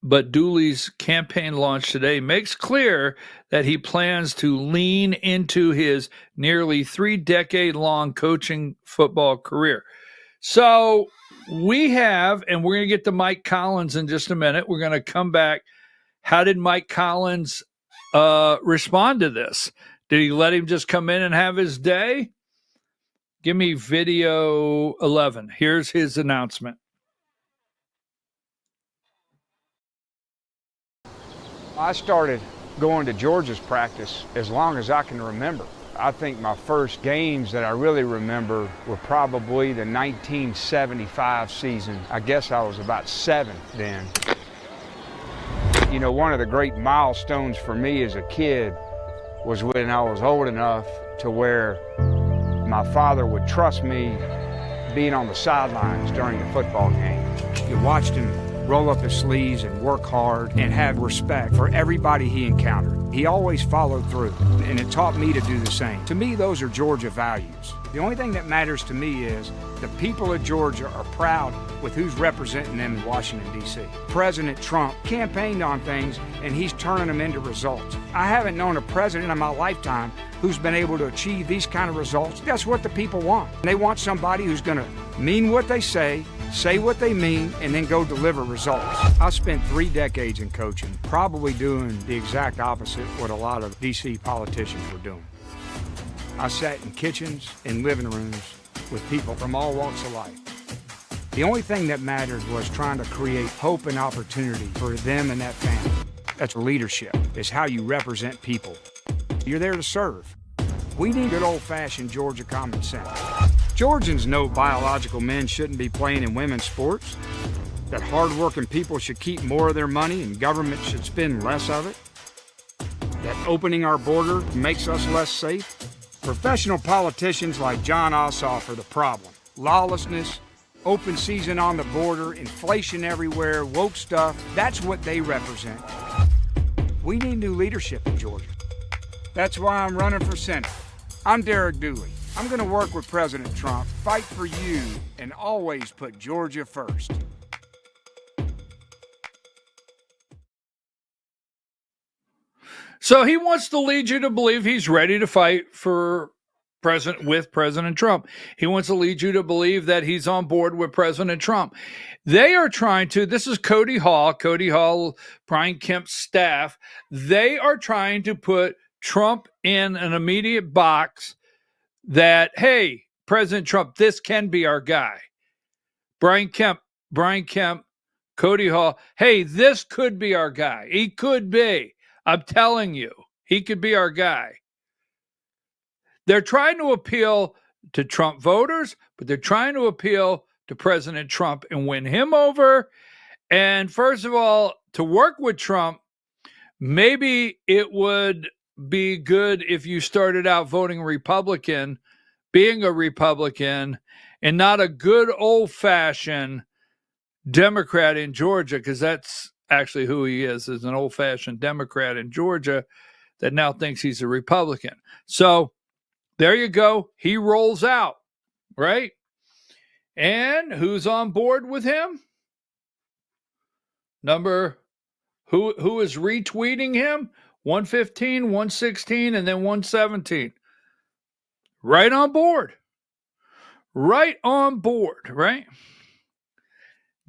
but Dooley's campaign launch today makes clear that he plans to lean into his nearly 3-decade-long coaching football career. So we have, and we're going to get to Mike Collins in just a minute. We're going to come back. How did Mike Collins respond to this? Did he let him just come in and have his day? Give me video 11. Here's his announcement. I started going to Georgia's practice as long as I can remember. I think my first games that I really remember were probably the 1975 season. I guess I was about 7 then. You know, one of the great milestones for me as a kid was when I was old enough to where my father would trust me being on the sidelines during the football game. You watched him roll up his sleeves and work hard and have respect for everybody he encountered. He always followed through, and it taught me to do the same. To me, those are Georgia values. The only thing that matters to me is the people of Georgia are proud with who's representing them in Washington, D.C. President Trump campaigned on things, and he's turning them into results. I haven't known a president in my lifetime who's been able to achieve these kind of results. That's what the people want. They want somebody who's going to mean what they say what they mean, and then go deliver results. I spent 3 decades in coaching, probably doing the exact opposite what a lot of D.C. politicians were doing. I sat in kitchens and living rooms with people from all walks of life. The only thing that mattered was trying to create hope and opportunity for them and that family. That's leadership, is how you represent people. You're there to serve. We need good old-fashioned Georgia common sense. Georgians know biological men shouldn't be playing in women's sports, that hard-working people should keep more of their money and government should spend less of it, that opening our border makes us less safe. Professional politicians like John Ossoff are the problem. Lawlessness, open season on the border, inflation everywhere, woke stuff, that's what they represent. We need new leadership in Georgia. That's why I'm running for Senate. I'm Derek Dooley. I'm going to work with President Trump, fight for you, and always put Georgia first. So he wants to lead you to believe he's ready to fight for President Trump. He wants to lead you to believe that he's on board with President Trump. They are trying to, this is Cody Hall, Brian Kemp's staff. They are trying to put Trump in an immediate box that, hey, President Trump, this can be our guy. Brian Kemp, Cody Hall, hey, this could be our guy. He could be. I'm telling you, he could be our guy. They're trying to appeal to Trump voters, but they're trying to appeal to President Trump and win him over. And first of all, to work with Trump, maybe it would be good if you started out voting Republican, being a Republican, and not a good old-fashioned Democrat in Georgia, because that's actually who he is an old-fashioned Democrat in Georgia that now thinks he's a Republican. So there you go. He rolls out, right? And who's on board with him? Who is retweeting him? 115, 116, and then 117. Right on board. Right on board, right?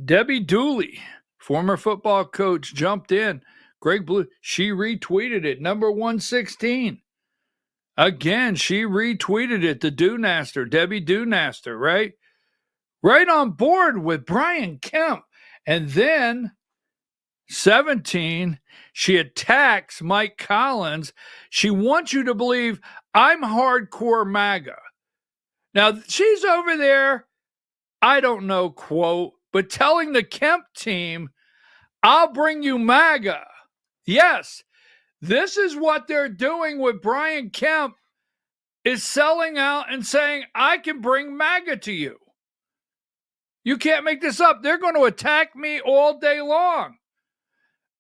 Debbie Dooley, former football coach, jumped in. Greg Blue, she retweeted it. Number 116. Again, she retweeted it. The Doonaster, Debbie Doonaster, right? Right on board with Brian Kemp. And then 17, she attacks Mike Collins. She wants you to believe I'm hardcore MAGA. Now, she's over there, I don't know, quote, but telling the Kemp team, I'll bring you MAGA. Yes, this is what they're doing with Brian Kemp, is selling out and saying, I can bring MAGA to you. You can't make this up. They're going to attack me all day long.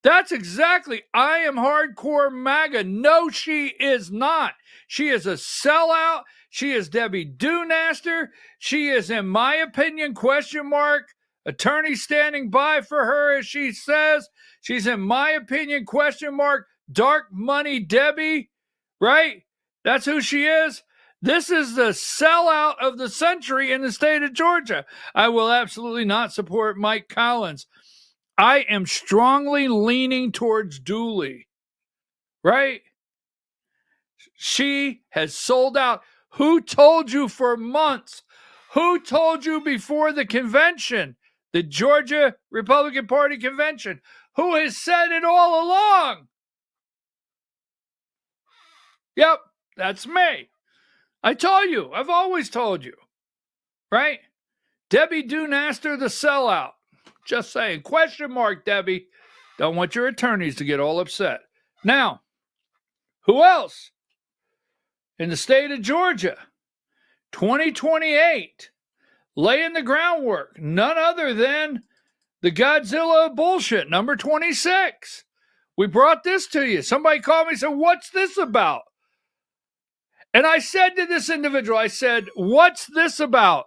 That's exactly, I am hardcore MAGA. No, she is not. She is a sellout. She is Debbie Doonaster. She is, in my opinion, question mark, attorney standing by for her, as she says. She's, in my opinion, question mark, dark money Debbie, right? That's who she is. This is the sellout of the century in the state of Georgia. I will absolutely not support Mike Collins. I am strongly leaning towards Dooley, right? She has sold out. Who told you for months? Who told you before the convention, the Georgia Republican Party convention? Who has said it all along? Yep, that's me. I told you. I've always told you, right? Debbie Doonaster, the sellout. Just saying. Question mark, Debbie. Don't want your attorneys to get all upset. Now, who else? In the state of Georgia, 2028, laying the groundwork. None other than the Godzilla of bullshit, number 26. We brought this to you. Somebody called me and said, what's this about? And I said to this individual, I said, what's this about?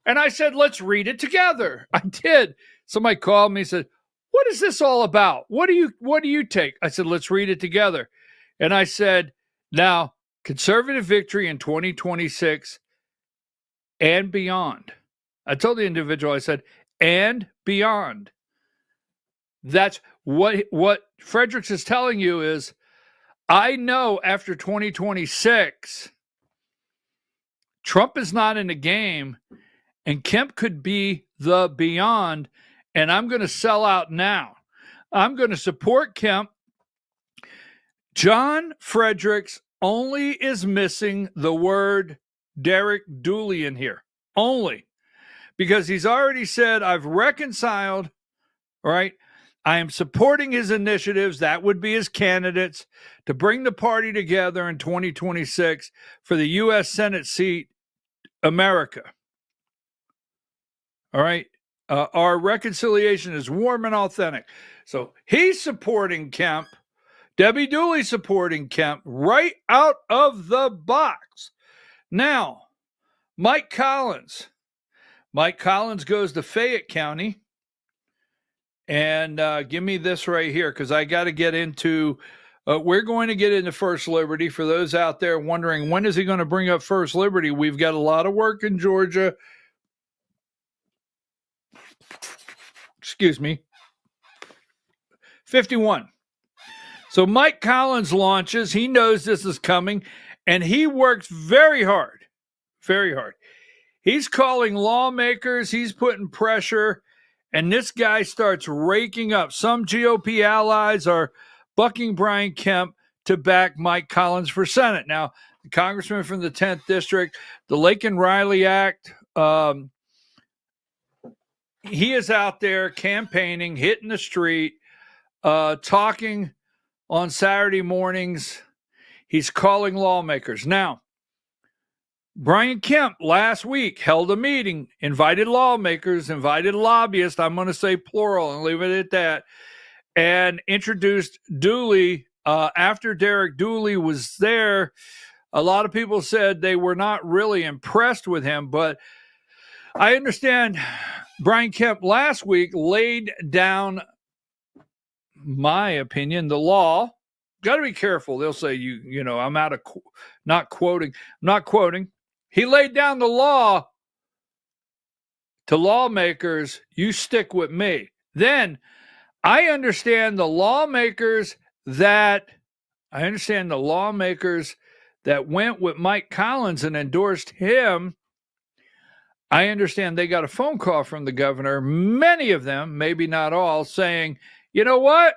And I said, let's read it together. I did. Somebody called me and said, what is this all about? What do you take? I said, let's read it together. And I said, now, conservative victory in 2026 and beyond. I told the individual, I said, and beyond. That's what Fredericks is telling you is, I know after 2026, Trump is not in the game, and Kemp could be the beyond, and I'm going to sell out now. I'm going to support Kemp. John Fredericks only is missing the word Derek Dooley in here. Only. Because he's already said, I've reconciled, right? I am supporting his initiatives, that would be his candidates, to bring the party together in 2026 for the U.S. Senate seat, America. All right? Our reconciliation is warm and authentic. So he's supporting Kemp. Debbie Dooley supporting Kemp right out of the box. Now, Mike Collins. Mike Collins goes to Fayette County. And give me this right here, because I got to get into, we're going to get into First Liberty. For those out there wondering, when is he going to bring up First Liberty? We've got a lot of work in Georgia. Excuse me. 51. So Mike Collins launches. He knows this is coming, and he works very hard. Very hard. He's calling lawmakers. He's putting pressure. And this guy starts raking up. Some GOP allies are bucking Brian Kemp to back Mike Collins for Senate. Now, the congressman from the 10th District, the Laken Riley Act, he is out there campaigning, hitting the street, talking on Saturday mornings. He's calling lawmakers. Now, Brian Kemp last week held a meeting, invited lawmakers, invited lobbyists, I'm going to say plural and leave it at that, and introduced Dooley. After Derek Dooley was there, a lot of people said they were not really impressed with him, but I understand Brian Kemp last week laid down, my opinion, the law. Got to be careful. They'll say, I'm not quoting. He laid down the law to lawmakers, you stick with me. Then I understand the lawmakers that went with Mike Collins and endorsed him. I understand they got a phone call from the governor, many of them, maybe not all, saying, you know what?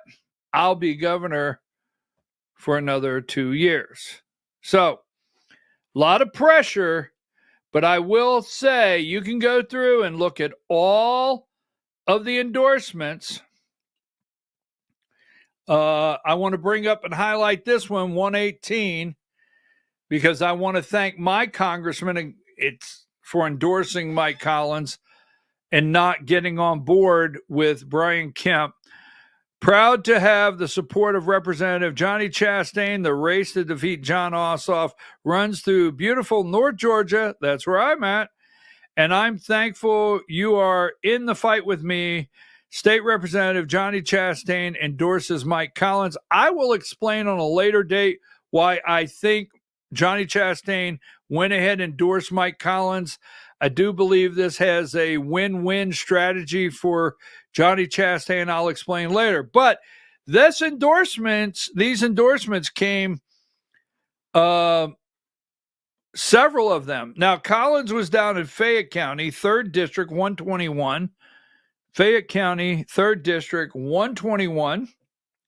I'll be governor for another 2 years. So, a lot of pressure, but I will say you can go through and look at all of the endorsements. I want to bring up and highlight this one, 118, because I want to thank my congressman for endorsing Mike Collins and not getting on board with Brian Kemp. Proud to have the support of Representative Johnny Chastain. The race to defeat John Ossoff runs through beautiful North Georgia. That's where I'm at. And I'm thankful you are in the fight with me. State Representative Johnny Chastain endorses Mike Collins. I will explain on a later date why I think Johnny Chastain went ahead and endorsed Mike Collins. I do believe this has a win-win strategy for Johnny Chastain. I'll explain later. But these endorsements came, several of them. Now, Collins was down in Fayette County, 3rd District, 121. Fayette County, 3rd District, 121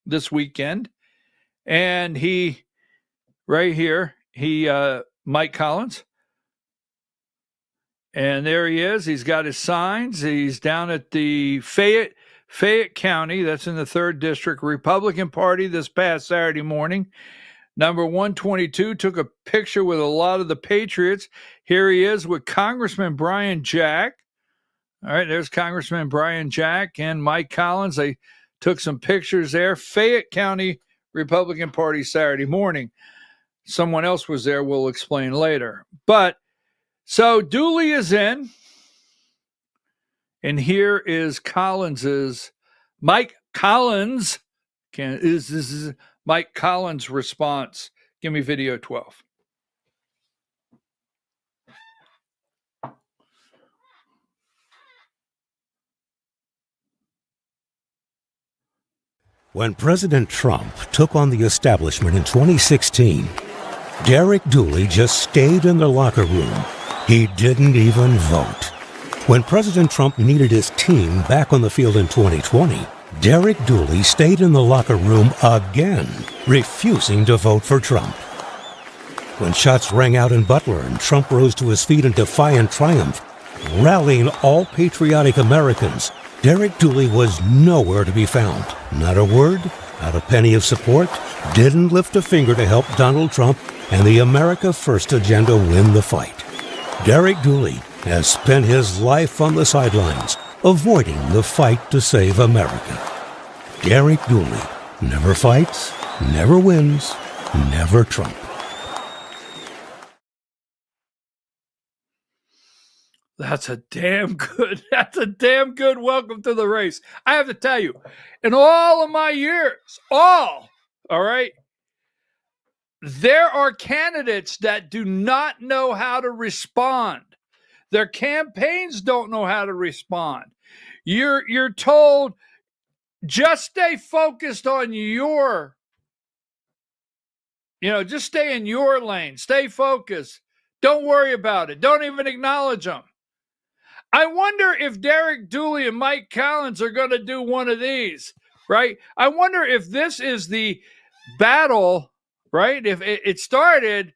this weekend. And Mike Collins. And there he is. He's got his signs. He's down at the Fayette County. That's in the 3rd District Republican Party this past Saturday morning. Number 122 took a picture with a lot of the Patriots. Here he is with Congressman Brian Jack. All right, there's Congressman Brian Jack and Mike Collins. They took some pictures there. Fayette County Republican Party Saturday morning. Someone else was there. We'll explain later. But so Dooley is in, and here is Mike Collins' Mike Collins' response. Give me video 12. When President Trump took on the establishment in 2016, Derek Dooley just stayed in the locker room. He didn't even vote. When President Trump needed his team back on the field in 2020, Derek Dooley stayed in the locker room again, refusing to vote for Trump. When shots rang out in Butler and Trump rose to his feet in defiant triumph, rallying all patriotic Americans, Derek Dooley was nowhere to be found. Not a word, not a penny of support, didn't lift a finger to help Donald Trump and the America First agenda win the fight. Derek Dooley has spent his life on the sidelines, avoiding the fight to save America. Derek Dooley never fights, never wins, never Trump. That's a damn good welcome to the race. I have to tell you, in all of my years, all right, there are candidates that do not know how to respond. Their campaigns don't know how to respond. You're told, just stay focused on just stay in your lane. Stay focused. Don't worry about it. Don't even acknowledge them. I wonder if Derek Dooley and Mike Collins are going to do one of these, right? I wonder if this is the battle, right? If it started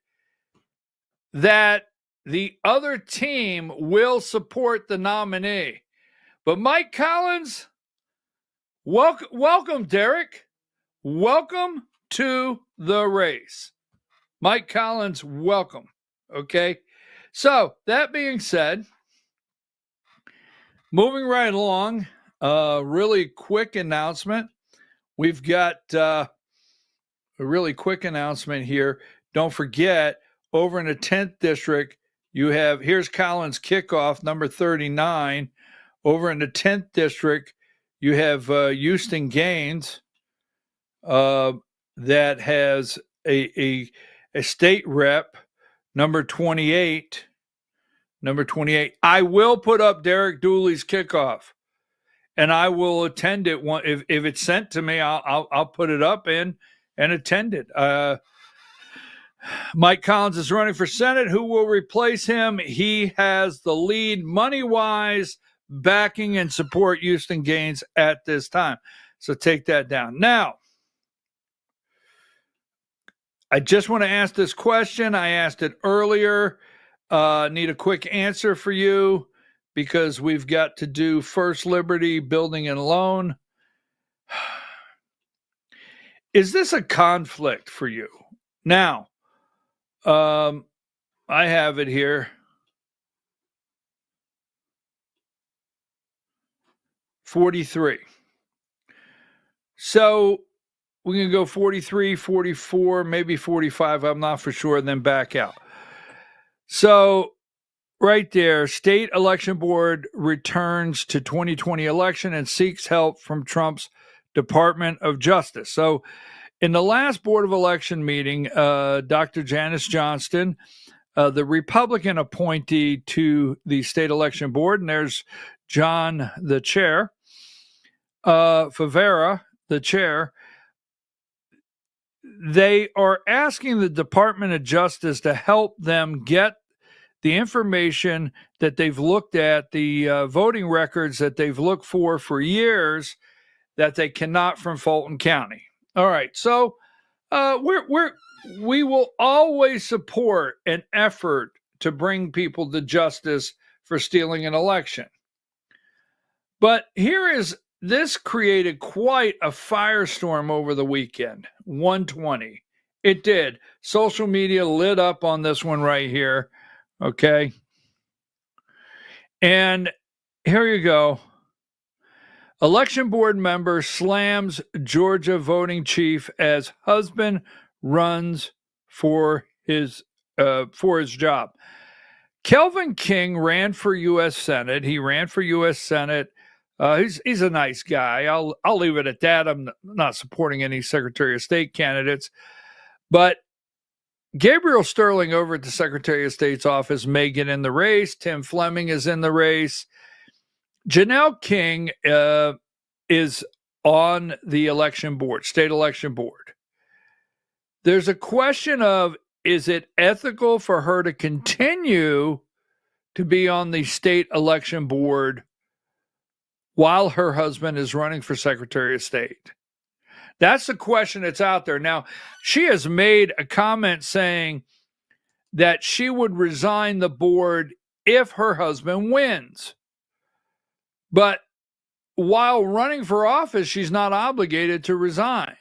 that the other team will support the nominee. But Mike Collins, welcome, Derek. Welcome to the race. Mike Collins, welcome. Okay? So, that being said, moving right along, really quick announcement. We've got a really quick announcement here. Don't forget, over in the 10th district, here's Collins' kickoff, number 39. Over in the 10th district, you have Houston Gaines that has a state rep, number 28. Number 28. I will put up Derek Dooley's kickoff. and I will attend it. If it's sent to me, I'll put it up and attend it. Mike Collins is running for Senate. Who will replace him? He has the lead money-wise, backing and support Houston Gaines at this time. So take that down. Now, I just want to ask this question. I asked it earlier. Need a quick answer for you because we've got to do First Liberty Building and Loan. Is this a conflict for you? Now, I have it here. 43. So we can go 43, 44, maybe 45. I'm not for sure, and then back out. So right there, State Election Board returns to 2020 election and seeks help from Trump's Department of Justice. So in the last Board of Election meeting, Dr. Janice Johnston, the Republican appointee to the State Election Board, and there's John, the chair, Favera, the chair, they are asking the Department of Justice to help them get the information that they've looked at, the voting records that they've looked for years that they cannot from Fulton County. All right, so we will always support an effort to bring people to justice for stealing an election. But this created quite a firestorm over the weekend, 120. It did. Social media lit up on this one right here, okay? And here you go. Election board member slams Georgia voting chief as husband runs for his job. Kelvin King ran for U.S. Senate. He ran for U.S. Senate. He's a nice guy. I'll leave it at that. I'm not supporting any Secretary of State candidates. But Gabriel Sterling over at the Secretary of State's office may get in the race. Tim Fleming is in the race. Janelle King is on the election board, state election board. There's a question of, is it ethical for her to continue to be on the state election board while her husband is running for Secretary of State? That's the question that's out there. Now, she has made a comment saying that she would resign the board if her husband wins. But while running for office, she's not obligated to resign.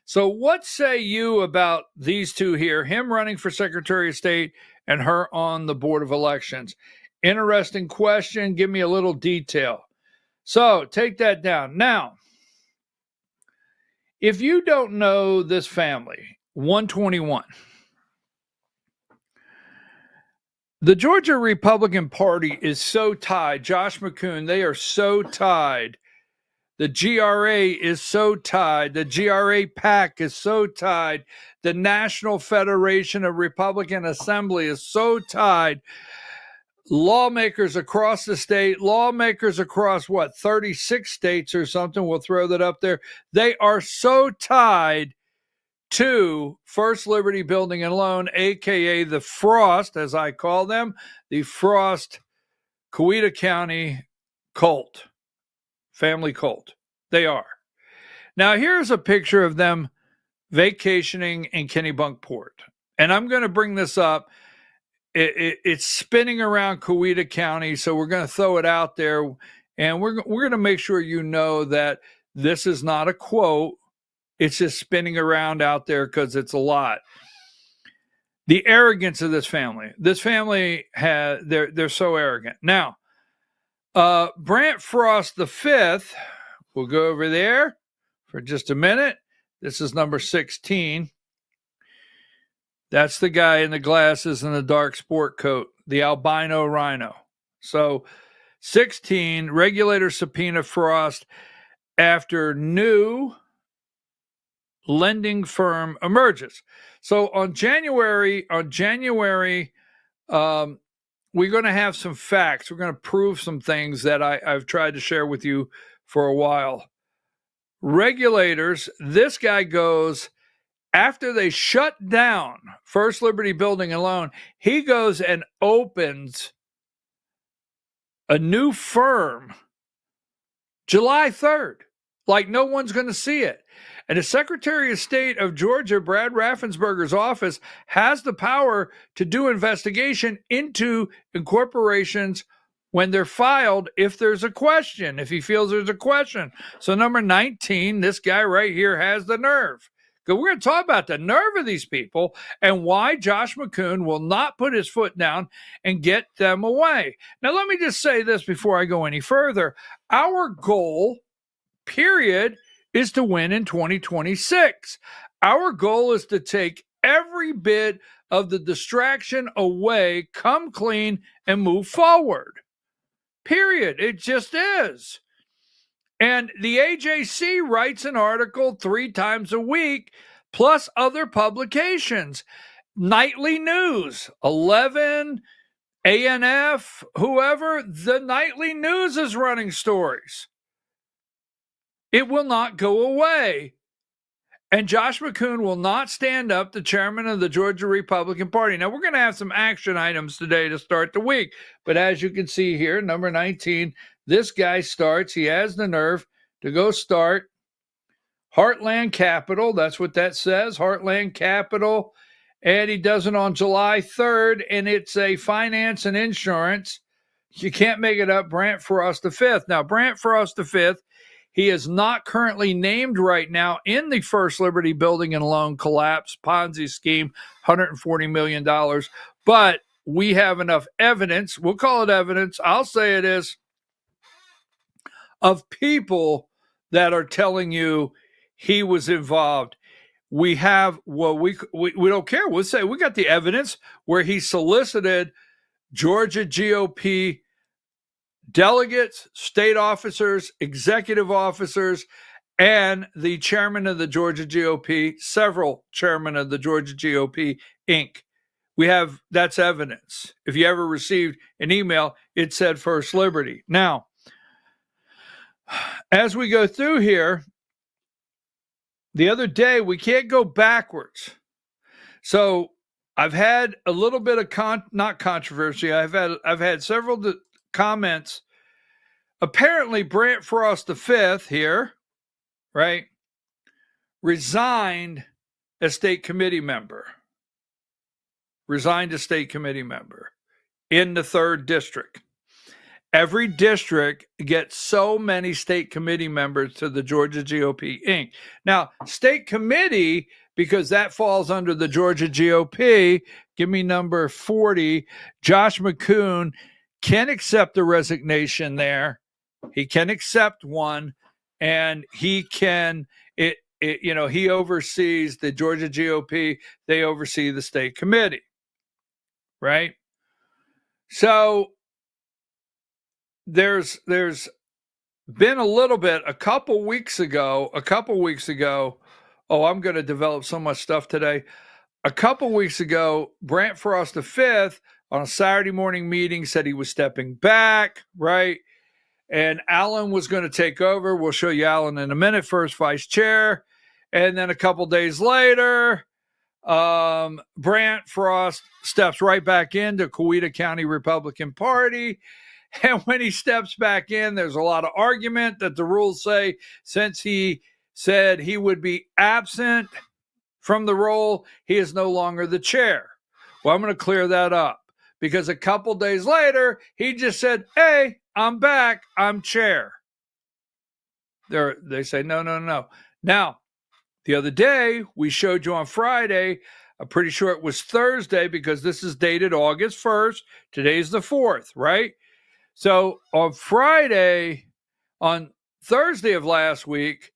So what say you about these two here, him running for Secretary of State and her on the Board of Elections? Interesting question. Give me a little detail. So take that down. Now, if you don't know this family, 121, the Georgia Republican Party is so tied. Josh McCoon, they are so tied. The GRA is so tied. The GRA PAC is so tied. The National Federation of Republican Assembly is so tied. Lawmakers across the state, lawmakers across 36 states or something, we'll throw that up there. They are so tied to First Liberty Building and Loan, aka the Frost, as I call them, the Frost Coweta County cult, family cult. They are. Now here's a picture of them vacationing in Kennebunkport. And I'm going to bring this up. It's spinning around Coweta County, so we're going to throw it out there, and we're going to make sure you know that this is not a quote. It's just spinning around out there because it's a lot. The arrogance of this family. This family they're so arrogant. Now, Brant Frost V, we'll go over there for just a minute. This is number 16. That's the guy in the glasses and the dark sport coat, the albino rhino. So 16, regulator subpoena Frost after new lending firm emerges. So on January 1st, we're going to have some facts. We're going to prove some things that I've tried to share with you for a while. Regulators, this guy goes, after they shut down First Liberty Building and Loan, he goes and opens a new firm July 3rd. Like no one's going to see it. And the Secretary of State of Georgia, Brad Raffensperger's office, has the power to do investigation into incorporations when they're filed if there's a question, if he feels there's a question. So number 19, this guy right here has the nerve. Because we're going to talk about the nerve of these people and why Josh McCoon will not put his foot down and get them away. Now, let me just say this before I go any further. Our goal, period, is to win in 2026. Our goal is to take every bit of the distraction away, come clean, and move forward. Period. It just is. And the AJC writes an article 3 times a week, plus other publications. Nightly news, 11, ANF, whoever, the nightly news is running stories. It will not go away. And Josh McCoon will not stand up, the chairman of the Georgia Republican Party. Now, we're going to have some action items today to start the week. But as you can see here, number 19, this guy starts. He has the nerve to go start Heartland Capital. That's what that says, Heartland Capital. And he does it on July 3rd, and it's a finance and insurance. You can't make it up, Brant Frost V. Now, Brant Frost V, he is not currently named right now in the First Liberty Building and Loan collapse Ponzi scheme, $140 million. But we have enough evidence, we'll call it evidence, I'll say it is, of people that are telling you he was involved. We have, well, we don't care. We'll say we got the evidence where he solicited Georgia GOP delegates, state officers, executive officers, and the chairman of the Georgia GOP, several chairmen of the Georgia GOP, Inc. We have, that's evidence. If you ever received an email, it said First Liberty. Now, as we go through here, the other day, we can't go backwards. So I've had a little bit of not controversy. I've had several comments. Apparently, Brant Frost V here, right, resigned as state committee member. Resigned as state committee member in the 3rd district. Every district gets so many state committee members to the Georgia GOP, Inc. Now, state committee, because that falls under the Georgia GOP, give me number 40, Josh McCoon can accept a resignation there. He can accept one, and he can, he oversees the Georgia GOP. They oversee the state committee, right? So there's been a little bit, a couple weeks ago, oh, I'm going to develop so much stuff today. A couple weeks ago, Brant Frost V on a Saturday morning meeting said he was stepping back, right? And Alan was going to take over. We'll show you Alan in a minute, first vice chair. And then a couple days later, Brant Frost steps right back into Coweta County Republican Party. And when he steps back in, there's a lot of argument that the rules say, since he said he would be absent from the role, he is no longer the chair. Well, I'm going to clear that up, because a couple days later, he just said, hey, I'm back, I'm chair. They say, no. Now, the other day, we showed you on Friday, I'm pretty sure it was Thursday, because this is dated August 1st. Today's the 4th, right? So on Thursday of last week,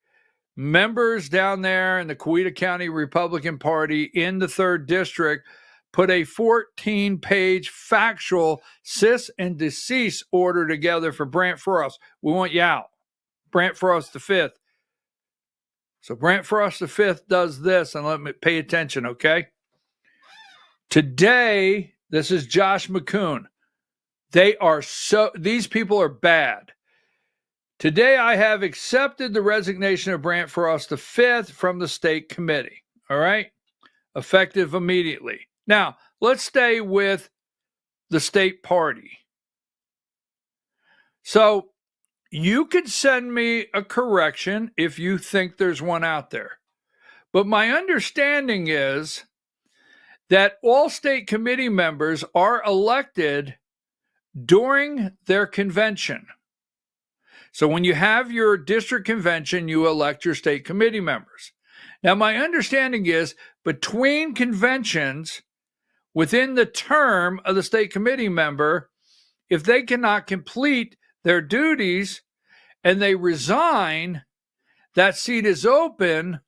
members down there in the Coweta County Republican Party in the 3rd district put a 14-page factual cease and desist order together for Brant Frost. We want you out. Brant Frost V. So Brant Frost V does this, and let me pay attention, okay? Today, this is Josh McCoon. These people are bad. Today, I have accepted the resignation of Brant Frost V from the state committee. All right? Effective immediately. Now, let's stay with the state party. So, you could send me a correction if you think there's one out there. But my understanding is that all state committee members are elected during their convention. So when you have your district convention, you elect your state committee members. Now, my understanding is between conventions, within the term of the state committee member, if they cannot complete their duties and they resign, that seat is open.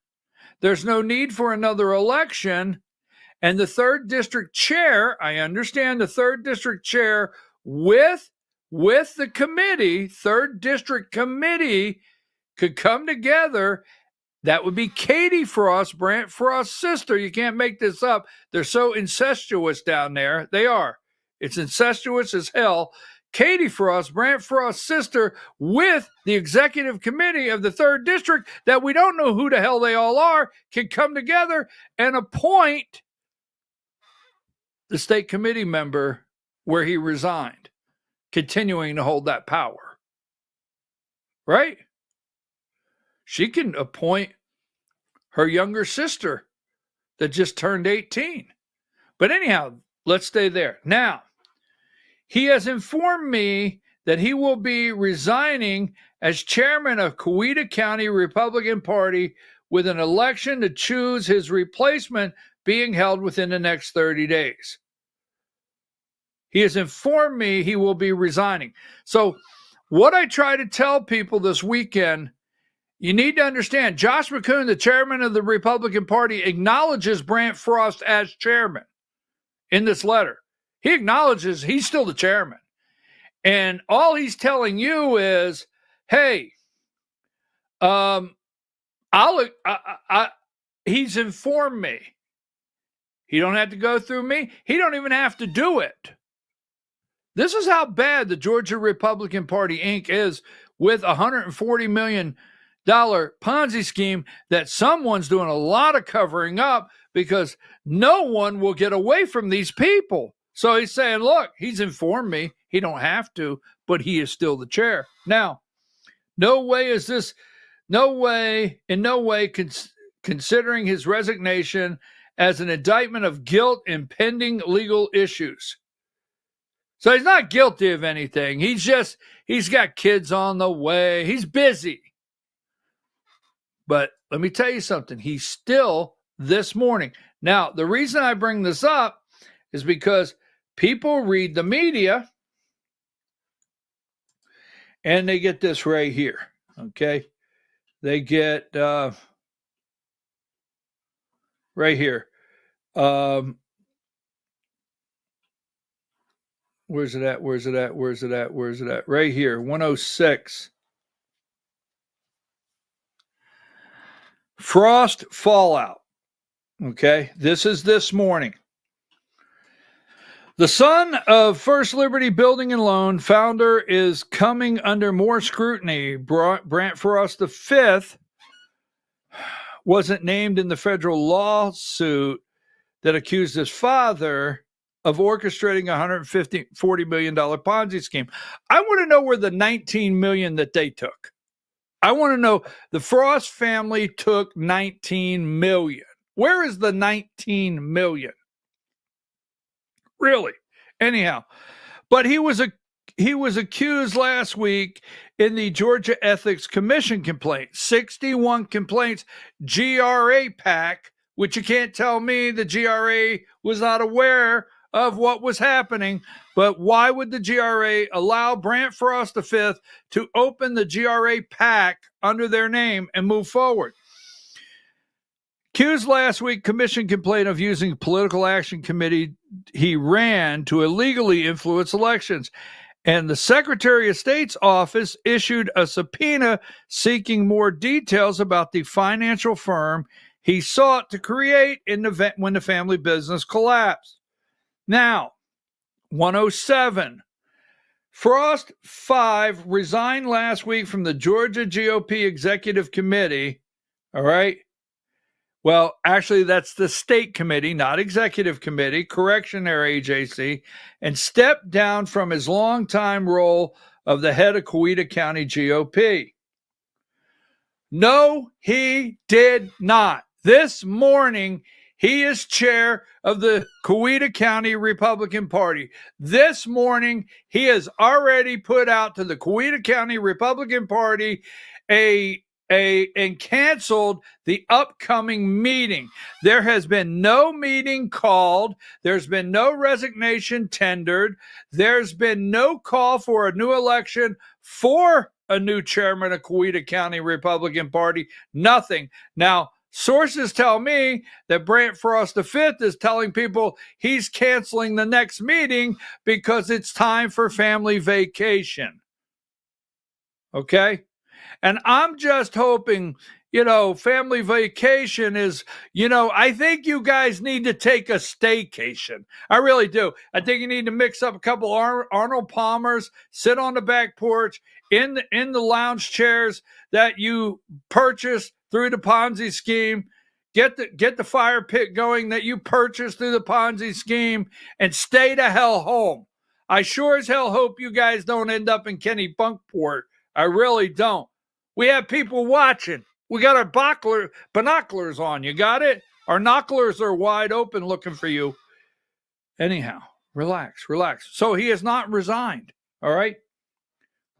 There's no need for another election. And the 3rd district chair, I understand the 3rd district chair with the committee, 3rd district committee could come together. That would be Katie Frost, Brant Frost's sister. You can't make this up. They're so incestuous down there. They are. It's incestuous as hell. Katie Frost, Brant Frost's sister, with the executive committee of the 3rd district that we don't know who the hell they all are, can come together and appoint the state committee member where he resigned, continuing to hold that power. Right? She can appoint her younger sister that just turned 18. But anyhow, let's stay there. Now, he has informed me that he will be resigning as chairman of Coweta County Republican Party with an election to choose his replacement being held within the next 30 days. He has informed me he will be resigning. So what I try to tell people this weekend, you need to understand, Josh McCoon, the chairman of the Republican Party, acknowledges Brant Frost as chairman in this letter. He acknowledges he's still the chairman. And all he's telling you is, hey, he's informed me. He don't have to go through me. He don't even have to do it. This is how bad the Georgia Republican Party, Inc. is with $140 million Ponzi scheme that someone's doing a lot of covering up because no one will get away from these people. So he's saying, look, he's informed me. He don't have to, but he is still the chair. Now, in no way considering his resignation as an indictment of guilt in pending legal issues. So he's not guilty of anything. He's got kids on the way. He's busy. But let me tell you something. He's still this morning. Now, the reason I bring this up is because people read the media and they get this right here. Okay. They get right here. Where's it at? Right here, 106. Frost fallout. Okay, this is this morning. The son of First Liberty Building and Loan founder is coming under more scrutiny. Brant Frost V wasn't named in the federal lawsuit that accused his father of orchestrating a $40 million Ponzi scheme. I want to know where the $19 million that they took. I want to know the Frost family took $19 million. Where is the $19 million? Really? Anyhow, but he was accused last week in the Georgia Ethics Commission complaint. 61 complaints, GRA pack, which you can't tell me the GRA was not aware of what was happening. But why would the GRA allow Brant Frost V to open the GRA pack under their name and move forward? Accused last week, commission complaint of using political action committee he ran to illegally influence elections. And the Secretary of State's office issued a subpoena seeking more details about the financial firm he sought to create when the family business collapsed. Now, 107. Frost, 5, resigned last week from the Georgia GOP Executive Committee. All right. Well, actually, that's the state committee, not executive committee. Correction there, AJC. And stepped down from his longtime role of the head of Coweta County GOP. No, he did not. This morning, he is chair of the Coweta County Republican Party. This morning, he has already put out to the Coweta County Republican Party and canceled the upcoming meeting. There has been no meeting called. There's been no resignation tendered. There's been no call for a new election for a new chairman of Coweta County Republican Party. Nothing. Now, sources tell me that Brant Frost V is telling people he's canceling the next meeting because it's time for family vacation. Okay? And I'm just hoping, family vacation is, I think you guys need to take a staycation. I really do. I think you need to mix up a couple Arnold Palmers, sit on the back porch in the lounge chairs that you purchased through the Ponzi scheme. Get the fire pit going that you purchased through the Ponzi scheme and stay the hell home. I sure as hell hope you guys don't end up in Kennebunkport. I really don't. We have people watching. We got our binoculars on. You got it? Our knockers are wide open looking for you. Anyhow, relax. So he has not resigned, all right?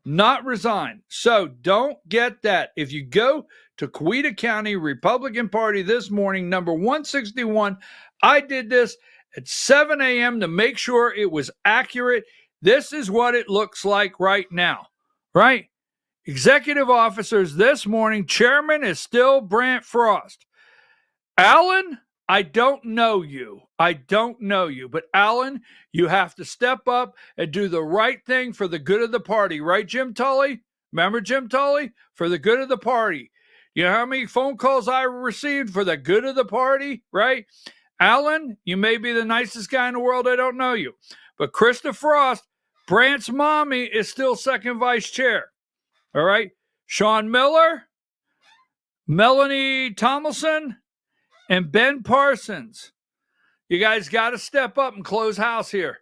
Not resigned. So don't get that. If you go to Coweta County Republican Party this morning, number 161, I did this at 7 a.m. to make sure it was accurate. This is what it looks like right now, right? Executive officers this morning, chairman is still Brant Frost. Alan, I don't know you. But Alan, you have to step up and do the right thing for the good of the party. Right, Jim Tully? Remember Jim Tully? For the good of the party. You know how many phone calls I received for the good of the party, right? Alan, you may be the nicest guy in the world. I don't know you. But Krista Frost, Brant's mommy, is still second vice chair. All right. Sean Miller, Melanie Tomlinson, and Ben Parsons. You guys got to step up and close house here.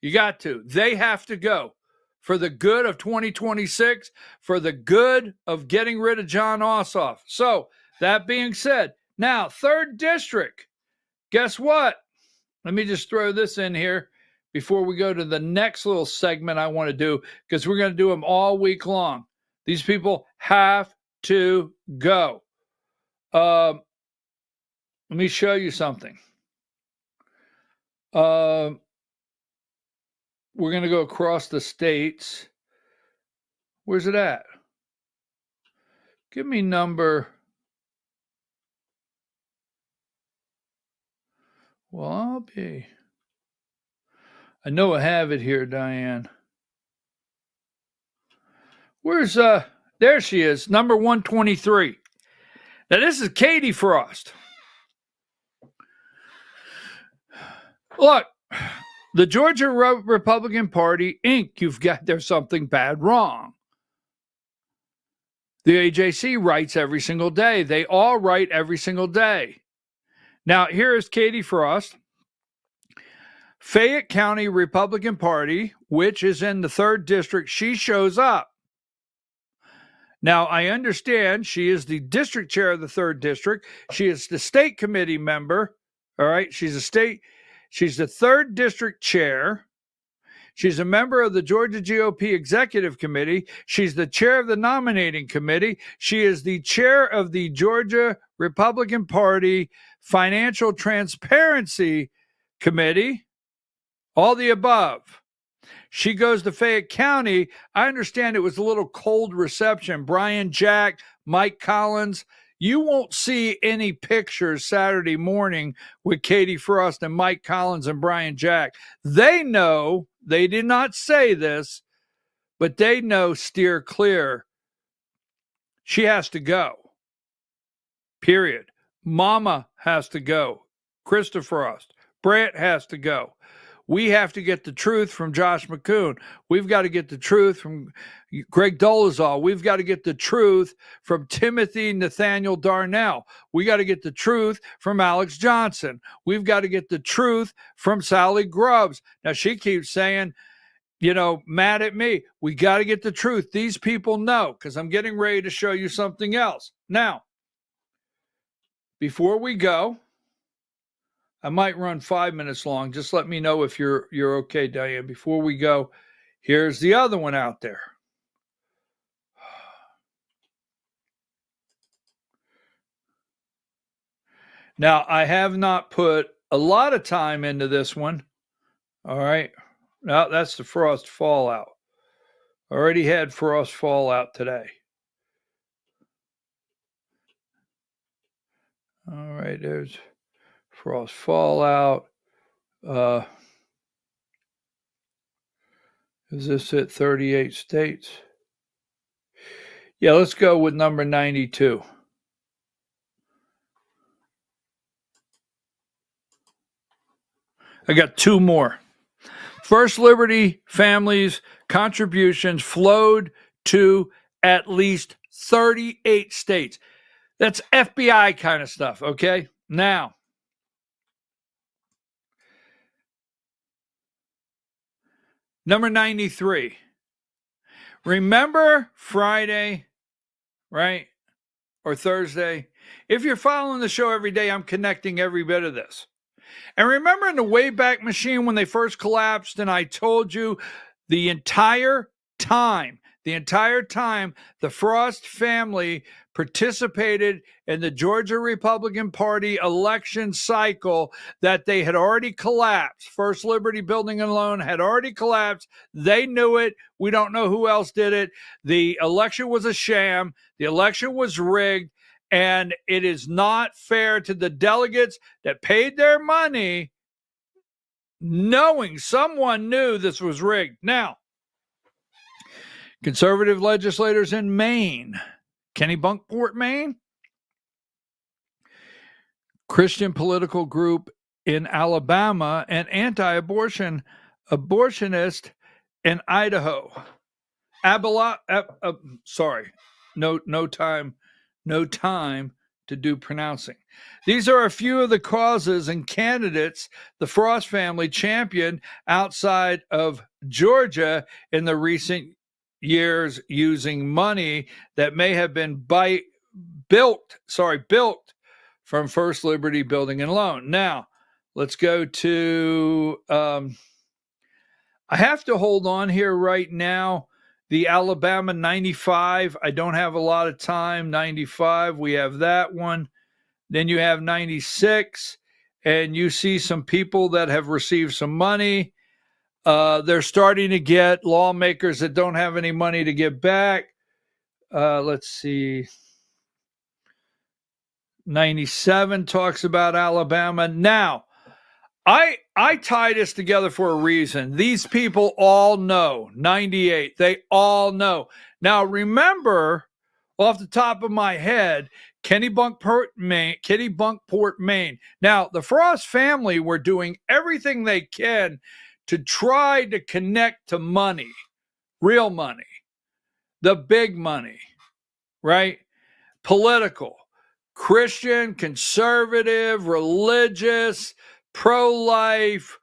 You got to. They have to go for the good of 2026, for the good of getting rid of John Ossoff. So, that being said, now, 3rd District. Guess what? Let me just throw this in here before we go to the next little segment I want to do, because we're going to do them all week long. These people have to go. Let me show you something. We're going to go across the states. Where's it at? Give me number. Well, I'll be. I know I have it here, Diane. Where's there she is, number 123. Now this is Katie Frost. Look, the Georgia Republican Party, Inc., you've got there's something bad wrong. The AJC writes every single day. They all write every single day. Now, here is Katie Frost. Fayette County Republican Party, which is in the 3rd District, she shows up. Now, I understand she is the district chair of the 3rd District. She is the state committee member. All right. She's the 3rd District chair. She's a member of the Georgia GOP Executive Committee. She's the chair of the nominating committee. She is the chair of the Georgia Republican Party Financial Transparency Committee. All the above. She goes to Fayette County. I understand it was a little cold reception. Brian Jack, Mike Collins. You won't see any pictures Saturday morning with Katie Frost and Mike Collins and Brian Jack. They know, they did not say this, but they know steer clear. She has to go. Period. Mama has to go. Krista Frost. Brant has to go. We have to get the truth from Josh McCoon. We've got to get the truth from Greg Dolezal. We've got to get the truth from Timothy Nathaniel Darnell. We got to get the truth from Alex Johnson. We've got to get the truth from Sally Grubbs. Now, she keeps saying, mad at me. We got to get the truth. These people know, because I'm getting ready to show you something else. Now, before we go, I might run 5 minutes long. Just let me know if you're okay, Diane. Before we go, here's the other one out there. Now, I have not put a lot of time into this one. All right. Now, that's the frost fallout. Already had frost fallout today. All right, there's frost fallout. Is this at 38 states? Yeah, let's go with number 92. I got two more. First Liberty families' contributions flowed to at least 38 states. That's FBI kind of stuff, okay? Now, number 93. Remember Friday, right? Or Thursday? If you're following the show every day, I'm connecting every bit of this. And remember in the Wayback Machine when they first collapsed and I told you the entire time, the Frost family participated in the Georgia Republican Party election cycle, that they had already collapsed. First Liberty Building and Loan had already collapsed. They knew it. We don't know who else did it. The election was a sham. The election was rigged. And it is not fair to the delegates that paid their money knowing someone knew this was rigged. Now, conservative legislators in Maine, Kennebunkport, Maine, Christian political group in Alabama, and anti-abortionist in Idaho. No time to do pronouncing. These are a few of the causes and candidates the Frost family championed outside of Georgia in the recent years, using money that may have been built from First Liberty Building and Loan. Now, let's go to, I have to hold on here right now. The Alabama 95, I don't have a lot of time. 95, we have that one. Then you have 96, and you see some people that have received some money. They're starting to get lawmakers that don't have any money to give back. Let's see. 97 talks about Alabama. Now, I tie this together for a reason. These people all know. 98, they all know. Now, remember, off the top of my head, Kennebunkport, Maine. Now, the Frost family were doing everything they can to try to connect to money, real money, the big money, right? Political, Christian, conservative, religious, pro-life,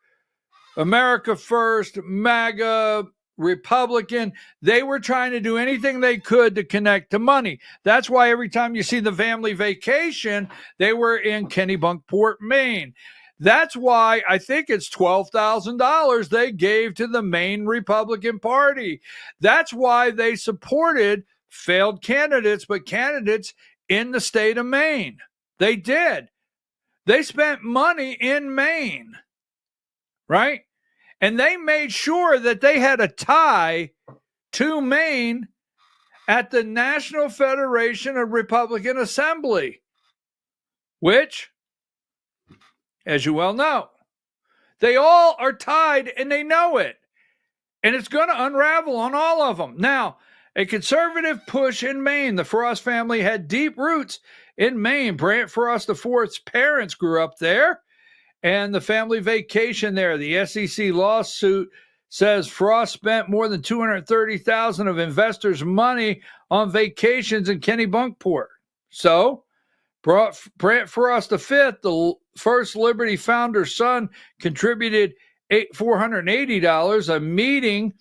America First, MAGA, Republican. They were trying to do anything they could to connect to money. That's why every time you see the family vacation, they were in Kennebunkport, Maine. That's why I think it's $12,000 they gave to the Maine Republican Party. That's why they supported failed candidates, but candidates in the state of Maine. They did. They spent money in Maine, right? And they made sure that they had a tie to Maine at the National Federation of Republican Assembly, which, as you well know, they all are tied and they know it. And it's going to unravel on all of them. Now, a conservative push in Maine. The Frost family had deep roots in Maine. Brant Frost IV's parents grew up there, and the family vacation there. The SEC lawsuit says Frost spent more than $230,000 of investors' money on vacations in Kennebunkport. So, Brant Frost V, the first Liberty founder's son, contributed $480. A meeting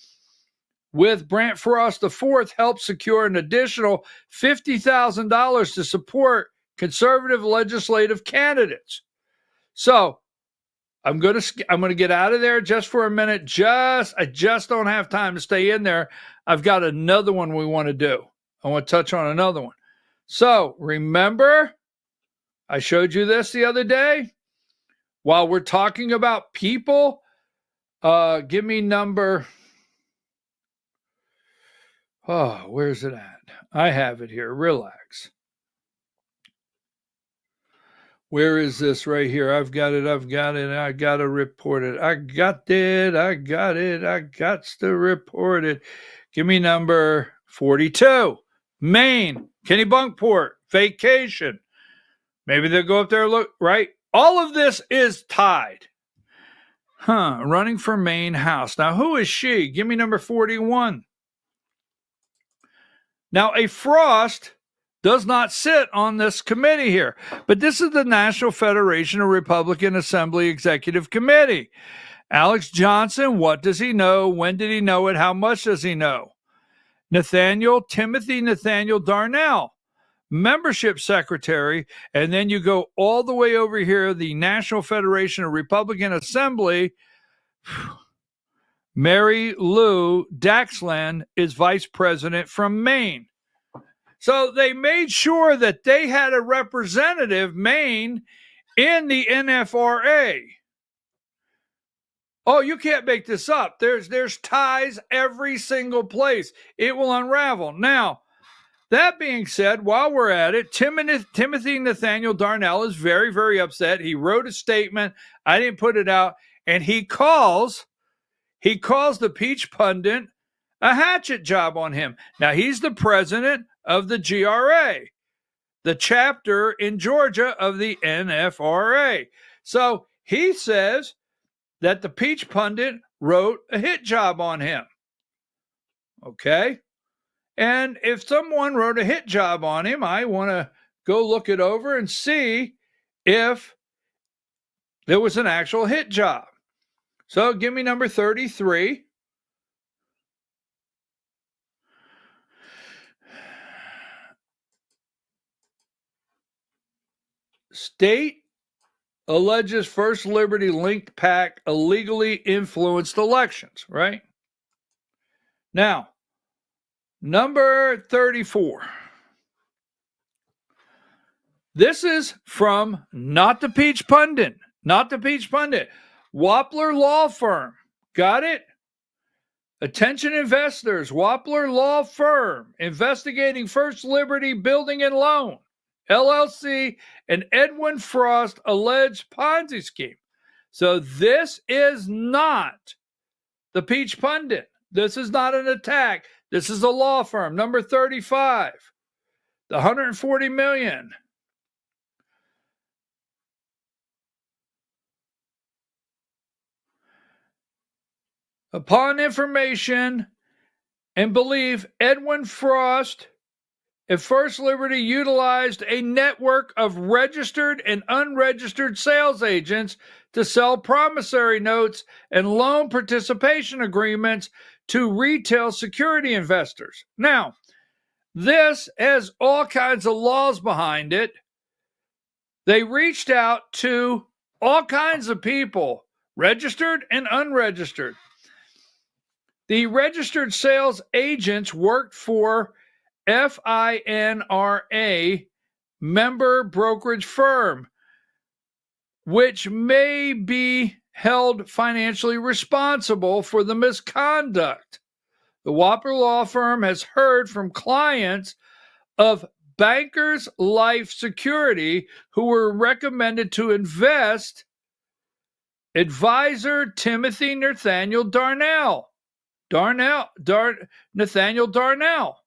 with Brant Frost IV helped secure an additional $50,000 to support conservative legislative candidates. So, I'm gonna get out of there just for a minute. I just don't have time to stay in there. I've got another one we want to do. I want to touch on another one. So remember, I showed you this the other day. While we're talking about people, give me number. Oh, where's it at? I have it here. Relax. Where is this right here? I've got it. I got to report it. I got it. I got to report it. Give me number 42. Maine, Kennebunkport, vacation. Maybe they'll go up there, look, right? All of this is tied. Running for Maine House. Now, who is she? Give me number 41. Now, a Frost does not sit on this committee here, but this is the National Federation of Republican Assembly Executive Committee. Alex Johnson, what does he know? When did he know it? How much does he know? Timothy Nathaniel Darnell, membership secretary, and then you go all the way over here, the National Federation of Republican Assembly. Mary Lou Daxland is vice president from Maine. So they made sure that they had a representative, Maine, in the NFRA. Oh, you can't make this up. There's ties every single place. It will unravel. Now, that being said, while we're at it, Timothy Nathaniel Darnell is very, very upset. He wrote a statement. I didn't put it out. And he calls the Peach Pundit a hatchet job on him. Now, he's the president of the GRA, the chapter in Georgia of the NFRA. So he says that the Peach Pundit wrote a hit job on him. Okay? And if someone wrote a hit job on him, I want to go look it over and see if there was an actual hit job. So give me number 33. State alleges First Liberty linked PAC illegally influenced elections, right? Now, number 34. This is from not the Peach Pundit, Wappler Law Firm. Got it? Attention investors, Wappler Law Firm, investigating First Liberty Building and Loan, LLC, and Edwin Frost alleged Ponzi scheme. So this is not the Peach Pundit. This is not an attack. This is a law firm. Number 35, the $140 million. Upon information and belief, Edwin Frost and First Liberty utilized a network of registered and unregistered sales agents to sell promissory notes and loan participation agreements to retail security investors. Now, this has all kinds of laws behind it. They reached out to all kinds of people, registered and unregistered. The registered sales agents worked for FINRA member brokerage firm, which may be held financially responsible for the misconduct. The Wappler Law Firm has heard from clients of Bankers Life Security who were recommended to invest. Advisor Timothy Nathaniel Darnell. Nathaniel Darnell.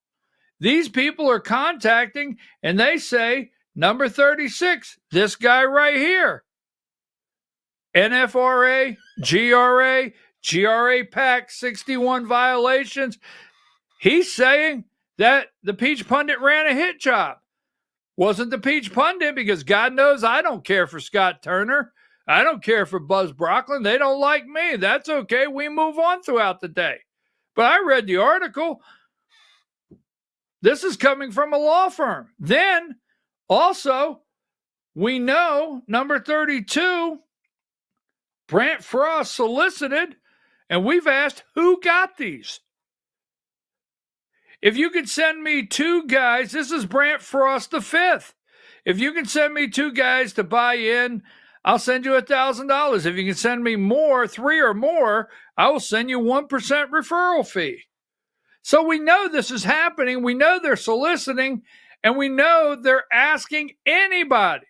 These people are contacting and they say, number 36, this guy right here. NFRA, GRA Pact 61 violations. He's saying that the Peach Pundit ran a hit job. Wasn't the Peach Pundit, because God knows I don't care for Scott Turner. I don't care for Buzz Brocklin. They don't like me. That's okay. We move on throughout the day. But I read the article. This is coming from a law firm. Then, also, we know, number 32, Brant Frost solicited, and we've asked who got these. If you could send me 2 guys, this is Brant Frost the 5th. If you can send me 2 guys to buy in, I'll send you $1,000. If you can send me more, 3 or more, I will send you 1% referral fee. So we know this is happening. We know they're soliciting, and we know they're asking anybody.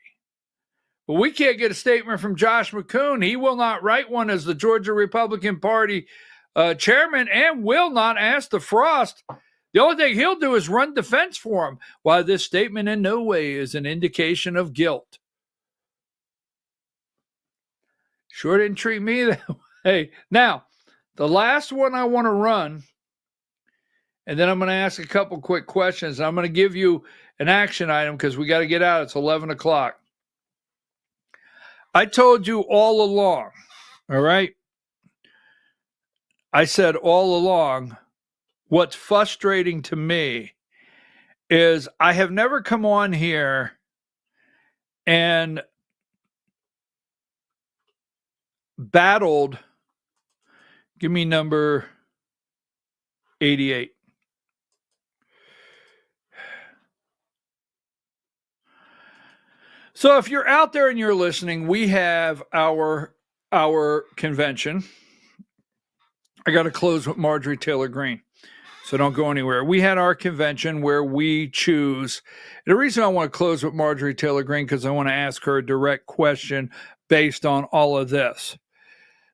But we can't get a statement from Josh McCoon. He will not write one as the Georgia Republican Party chairman, and will not ask the Frost. The only thing he'll do is run defense for him, while this statement in no way is an indication of guilt. Sure didn't treat me that way. Now, the last one I want to run, and then I'm going to ask a couple quick questions. I'm going to give you an action item because we got to get out. It's 11 o'clock. I told you all along, all right? I said all along, what's frustrating to me is I have never come on here and battled. Give me number 88. So if you're out there and you're listening, we have our convention. I got to close with Marjorie Taylor Greene, so don't go anywhere. We had our convention where we choose. The reason I want to close with Marjorie Taylor Greene because I want to ask her a direct question based on all of this.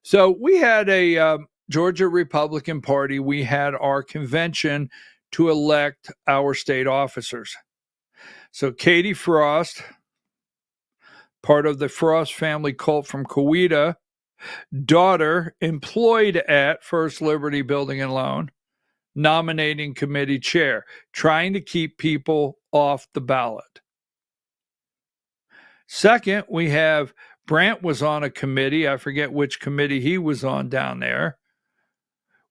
So we had a Georgia Republican Party. We had our convention to elect our state officers. So Katie Frost, part of the Frost family cult from Coweta, daughter employed at First Liberty Building and Loan, nominating committee chair, trying to keep people off the ballot. Second, we have Brant was on a committee. I forget which committee he was on down there.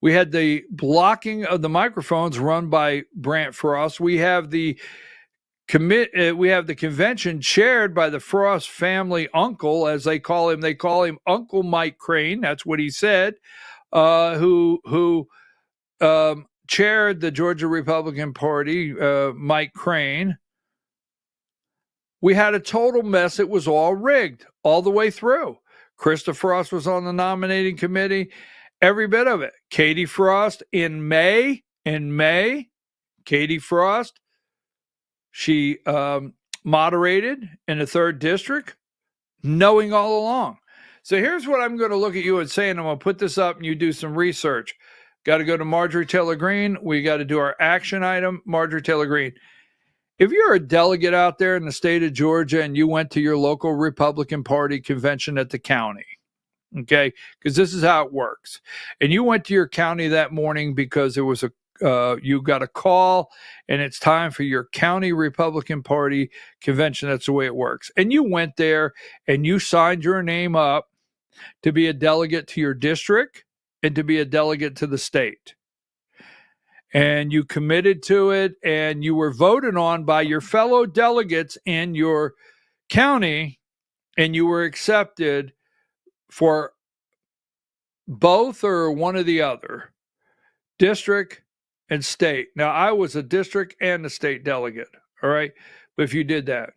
We had the blocking of the microphones run by Brant Frost. We have the convention chaired by the Frost family uncle, as they call him. They call him Uncle Mike Crane. That's what he said. Who chaired the Georgia Republican Party, Mike Crane. We had a total mess. It was all rigged all the way through. Krista Frost was on the nominating committee. Every bit of it. Katie Frost in May, Katie Frost, she moderated in the 3rd district, knowing all along. So here's what I'm going to look at you and say, and I'm going to put this up and you do some research. Got to go to Marjorie Taylor Greene. We got to do our action item, Marjorie Taylor Greene. If you're a delegate out there in the state of Georgia and you went to your local Republican Party convention at the county, okay, because this is how it works, and you went to your county that morning because there was you got a call and it's time for your county Republican Party convention. That's the way it works. And you went there and you signed your name up to be a delegate to your district and to be a delegate to the state. And you committed to it and you were voted on by your fellow delegates in your county, and you were accepted for both or one or the other, district and state. Now, I was a district and a state delegate, all right? But if you did that,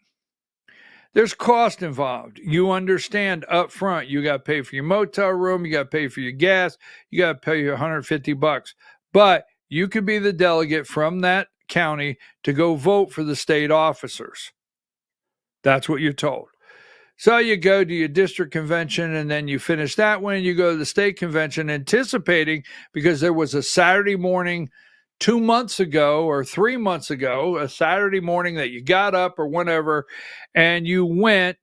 there's cost involved. You understand up front, you got to pay for your motel room, you got to pay for your gas, you got to pay your $150. But you could be the delegate from that county to go vote for the state officers. That's what you're told. So you go to your district convention and then you finish that one and you go to the state convention anticipating, because there was a Saturday morning 2 months ago or 3 months ago, a Saturday morning that you got up or whenever, and you went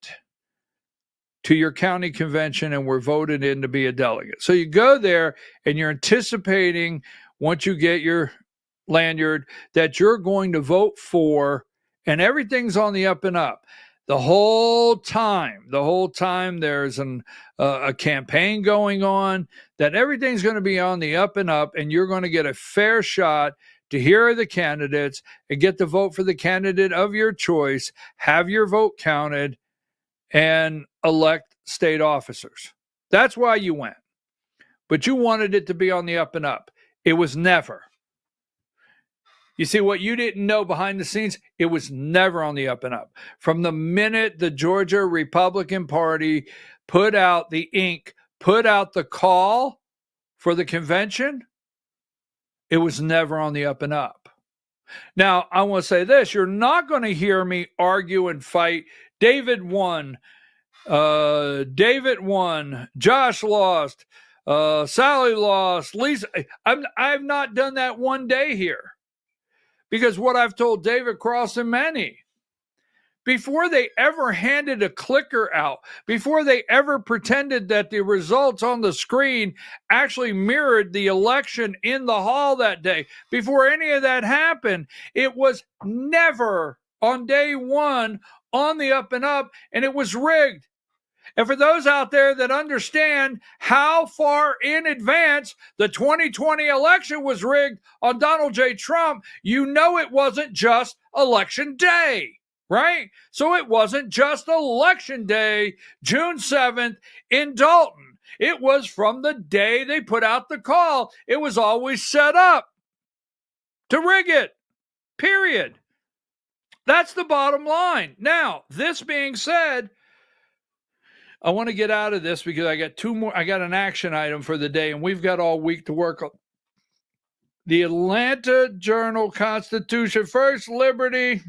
to your county convention and were voted in to be a delegate. So you go there and you're anticipating, once you get your lanyard, that you're going to vote for, and everything's on the up and up. The whole time there's a campaign going on, that everything's going to be on the up and up, and you're going to get a fair shot to hear the candidates and get the vote for the candidate of your choice, have your vote counted, and elect state officers. That's why you went. But you wanted it to be on the up and up. It was never. You see, what you didn't know behind the scenes, it was never on the up and up. From the minute the Georgia Republican Party put out the ink, put out the call for the convention, it was never on the up and up. Now, I want to say this. You're not going to hear me argue and fight. David won. Josh lost. Sally lost. Lisa. I've not done that one day here. Because what I've told David Cross and many, before they ever handed a clicker out, before they ever pretended that the results on the screen actually mirrored the election in the hall that day, before any of that happened, it was never on day one on the up and up, and it was rigged. And for those out there that understand how far in advance the 2020 election was rigged on Donald J. Trump, you know it wasn't just election day, right? So it wasn't just election day, June 7th in Dalton. It was from the day they put out the call. It was always set up to rig it, period. That's the bottom line. Now, this being said, I want to get out of this because I got two more. I got an action item for the day, and we've got all week to work on. The Atlanta Journal-Constitution, First Liberty,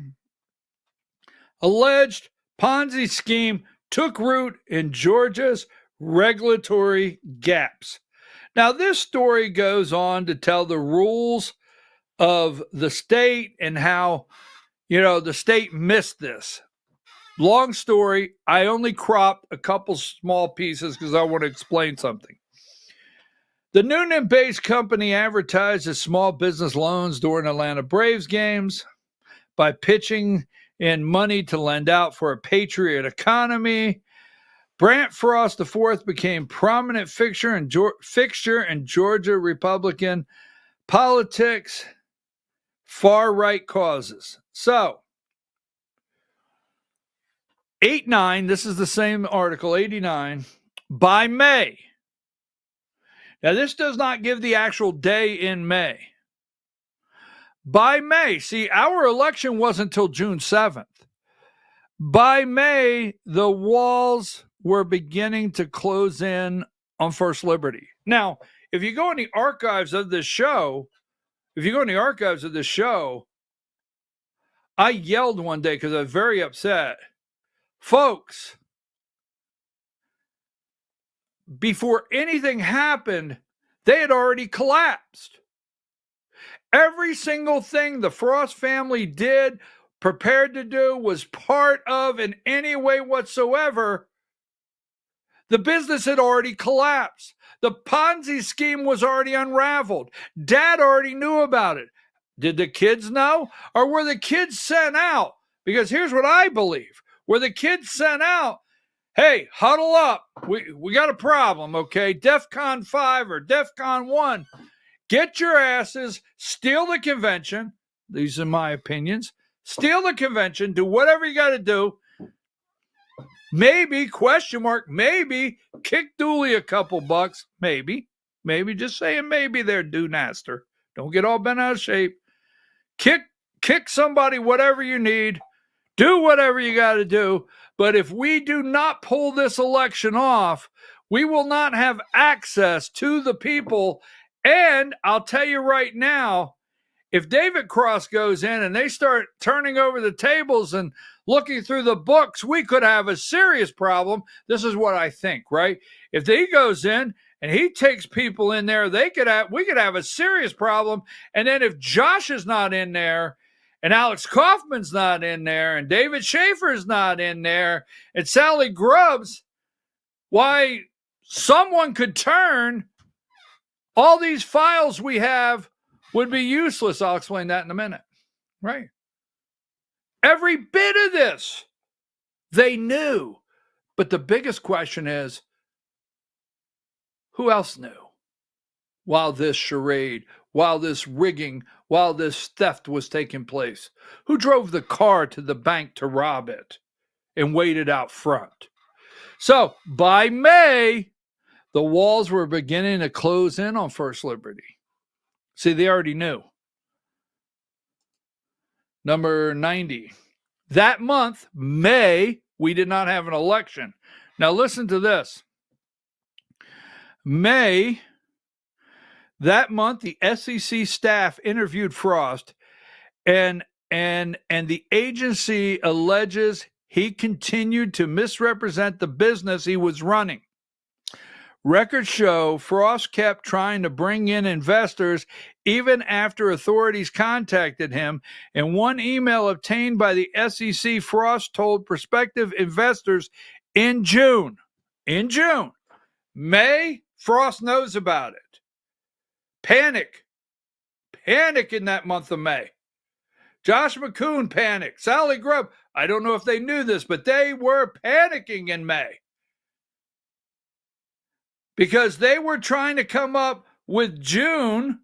alleged Ponzi scheme took root in Georgia's regulatory gaps. Now, this story goes on to tell the rules of the state and how, the state missed this. Long story, I only cropped a couple small pieces because I want to explain something. The Noonan-based company advertised its small business loans during Atlanta Braves games by pitching in money to lend out for a patriot economy. Brant Frost IV became prominent fixture in Georgia Republican politics, far-right causes. So, 89, this is the same article, 89, by May. Now, this does not give the actual day in May. By May, see, our election wasn't until June 7th. By May, the walls were beginning to close in on First Liberty. Now, if you go in the archives of this show, I yelled one day because I was very upset. Folks, before anything happened, they had already collapsed. Every single thing the Frost family did, prepared to do, was part of in any way whatsoever. The business had already collapsed. The Ponzi scheme was already unraveled. Dad already knew about it. Did the kids know? Or were the kids sent out? Because here's what I believe. Were the kids sent out, hey, huddle up. We got a problem, okay? DEFCON 5 or DEFCON 1. Get your asses, steal the convention. These are my opinions. Steal the convention, do whatever you got to do. Maybe, maybe, kick Dooley a couple bucks. Maybe, just saying maybe there, Naster. Don't get all bent out of shape. Kick somebody, whatever you need. Do whatever you got to do. But if we do not pull this election off, we will not have access to the people. And I'll tell you right now, if David Cross goes in and they start turning over the tables and looking through the books, we could have a serious problem. This is what I think, right? If he goes in and he takes people in there, we could have a serious problem. And then if Josh is not in there, and Alex Kaufman's not in there, and David Schaefer's not in there, and Sally Grubbs, why someone could turn all these files we have would be useless. I'll explain that in a minute. Right. Every bit of this they knew. But the biggest question is, who else knew? While this charade, while this rigging, while this theft was taking place? Who drove the car to the bank to rob it and waited out front? So by May, the walls were beginning to close in on First Liberty. See, they already knew. Number 90. That month, May, we did not have an election. Now listen to this. May, that month, the SEC staff interviewed Frost, and the agency alleges he continued to misrepresent the business he was running. Records show Frost kept trying to bring in investors even after authorities contacted him. In one email obtained by the SEC, Frost told prospective investors in June, May, Frost knows about it. Panic in that month of May. Josh McCoon panicked. Sally Grubb, I don't know if they knew this, but they were panicking in May because they were trying to come up with June,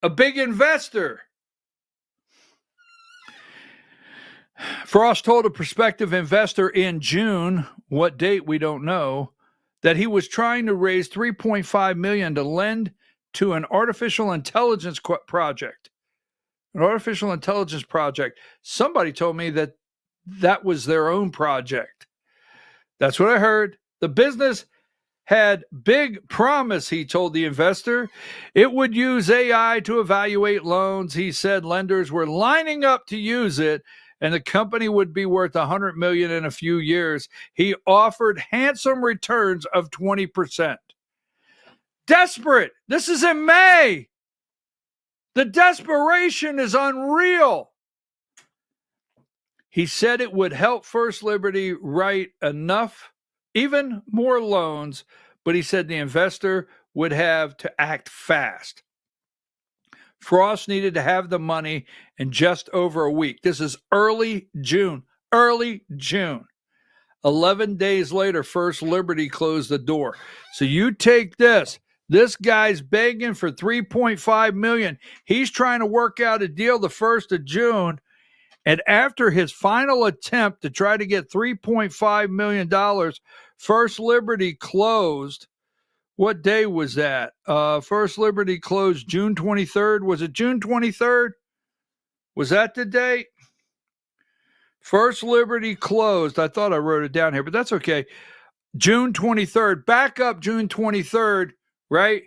a big investor. Frost told a prospective investor in June, what date we don't know, that he was trying to raise $3.5 million to lend to an artificial intelligence project. An artificial intelligence project. Somebody told me that was their own project. That's what I heard. The business had big promise, he told the investor. It would use AI to evaluate loans. He said lenders were lining up to use it, and the company would be worth $100 million in a few years. He offered handsome returns of 20%. Desperate. This is in May. The desperation is unreal. He said it would help First Liberty write enough, even more loans, but he said the investor would have to act fast. Frost needed to have the money in just over a week. This is early June. 11 days later, First Liberty closed the door. So you take this. This guy's begging for $3.5 million. He's trying to work out a deal the 1st of June. And after his final attempt to try to get $3.5 million, First Liberty closed. What day was that? First Liberty closed June 23rd. Was it June 23rd? Was that the date? First Liberty closed. I thought I wrote it down here, but that's okay. June 23rd. Back up June 23rd, right?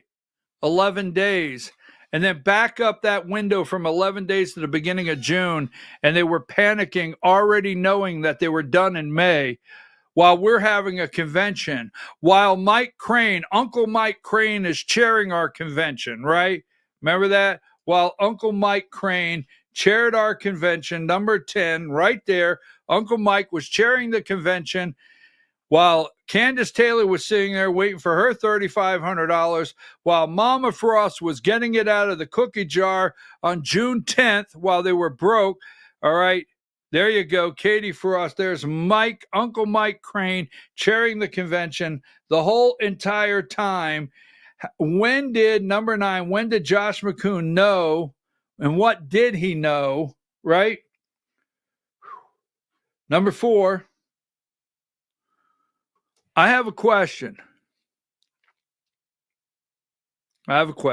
11 days. And then back up that window from 11 days to the beginning of June. And they were panicking, already knowing that they were done in May, while we're having a convention, while Mike Crane, Uncle Mike Crane, is chairing our convention, right? Remember that? While Uncle Mike Crane chaired our convention, number 10, right there. Uncle Mike was chairing the convention while Candace Taylor was sitting there waiting for her $3,500, while Mama Frost was getting it out of the cookie jar on June 10th while they were broke. All right, there you go, Katie Frost. There's Mike, Uncle Mike Crane, chairing the convention the whole entire time. When did, number 9, when did Josh McCoon know, and what did he know, right? Number 4, I have a question. Greg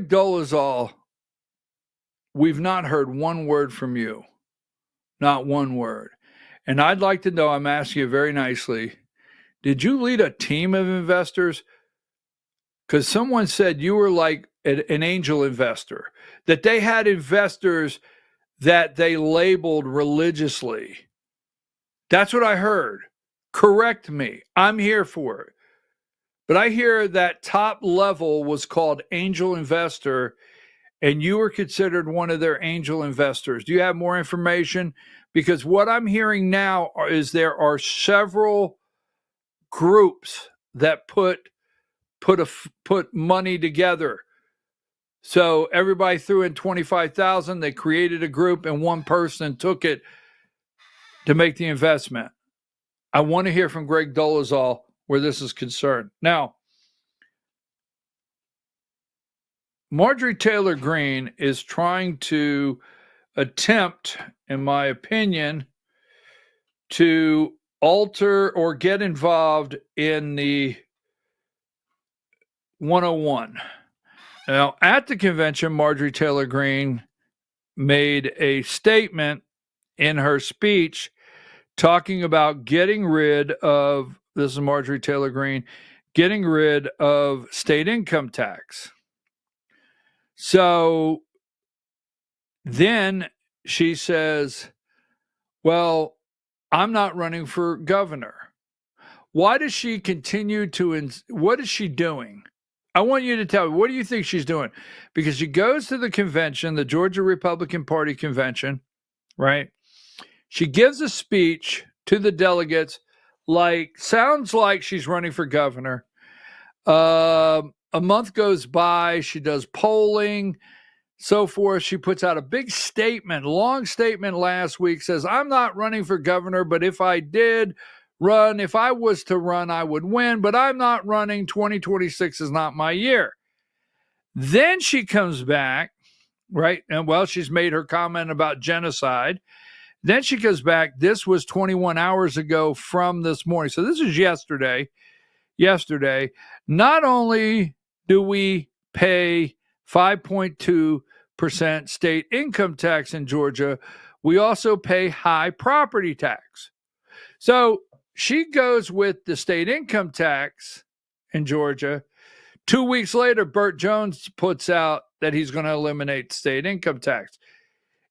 Dolezal, we've not heard one word from you. Not one word. And I'd like to know, I'm asking you very nicely, did you lead a team of investors? Because someone said you were like an angel investor, that they had investors that they labeled religiously. That's what I heard. Correct me. I'm here for it. But I hear that top level was called angel investor, and you were considered one of their angel investors. Do you have more information? Because what I'm hearing now is there are several groups that put money together. So everybody threw in $25,000. They created a group, and one person took it to make the investment. I want to hear from Greg Dolezal where this is concerned. Now, Marjorie Taylor Greene is trying to attempt, in my opinion, to alter or get involved in the 101. Now, at the convention, Marjorie Taylor Greene made a statement in her speech talking about getting rid of, this is Marjorie Taylor Greene, getting rid of state income tax. So then she says, well, I'm not running for governor. Why does she continue to, what is she doing? I want you to tell me, what do you think she's doing? Because she goes to the convention, the Georgia Republican Party convention, right? She gives a speech to the delegates, sounds like she's running for governor. A month goes by, she does polling, so forth. She puts out a big statement, long statement last week, says, I'm not running for governor, but if I did run, if I was to run, I would win, but I'm not running. 2026 is not my year. Then she comes back, right? And well, she's made her comment about genocide. Then she goes back. This was 21 hours ago from this morning. So this is yesterday. Not only do we pay 5.2% state income tax in Georgia, we also pay high property tax. So she goes with the state income tax in Georgia. 2 weeks later, Burt Jones puts out that he's going to eliminate state income tax.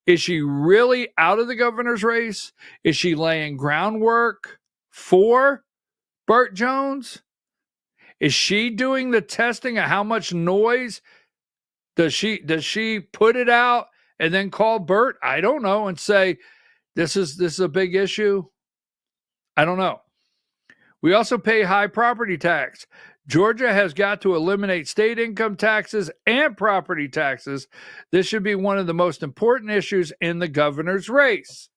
Is she really out of the governor's race? Is she laying groundwork for Burt Jones? Is she doing the testing of how much noise does she put it out and then call Burt? I don't know, and say this is a big issue. I don't know. We also pay high property tax. Georgia has got to eliminate state income taxes and property taxes. This should be one of the most important issues in the governor's race.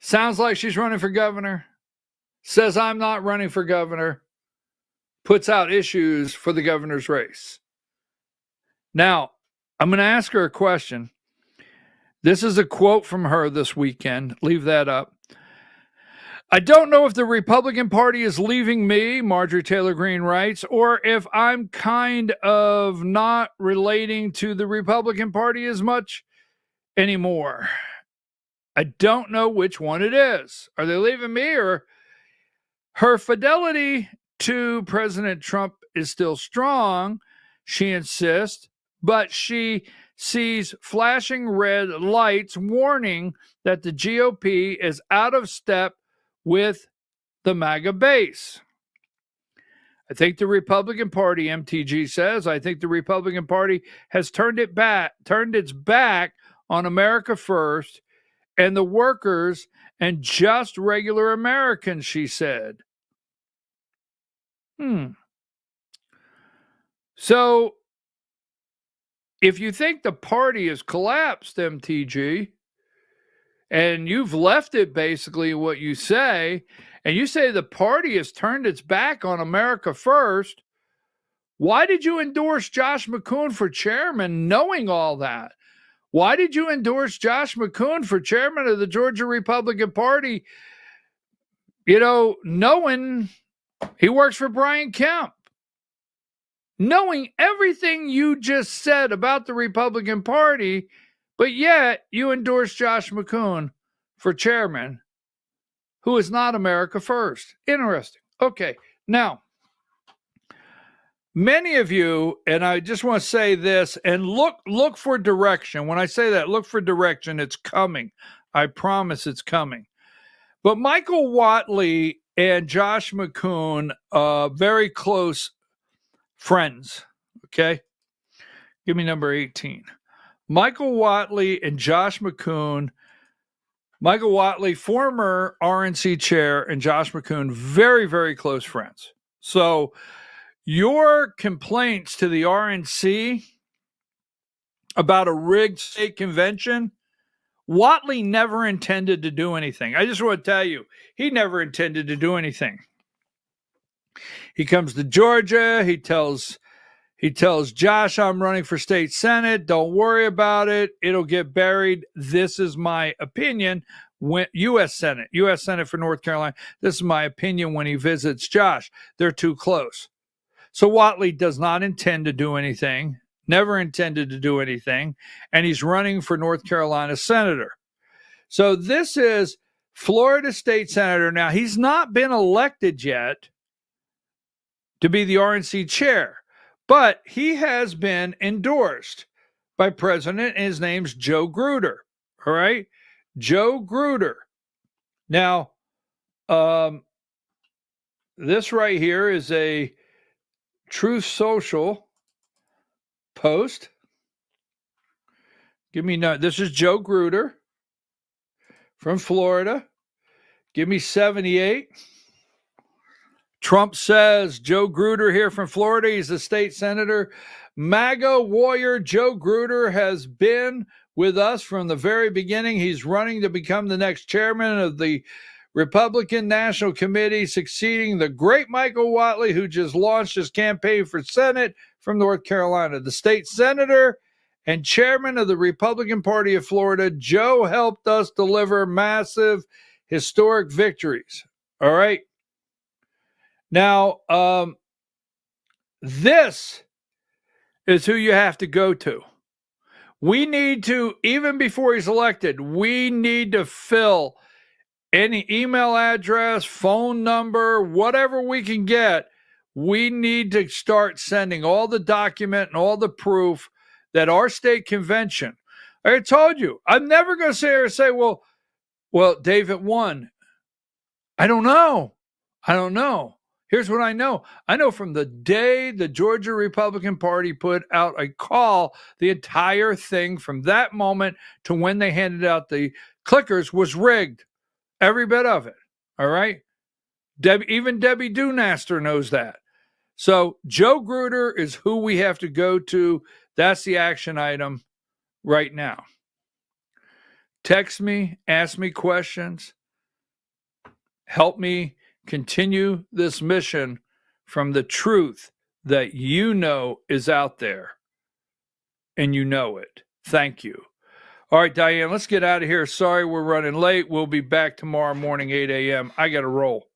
Sounds like she's running for governor. Says I'm not running for governor. Puts out issues for the governor's race. Now, I'm going to ask her a question. This is a quote from her this weekend. Leave that up. I don't know if the Republican Party is leaving me, Marjorie Taylor Greene writes, or if I'm kind of not relating to the Republican Party as much anymore. I don't know which one it is. Are they leaving me, or her fidelity to President Trump is still strong, she insists, but she sees flashing red lights warning that the GOP is out of step with the MAGA base. I think the Republican Party, MTG says, I think the Republican Party has turned its back on America first and the workers and just regular Americans, she said. So, if you think the party has collapsed, MTG, and you've left it basically what you say, and you say the party has turned its back on America first, why did you endorse Josh McCoon for chairman knowing all that? Why did you endorse Josh McCoon for chairman of the Georgia Republican Party, knowing he works for Brian Kemp? Knowing everything you just said about the Republican Party, but yet you endorse Josh McCoon for chairman, who is not America first. Interesting. Okay, now, many of you, and I just want to say this, and look for direction. When I say that, look for direction. It's coming. I promise it's coming. But Michael Whatley and Josh McCoon, very close friends, Okay? Give me number 18. Michael Whatley and Josh McCoon. Michael Whatley, former RNC chair, and Josh McCoon, very, very close friends. So your complaints to the RNC about a rigged state convention, Whatley never intended to do anything. I just want to tell you, he never intended to do anything. He comes to Georgia. He tells Josh, I'm running for state senate. Don't worry about it. It'll get buried. This is my opinion. U.S. Senate for North Carolina. This is my opinion when he visits Josh. They're too close. So Whatley does not intend to do anything, never intended to do anything, and he's running for North Carolina senator. So this is Florida state senator. Now, he's not been elected yet to be the RNC chair, but he has been endorsed by President, and his name's Joe Gruder. All right? Joe Gruder. Now, this right here is a Truth Social post. This is Joe Gruder from Florida. Give me 78. Trump says Joe Gruder here from Florida. He's a state senator. MAGA warrior Joe Gruder has been with us from the very beginning. He's running to become the next chairman of the Republican National Committee, succeeding the great Michael Whatley, who just launched his campaign for Senate from North Carolina. The state senator and chairman of the Republican Party of Florida, Joe helped us deliver massive, historic victories. All right. Now, this is who you have to go to. We need to, even before he's elected, we need to fill any email address, phone number, whatever we can get. We need to start sending all the document and all the proof that our state convention. I told you, I'm never going to sit here and say, well, David won. I don't know. Here's what I know. I know from the day the Georgia Republican Party put out a call, the entire thing from that moment to when they handed out the clickers was rigged. Every bit of it. All right? Even Debbie Dunaster knows that. So Joe Gruder is who we have to go to. That's the action item right now. Text me, ask me questions, help me continue this mission from the truth that you know is out there, and you know it. Thank you. All right, Diane, let's get out of here. Sorry we're running late. We'll be back tomorrow morning, 8 a.m. I got to roll.